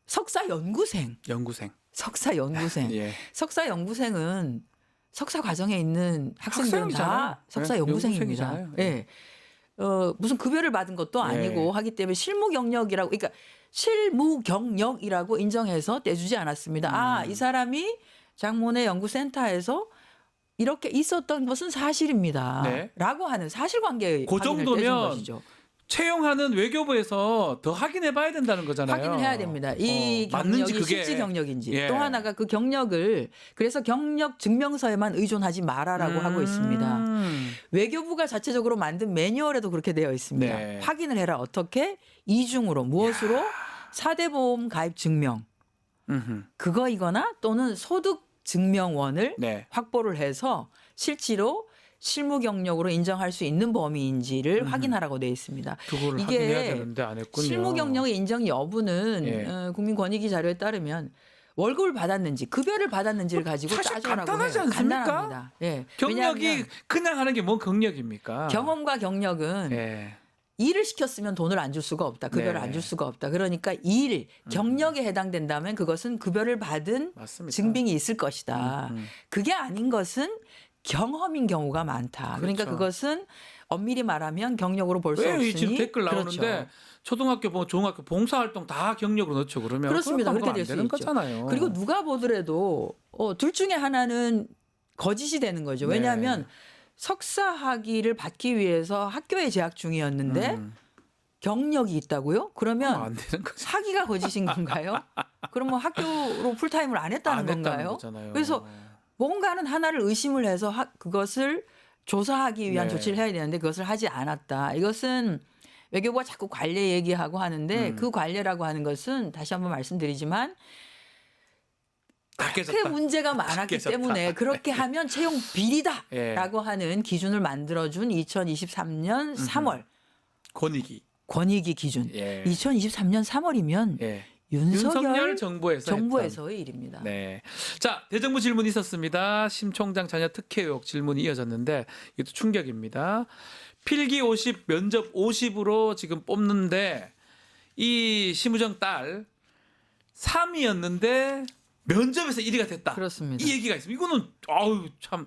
S8: 석사 연구생.
S1: 예.
S8: 석사 연구생은 석사 과정에 있는 학생들은
S1: 학생이잖아요.
S8: 다 석사
S1: 네,
S8: 연구생입니다.
S1: 연구생이잖아요.
S8: 예. 무슨 급여를 받은 것도 아니고
S1: 네.
S8: 하기 때문에 실무 경력이라고 그러니까 실무 경력이라고 인정해서 떼주지 않았습니다. 이 사람이 장모네 연구센터에서 이렇게 있었던 것은 사실입니다.
S1: 네.
S8: 라고 하는 사실관계
S1: 그
S8: 확인을 떼준
S1: 정도면
S8: 것이죠.
S1: 채용하는 외교부에서 더 확인해 봐야 된다는 거잖아요.
S8: 확인을 해야 됩니다. 이
S1: 맞는지
S8: 경력이
S1: 그게.
S8: 실질 경력인지.
S1: 예.
S8: 또 하나가 그 경력을 그래서 경력 증명서에만 의존하지 말아라고 하고 있습니다. 외교부가 자체적으로 만든 매뉴얼에도 그렇게 되어 있습니다.
S1: 네.
S8: 확인을 해라. 어떻게? 이중으로 무엇으로? 4대 보험 가입 증명. 그거이거나 또는 소득 증명원을
S1: 네.
S8: 확보를 해서 실제로 실무 경력으로 인정할 수 있는 범위인지를 확인하라고 되어 있습니다.
S1: 그거를
S8: 이게
S1: 확인해야 되는데 안 했군요.
S8: 실무 경력의 인정 여부는
S1: 예.
S8: 국민권익위 자료에 따르면 월급을 받았는지 급여를 받았는지를 가지고
S1: 사실
S8: 따져라고
S1: 간단하지
S8: 해요.
S1: 않습니까?
S8: 간단합니다. 예.
S1: 경력이
S8: 왜냐하면
S1: 그냥 하는 게 뭔 경력입니까?
S8: 경험과 경력은
S1: 예.
S8: 일을 시켰으면 돈을 안 줄 수가 없다. 급여를
S1: 네.
S8: 안 줄 수가 없다. 그러니까 일, 경력에 해당된다면 그것은 급여를 받은
S1: 맞습니다.
S8: 증빙이 있을 것이다. 그게 아닌 것은 경험인 경우가 많다. 그러니까
S1: 그렇죠.
S8: 그것은 엄밀히 말하면 경력으로 볼 수
S1: 왜
S8: 없으니
S1: 지금 댓글 나오는데
S8: 그렇죠.
S1: 초등학교, 중학교 봉사활동 다 경력으로 넣죠 그러면
S8: 그렇습니다.
S1: 그건
S8: 그렇게
S1: 안
S8: 될 수
S1: 되는
S8: 있죠.
S1: 거잖아요.
S8: 그리고 누가 보더라도 둘 중에 하나는 거짓이 되는 거죠.
S1: 네.
S8: 왜냐하면 석사 학위를 받기 위해서 학교에 재학 중이었는데 경력이 있다고요? 그러면
S1: 안 되는 거죠.
S8: 사기가 거짓인 건가요? 그럼 뭐 학교로 풀타임을 안 했다는
S1: 안 했다는
S8: 건가요?
S1: 거잖아요.
S8: 그래서 뭔가는 하나를 의심을 해서 그것을 조사하기 위한
S1: 네.
S8: 조치를 해야 되는데 그것을 하지 않았다. 이것은 외교부가 자꾸 관례 얘기하고 하는데 그 관례라고 하는 것은 다시 한번 말씀드리지만 그렇게 문제가 많았기
S1: 깨졌다.
S8: 때문에 그렇게 하면 채용 비리다라고
S1: 예.
S8: 하는 기준을 만들어준 2023년 3월 권익위 기준.
S1: 예.
S8: 2023년 3월이면
S1: 예.
S8: 윤석열
S1: 정부에서의
S8: 일입니다.
S1: 네. 자, 대정부 질문 있었습니다. 심 총장 자녀 특혜 의혹 질문이 이어졌는데 이것도 충격입니다. 필기 50, 면접 50으로 지금 뽑는데 이 심우정 딸 3위였는데 면접에서 1위가 됐다.
S8: 그렇습니다.
S1: 이 얘기가 있습니다. 이거는 아우 참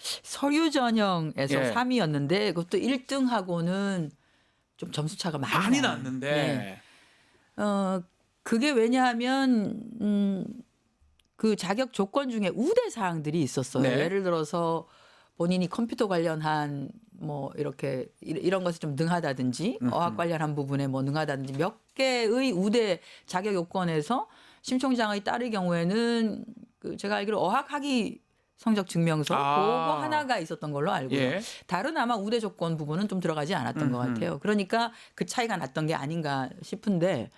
S8: 서류 전형에서
S1: 예.
S8: 3위였는데 그것도 1등하고는 좀 점수 차가
S1: 많이
S8: 나요.
S1: 났는데
S8: 그게 왜냐하면 그 자격 조건 중에 우대 사항들이 있었어요.
S1: 네.
S8: 예를 들어서 본인이 컴퓨터 관련한 뭐 이렇게 이런 것에 좀 능하다든지 어학 관련한 부분에 뭐 능하다든지 몇 개의 우대 자격 요건에서 심 총장의 딸의 경우에는 그 제가 알기로 어학 학위 성적 증명서 그거 하나가 있었던 걸로 알고요.
S1: 예.
S8: 다른 아마 우대 조건 부분은 좀 들어가지 않았던 것 같아요. 그러니까 그 차이가 났던 게 아닌가 싶은데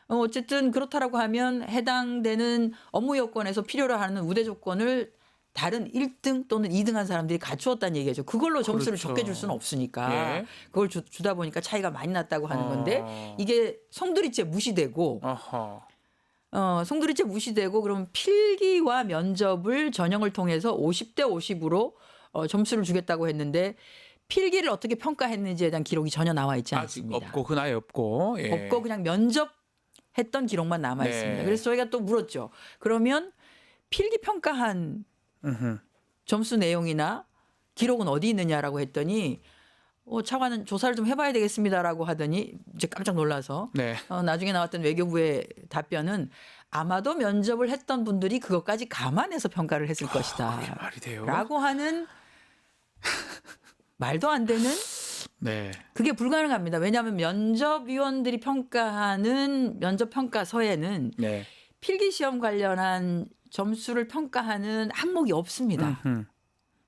S8: 어쨌든 그렇다라고 하면 해당되는 업무 요건에서 필요로 하는 우대 조건을 다른 1등 또는 2등한 사람들이 갖추었다는 얘기죠. 그걸로 점수를
S1: 그렇죠.
S8: 적게 줄 수는 없으니까
S1: 예.
S8: 그걸 주다 보니까 차이가 많이 났다고 하는 건데 이게 송두리째 무시되고 송두리째 무시되고 그럼 필기와 면접을 전형을 통해서 50대 50으로 점수를 주겠다고 했는데 필기를 어떻게 평가했는지에 대한 기록이 전혀 나와 있지
S1: 아직
S8: 않습니다.
S1: 없고 그 나이 없고 예.
S8: 없고 그냥 면접했던 기록만 남아
S1: 네.
S8: 있습니다. 그래서 저희가 또 물었죠. 그러면 필기 평가한 점수 내용이나 기록은 어디 있느냐라고 했더니 차관은 조사를 좀 해봐야 되겠습니다라고 하더니 이제 깜짝 놀라서
S1: 네.
S8: 나중에 나왔던 외교부의 답변은 아마도 면접을 했던 분들이 그것까지 감안해서 평가를 했을 것이다.
S1: 그게 말이 돼요.
S8: 라고 하는 말도 안 되는
S1: 네.
S8: 그게 불가능합니다. 왜냐하면 면접위원들이 평가하는 면접 평가서에는
S1: 네.
S8: 필기 시험 관련한 점수를 평가하는 항목이 없습니다. 전혀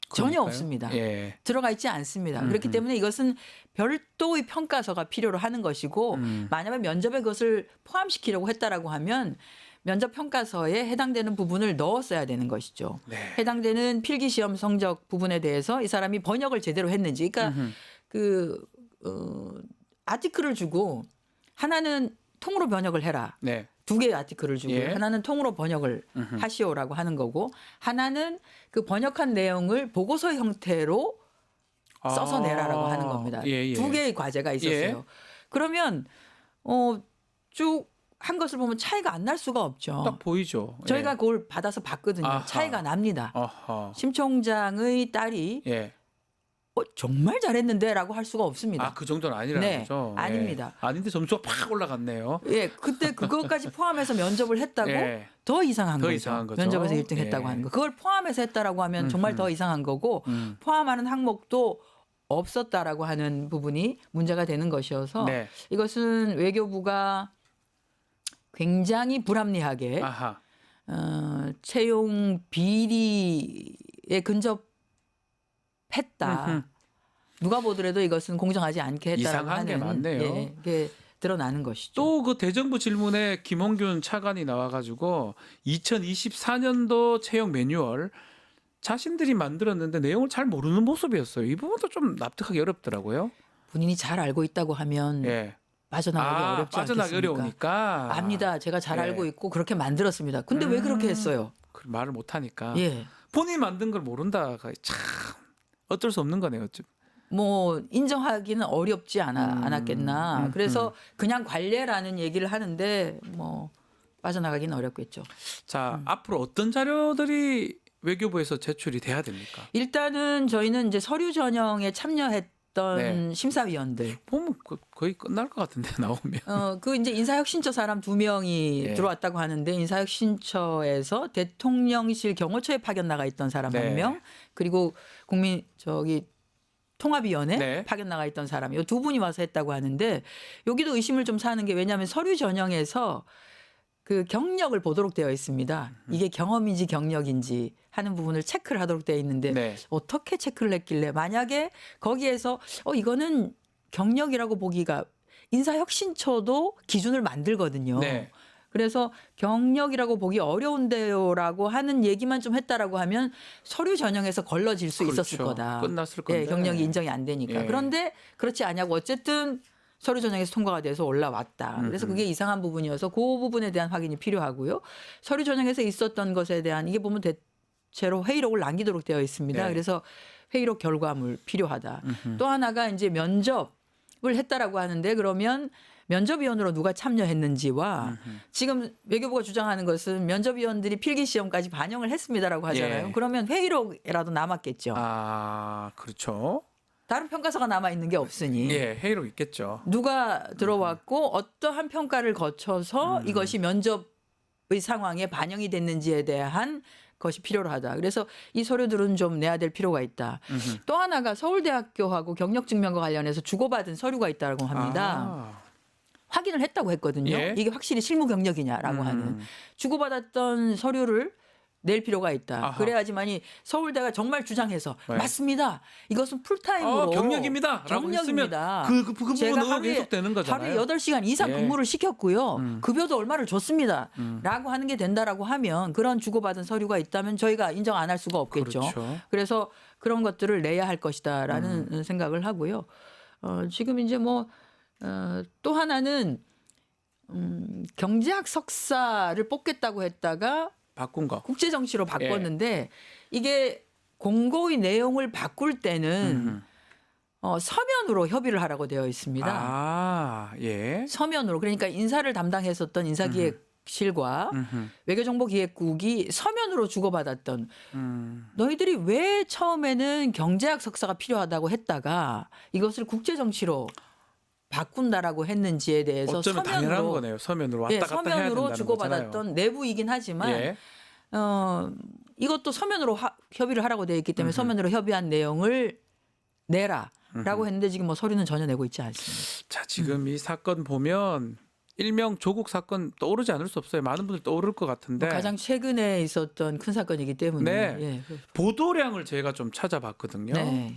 S1: 그러니까요.
S8: 없습니다.
S1: 예.
S8: 들어가 있지 않습니다. 그렇기 때문에 이것은 별도의 평가서가 필요로 하는 것이고 만약에 면접에 그것을 포함시키려고 했다라고 하면 면접 평가서에 해당되는 부분을 넣었어야 되는 것이죠.
S1: 네.
S8: 해당되는 필기 시험 성적 부분에 대해서 이 사람이 번역을 제대로 했는지, 그러니까 아티클을 주고 하나는 통으로 번역을 해라.
S1: 네.
S8: 두 개의 아티클을 주고
S1: 예.
S8: 하나는 통으로 번역을 하시오라고 하는 거고 하나는 그 번역한 내용을 보고서 형태로 써서 내라라고 하는 겁니다.
S1: 예, 예.
S8: 두 개의 과제가 있었어요.
S1: 예.
S8: 그러면 쭉 한 것을 보면 차이가 안 날 수가 없죠.
S1: 딱 보이죠.
S8: 저희가
S1: 예.
S8: 그걸 받아서 봤거든요.
S1: 아하.
S8: 차이가 납니다.
S1: 아하.
S8: 심 총장의 딸이
S1: 예.
S8: 정말 잘했는데라고 할 수가 없습니다.
S1: 그 정도는 아니라는
S8: 네,
S1: 거죠. 예.
S8: 아닙니다.
S1: 아닌데 점수가 팍 올라갔네요.
S8: 예, 그때 그것까지 포함해서 면접을 했다고
S1: 예.
S8: 더 이상한
S1: 더
S8: 거죠.
S1: 이상한 거죠.
S8: 면접에서 1등
S1: 예.
S8: 했다고 하는 거. 그걸 포함해서 했다라고 하면 정말 더 이상한 거고 포함하는 항목도 없었다라고 하는 부분이 문제가 되는 것이어서
S1: 네.
S8: 이것은 외교부가 굉장히 불합리하게
S1: 아하.
S8: 채용 비리에 근접했다. 누가 보더라도 이것은 공정하지 않게 했다라고
S1: 이상한 게
S8: 하는
S1: 많네요.
S8: 예, 그게 드러나는 것이죠.
S1: 또 그 대정부 질문에 김홍균 차관이 나와가지고 2024년도 채용 매뉴얼 자신들이 만들었는데 내용을 잘 모르는 모습이었어요. 이 부분도 좀 납득하기 어렵더라고요.
S8: 본인이 잘 알고 있다고 하면
S1: 예.
S8: 빠져나가기 어렵지
S1: 빠져나가기
S8: 않겠습니까?
S1: 어려우니까.
S8: 압니다. 제가 잘
S1: 예.
S8: 알고 있고 그렇게 만들었습니다. 근데 왜 그렇게 했어요?
S1: 그 말을 못하니까.
S8: 예.
S1: 본인이 만든 걸 모른다가 참 어쩔 수 없는 거네요.
S8: 뭐 인정하기는 어렵지 않았겠나. 그래서 그냥 관례라는 얘기를 하는데 뭐 빠져나가기는 어렵겠죠.
S1: 자, 앞으로 어떤 자료들이 외교부에서 제출이 돼야 됩니까?
S8: 일단은 저희는 이제 서류 전형에 참여했던
S1: 네.
S8: 심사위원들
S1: 보면 거의 끝날 것 같은데 나오면.
S8: 그 이제 인사혁신처 사람 2명이
S1: 예.
S8: 들어왔다고 하는데 인사혁신처에서 대통령실 경호처에 파견 나가 있던 사람
S1: 네.
S8: 1명 그리고 통합위원회
S1: 네.
S8: 파견 나가 있던 사람 이 두 분이 와서 했다고 하는데 여기도 의심을 좀 사는 게 왜냐하면 서류 전형에서 그 경력을 보도록 되어 있습니다. 이게 경험인지 경력인지 하는 부분을 체크를 하도록 되어 있는데
S1: 네.
S8: 어떻게 체크를 했길래 만약에 거기에서 이거는 경력이라고 보기가 인사혁신처도 기준을 만들거든요.
S1: 네.
S8: 그래서 경력이라고 보기 어려운데요라고 하는 얘기만 좀 했다라고 하면 서류 전형에서 걸러질 수 있었을
S1: 그렇죠.
S8: 거다.
S1: 끝났을 건데.
S8: 예, 경력이 인정이 안 되니까.
S1: 예.
S8: 그런데 그렇지 않냐고 어쨌든 서류 전형에서 통과가 돼서 올라왔다. 그래서 그게 이상한 부분이어서 그 부분에 대한 확인이 필요하고요. 서류 전형에서 있었던 것에 대한 이게 보면 대체로 회의록을 남기도록 되어 있습니다.
S1: 네.
S8: 그래서 회의록 결과물 필요하다. 또 하나가 이제 면접을 했다라고 하는데 그러면 면접위원으로 누가 참여했는지와 지금 외교부가 주장하는 것은 면접위원들이 필기시험까지 반영을 했습니다라고 하잖아요.
S1: 예.
S8: 그러면 회의록이라도 남았겠죠.
S1: 아, 그렇죠.
S8: 다른 평가서가 남아 있는 게 없으니
S1: 예, 회의록 있겠죠.
S8: 누가 들어왔고 어떠한 평가를 거쳐서 이것이 면접의 상황에 반영이 됐는지에 대한 것이 필요로 하다. 그래서 이 서류들은 좀 내야 될 필요가 있다. 또 하나가 서울대학교하고 경력증명과 관련해서 주고받은 서류가 있다고 합니다.
S1: 아,
S8: 확인을 했다고 했거든요.
S1: 예.
S8: 이게 확실히 실무 경력이냐라고 하는 주고받았던 서류를 낼 필요가 있다.
S1: 아하.
S8: 그래야지만이 서울대가 정말 주장해서
S1: 네.
S8: 맞습니다. 이것은 풀타임으로
S1: 경력입니다.
S8: 경력입니다.
S1: 그 부분은
S8: 제가 하루에
S1: 계속되는 거잖아요.
S8: 하루에 8시간 이상
S1: 예.
S8: 근무를 시켰고요. 급여도 얼마를 줬습니다. 라고 하는 게 된다라고 하면 그런 주고받은 서류가 있다면 저희가 인정 안 할 수가 없겠죠.
S1: 그렇죠.
S8: 그래서 그런 것들을 내야 할 것이다라는 생각을 하고요. 지금 이제 또 하나는 경제학 석사를 뽑겠다고 했다가
S1: 바꾼 거.
S8: 국제 정치로 바꿨는데 이게 공고의 내용을 바꿀 때는 서면으로 협의를 하라고 되어 있습니다.
S1: 아, 예.
S8: 서면으로 그러니까 인사를 담당했었던 인사기획실과 외교정보기획국이 서면으로 주고받았던 너희들이 왜 처음에는 경제학 석사가 필요하다고 했다가 이것을 국제 정치로 바꾼다라고 했는지에 대해서
S1: 어쩌면 당연한 거네요. 서면으로 왔다
S8: 예,
S1: 갔다 해야
S8: 서면으로
S1: 된다는
S8: 주고받았던
S1: 거잖아요.
S8: 내부이긴 하지만
S1: 예.
S8: 이것도 서면으로 협의를 하라고 되어 있기 때문에 서면으로 협의한 내용을 내라라고 했는데 지금 서류는 전혀 내고 있지 않습니다.
S1: 자, 지금 이 사건 보면 일명 조국 사건 떠오르지 않을 수 없어요. 많은 분들 떠오를 것 같은데
S8: 가장 최근에 있었던 큰 사건이기 때문에
S1: 네.
S8: 예.
S1: 보도량을 제가 좀 찾아봤거든요.
S8: 네.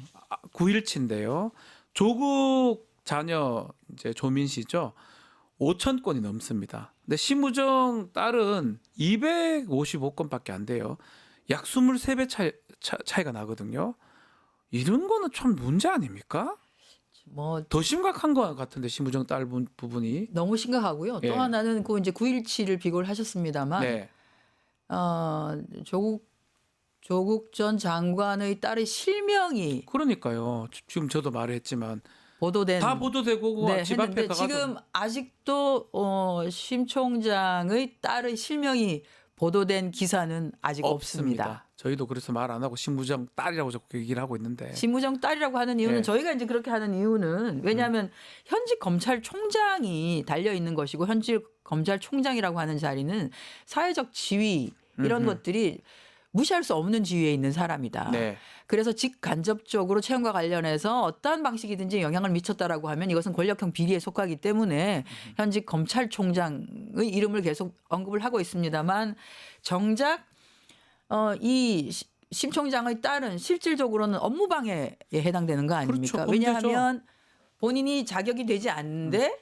S1: 9일치인데요. 조국 자녀 이제 조민 씨죠. 5천 건이 넘습니다. 근데 심우정 딸은 255건밖에 안 돼요. 약 23배 차이가 나거든요. 이런 거는 참 문제 아닙니까? 더 심각한 것 같은데 심우정 딸 부분이
S8: 너무 심각하고요.
S1: 예.
S8: 또 하나는 그 이제 9.17을 비교를 하셨습니다만
S1: 네.
S8: 조국 전 장관의 딸의 실명이
S1: 그러니까요. 지금 저도 말을 했지만
S8: 보도된
S1: 다 보도되고
S8: 네,
S1: 집 앞에
S8: 했는데
S1: 가서
S8: 지금 아직도 심 총장의 딸의 실명이 보도된 기사는 아직 없습니다.
S1: 저희도 그래서 말 안 하고 심우정 딸이라고 자꾸 얘기를 하고 있는데.
S8: 심우정 딸이라고 하는 이유는
S1: 예.
S8: 저희가 이제 그렇게 하는 이유는 왜냐하면 현직 검찰총장이 달려 있는 것이고 현직 검찰총장이라고 하는 자리는 사회적 지위 이런 것들이 무시할 수 없는 지위에 있는 사람이다.
S1: 네.
S8: 그래서 직간접적으로 채용과 관련해서 어떠한 방식이든지 영향을 미쳤다라고 하면 이것은 권력형 비리에 속하기 때문에 현직 검찰총장의 이름을 계속 언급을 하고 있습니다만 정작 이 심 총장의 딸은 실질적으로는 업무방해에 해당되는 거 아닙니까?
S1: 그렇죠.
S8: 왜냐하면 본인이 자격이 되지 않는데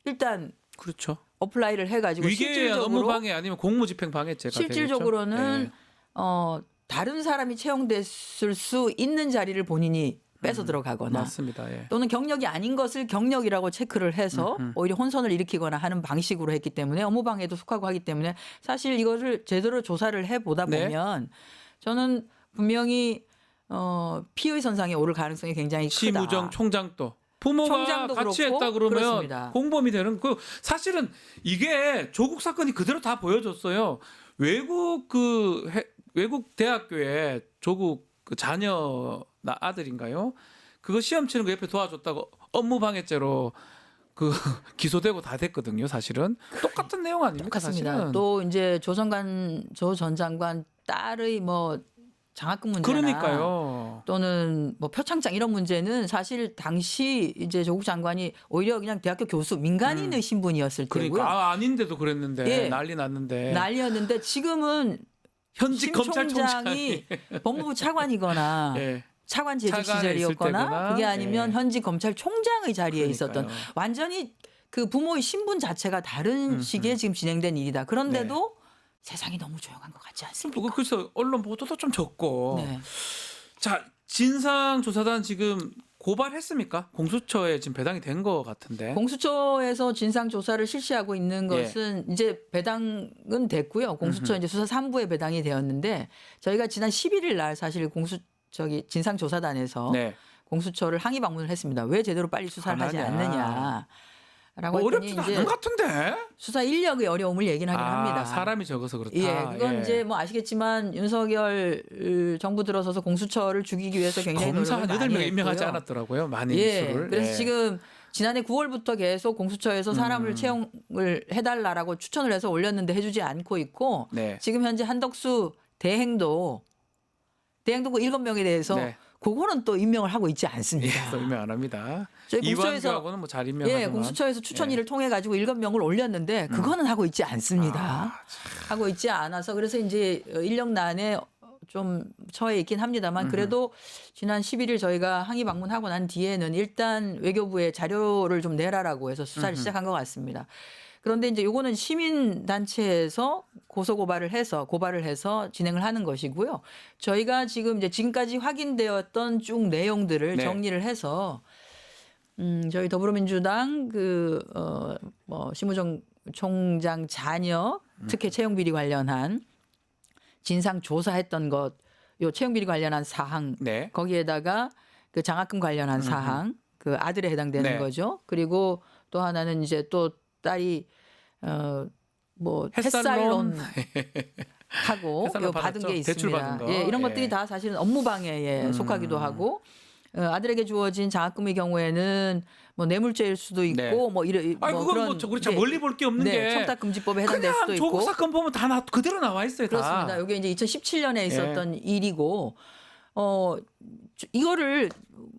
S8: 일단
S1: 그렇죠.
S8: 어플라이를 해가지고
S1: 위계
S8: 실질적으로
S1: 업무방해 아니면 공무집행 방해죄가
S8: 실질적으로는
S1: 되겠죠?
S8: 다른 사람이 채용됐을 수 있는 자리를 본인이 뺏어 들어가거나
S1: 맞습니다. 예.
S8: 또는 경력이 아닌 것을 경력이라고 체크를 해서 오히려 혼선을 일으키거나 하는 방식으로 했기 때문에 업무방해도 속하고 하기 때문에 사실 이거를 제대로 조사를 해보다
S1: 네.
S8: 보면 저는 분명히 피의 선상에 오를 가능성이 굉장히 크다.
S1: 심우정 총장도 부모가
S8: 총장도
S1: 같이
S8: 그렇고
S1: 했다 그러면
S8: 그렇습니다.
S1: 공범이 되는 그 사실은 이게 조국 사건이 그대로 다 보여줬어요. 외국 대학교에 조국 그 자녀 아들인가요? 그거 시험 치는 거 옆에 도와줬다고 업무방해죄로 그 기소되고 다 됐거든요. 사실은 똑같은 내용 아닙니까?
S8: 똑같습니다.
S1: 사실은.
S8: 또 이제 조 전 장관 딸의 장학금 문제나
S1: 그러니까요.
S8: 또는 표창장 이런 문제는 사실 당시 이제 조국 장관이 오히려 그냥 대학교 교수 민간인의 신분이었을 때고요.
S1: 그러니까 아닌데도 그랬는데
S8: 예.
S1: 난리 났는데
S8: 난리였는데 지금은
S1: 현직
S8: 심 총장이 법무부 차관이거나
S1: 예.
S8: 차관 재직
S1: 차관에 있을
S8: 시절이었거나
S1: 때거나,
S8: 그게 아니면
S1: 예.
S8: 현직 검찰총장의 자리에
S1: 그러니까요.
S8: 있었던 완전히 그 부모의 신분 자체가 다른 시기에 지금 진행된 일이다. 그런데도 세상이 너무 조용한 것 같지 않습니까?
S1: 그래서 언론 보도도 좀 적고.
S8: 네.
S1: 자, 진상조사단 지금 고발했습니까? 공수처에 지금 배당이 된 것 같은데.
S8: 공수처에서 진상 조사를 실시하고 있는
S1: 예.
S8: 것은 이제 배당은 됐고요. 공수처 이제 수사 3부에 배당이 되었는데 저희가 지난 11일 날 사실 진상 조사단에서
S1: 네.
S8: 공수처를 항의 방문을 했습니다. 왜 제대로 빨리 수사를 하지
S1: 안 하냐.
S8: 않느냐. 라고 했더니
S1: 어렵지는
S8: 이제
S1: 않은 것 같은데.
S8: 수사 인력의 어려움을 얘기는 하긴 합니다.
S1: 사람이 적어서 그렇다.
S8: 예, 그건
S1: 예.
S8: 이제 뭐 아시겠지만 윤석열 정부 들어서서 공수처를 죽이기 위해서 굉장히
S1: 검사 한
S8: 노력을 많이
S1: 8명 임명하지
S8: 했고요.
S1: 않았더라고요. 많은
S8: 예,
S1: 수를.
S8: 그래서
S1: 예.
S8: 지금 지난해 9월부터 계속 공수처에서 사람을 채용을 해달라라고 추천을 해서 올렸는데 해주지 않고 있고
S1: 네.
S8: 지금 현재 한덕수 대행도 그 7명에 대해서
S1: 네.
S8: 그거는 또 임명을 하고 있지 않습니다.
S1: 예, 또 임명 안 합니다.
S8: 저희 공수처에서
S1: 이완규하고는 뭐 잘 임명하지만.
S8: 예, 공수처에서 추천위를 통해 가지고 7명을 올렸는데 그거는 하고 있지 않습니다. 하고 있지 않아서 그래서 이제 인력난에 좀 처해 있긴 합니다만 그래도 지난 11일 저희가 항의 방문하고 난 뒤에는 일단 외교부에 자료를 좀 내라라고 해서 수사를 시작한 것 같습니다. 그런데 이제 요거는 시민단체에서 고발을 해서 진행을 하는 것이고요. 저희가 지금 이제 지금까지 확인되었던 쭉 내용들을
S1: 네.
S8: 정리를 해서 저희 더불어민주당 심우정 총장 자녀 특혜 채용 비리 관련한 진상 조사했던 것, 요 채용 비리 관련한 사항,
S1: 네.
S8: 거기에다가 그 장학금 관련한 사항, 그 아들에 해당되는
S1: 네.
S8: 거죠. 그리고 또 하나는 이제 또 딸이 햇살론 하고
S1: 햇살론
S8: 요 받은
S1: 받았죠?
S8: 게 있습니다.
S1: 대출 받은 거.
S8: 예, 이런
S1: 예.
S8: 것들이 다 사실은 업무 방해에 속하기도 하고 아들에게 주어진 장학금의 경우에는 뭐 뇌물죄일 수도 있고
S1: 네.
S8: 뭐 이런
S1: 아니 그건 뭐 우리 참 멀리 볼 게 없는 게
S8: 청탁금지법에 해당될
S1: 그냥
S8: 수도 있고
S1: 조국 사건 보면 다 그대로 나와 있어요.
S8: 그렇습니다.
S1: 다.
S8: 이게 이제 2017년에 있었던 일이고 이거를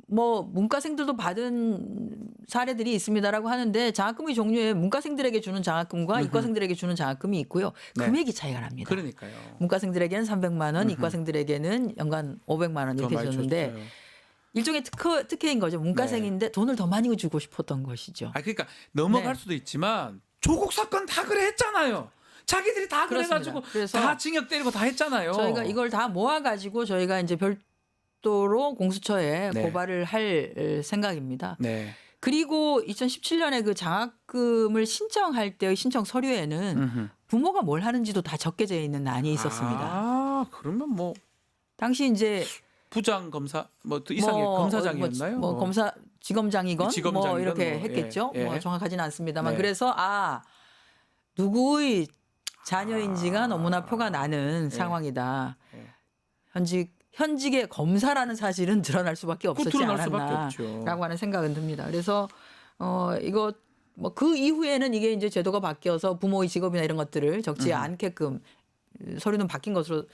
S8: 뭐 문과생들도 받은 사례들이 있습니다라고 하는데 장학금의 종류에 문과생들에게 주는 장학금과 이과생들에게 주는 장학금이 있고요.
S1: 네.
S8: 금액이 차이가 납니다.
S1: 그러니까요.
S8: 문과생들에게는 300만 원, 이과생들에게는 연간 500만 원 이렇게
S1: 더 많이
S8: 줬는데
S1: 줬어요.
S8: 일종의 특혜인 거죠. 문과생인데 돈을 더 많이 주고 싶었던 것이죠.
S1: 그러니까 넘어갈
S8: 네.
S1: 수도 있지만 조국 사건 다 그래 했잖아요. 자기들이 다 그래가지고
S8: 그렇습니다. 그래서
S1: 다 징역 때리고 다 했잖아요.
S8: 저희가 이걸 다 모아가지고 저희가 이제 별도로 공수처에
S1: 네.
S8: 고발을 할 생각입니다.
S1: 네.
S8: 그리고 2017년에 그 장학금을 신청할 때의 신청 서류에는 부모가 뭘 하는지도 다 적혀져 있는 난이 있었습니다.
S1: 아, 그러면 뭐
S8: 당시 이제
S1: 부장 검사 또 이상의 검사장이었나요?
S8: 뭐 검사 지검장이건 뭐
S1: 지검장이건
S8: 이렇게
S1: 뭐,
S8: 했겠죠.
S1: 예, 예.
S8: 뭐 정확하지는 않습니다만
S1: 네.
S8: 그래서 누구의 자녀인지가 너무나 표가 나는 상황이다. 현직의 검사라는 사실은 드러날 수밖에 없었지
S1: 드러날 수밖에
S8: 않았나라고
S1: 없죠.
S8: 하는 생각은 듭니다. 그래서 이거 뭐 그 이후에는 이게 이제 제도가 바뀌어서 부모의 직업이나 이런 것들을 적지 않게끔 서류는 바뀐 것으로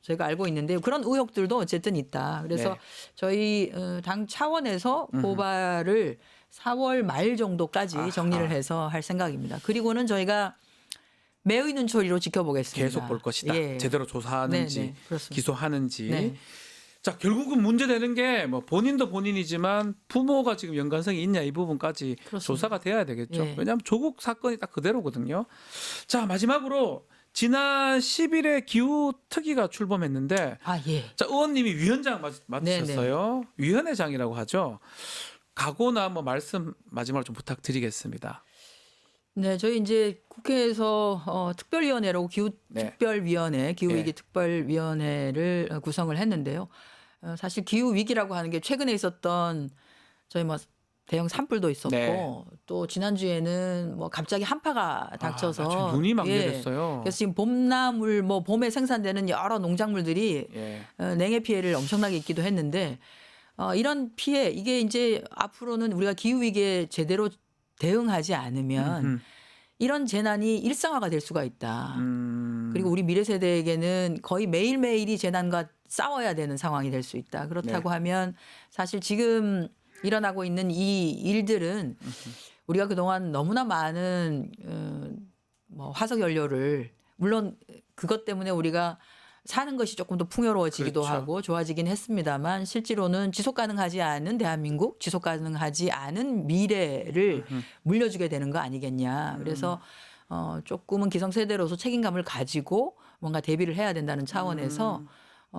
S8: 저희가 알고 있는데 그런 의혹들도 어쨌든 있다. 그래서
S1: 네.
S8: 저희 당 차원에서 고발을 4월 말 정도까지 정리를 해서 할 생각입니다. 그리고는 저희가 매의 눈초리로 지켜보겠습니다.
S1: 계속 볼 것이다.
S8: 예.
S1: 제대로 조사하는지
S8: 네, 네, 그렇습니다.
S1: 기소하는지.
S8: 네.
S1: 자, 결국은 문제되는 게 뭐 본인도 본인이지만 부모가 지금 연관성이 있냐 이 부분까지
S8: 그렇습니다.
S1: 조사가 돼야 되겠죠.
S8: 예.
S1: 왜냐하면 조국 사건이 딱 그대로거든요. 자, 마지막으로 지난 10일에 기후 특위가 출범했는데
S8: 예.
S1: 자, 의원님이 위원장 맡으셨어요. 위원회장이라고 하죠. 각오나 뭐 말씀 마지막으로 좀 부탁드리겠습니다.
S8: 네, 저희 이제 국회에서 특별위원회라고 기후특별위원회, 기후위기
S1: 네.
S8: 특별위원회를 구성을 했는데요. 사실 기후 위기라고 하는 게 최근에 있었던 저희 뭐 대형 산불도 있었고
S1: 네.
S8: 또 지난주에는 뭐 갑자기 한파가 닥쳐서
S1: 마침 눈이 막 내렸어요.
S8: 그래서 지금 봄나물 뭐 봄에 생산되는 여러 농작물들이
S1: 예.
S8: 냉해 피해를 엄청나게 입기도 했는데 이런 피해 이게 이제 앞으로는 우리가 기후 위기에 제대로 대응하지 않으면 이런 재난이 일상화가 될 수가 있다. 그리고 우리 미래 세대에게는 거의 매일매일이 재난과 싸워야 되는 상황이 될 수 있다. 그렇다고
S1: 네.
S8: 하면 사실 지금 일어나고 있는 이 일들은 우리가 그동안 너무나 많은 뭐 화석 연료를 물론 그것 때문에 우리가 사는 것이 조금 더 풍요로워지기도
S1: 그렇죠.
S8: 하고 좋아지긴 했습니다만 실제로는 지속 가능하지 않은 대한민국, 지속 가능하지 않은 미래를 물려주게 되는 거 아니겠냐. 그래서 조금은 기성세대로서 책임감을 가지고 뭔가 대비를 해야 된다는 차원에서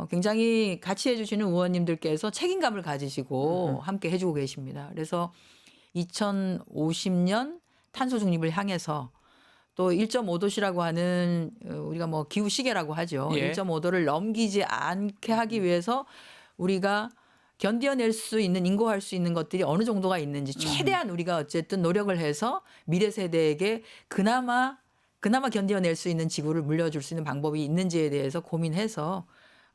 S8: 굉장히 같이 해주시는 의원님들께서 책임감을 가지시고 함께 해주고 계십니다. 그래서 2050년 탄소 중립을 향해서 또 1.5도시라고 하는 우리가 뭐 기후 시계라고 하죠.
S1: 예.
S8: 1.5도를 넘기지 않게 하기 위해서 우리가 견뎌낼 수 있는 인고할 수 있는 것들이 어느 정도가 있는지 최대한 우리가 어쨌든 노력을 해서 미래 세대에게 그나마 견뎌낼 수 있는 지구를 물려줄 수 있는 방법이 있는지에 대해서 고민해서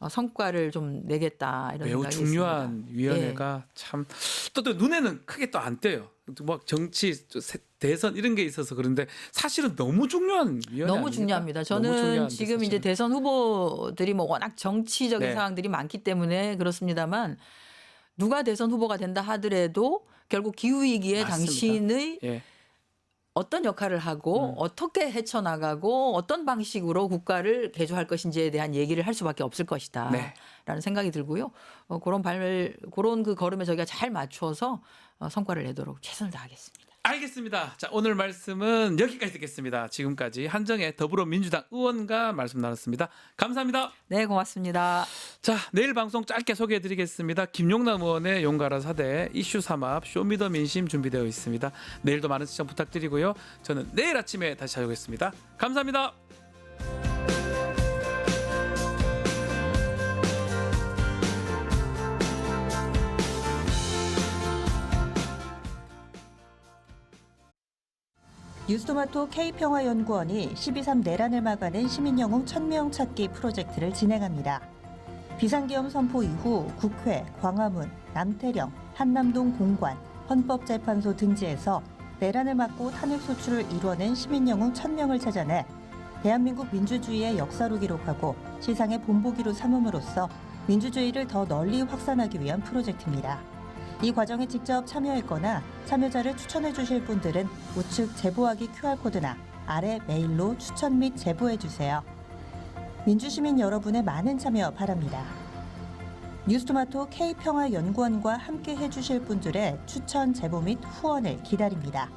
S8: 성과를 좀 내겠다 이런
S1: 매우
S8: 생각이
S1: 중요한
S8: 있습니다.
S1: 위원회가 참 또 눈에는 크게 또 안 띄어요. 뭐 정치 대선 이런 게 있어서 그런데 사실은 너무 중요한 위원회
S8: 너무
S1: 아닙니까?
S8: 중요합니다.
S1: 너무
S8: 저는
S1: 중요한데,
S8: 지금 이제
S1: 사실은.
S8: 대선 후보들이 뭐 워낙 정치적인
S1: 네.
S8: 상황들이 많기 때문에 그렇습니다만 누가 대선 후보가 된다 하더라도 결국 기후 위기에
S1: 맞습니다.
S8: 당신의
S1: 예.
S8: 어떤 역할을 하고 어떻게 헤쳐나가고 어떤 방식으로 국가를 개조할 것인지에 대한 얘기를 할 수밖에 없을 것이다.
S1: 네.
S8: 라는 생각이 들고요. 그런 그 걸음에 저희가 잘 맞춰서 성과를 내도록 최선을 다하겠습니다.
S1: 알겠습니다. 자, 오늘 말씀은 여기까지 듣겠습니다. 지금까지 한정혜 더불어민주당 의원과 말씀 나눴습니다. 감사합니다.
S8: 네, 고맙습니다.
S1: 자, 내일 방송 짧게 소개해드리겠습니다. 김용남 의원의 용가라 사대 이슈 삼합 쇼미더민심 준비되어 있습니다. 내일도 많은 시청 부탁드리고요. 저는 내일 아침에 다시 찾아오겠습니다. 감사합니다.
S6: 뉴스토마토 K평화연구원이 12.3 내란을 막아낸 시민영웅 1000명 찾기 프로젝트를 진행합니다. 비상계엄 선포 이후 국회, 광화문, 남태령, 한남동 공관, 헌법재판소 등지에서 내란을 막고 탄핵소추를 이뤄낸 시민영웅 1000명을 찾아내 대한민국 민주주의의 역사로 기록하고 시상의 본보기로 삼음으로써 민주주의를 더 널리 확산하기 위한 프로젝트입니다. 이 과정에 직접 참여했거나 참여자를 추천해 주실 분들은 우측 제보하기 QR코드나 아래 메일로 추천 및 제보해 주세요. 민주시민 여러분의 많은 참여 바랍니다. 뉴스토마토 K평화연구원과 함께 해주실 분들의 추천 제보 및 후원을 기다립니다.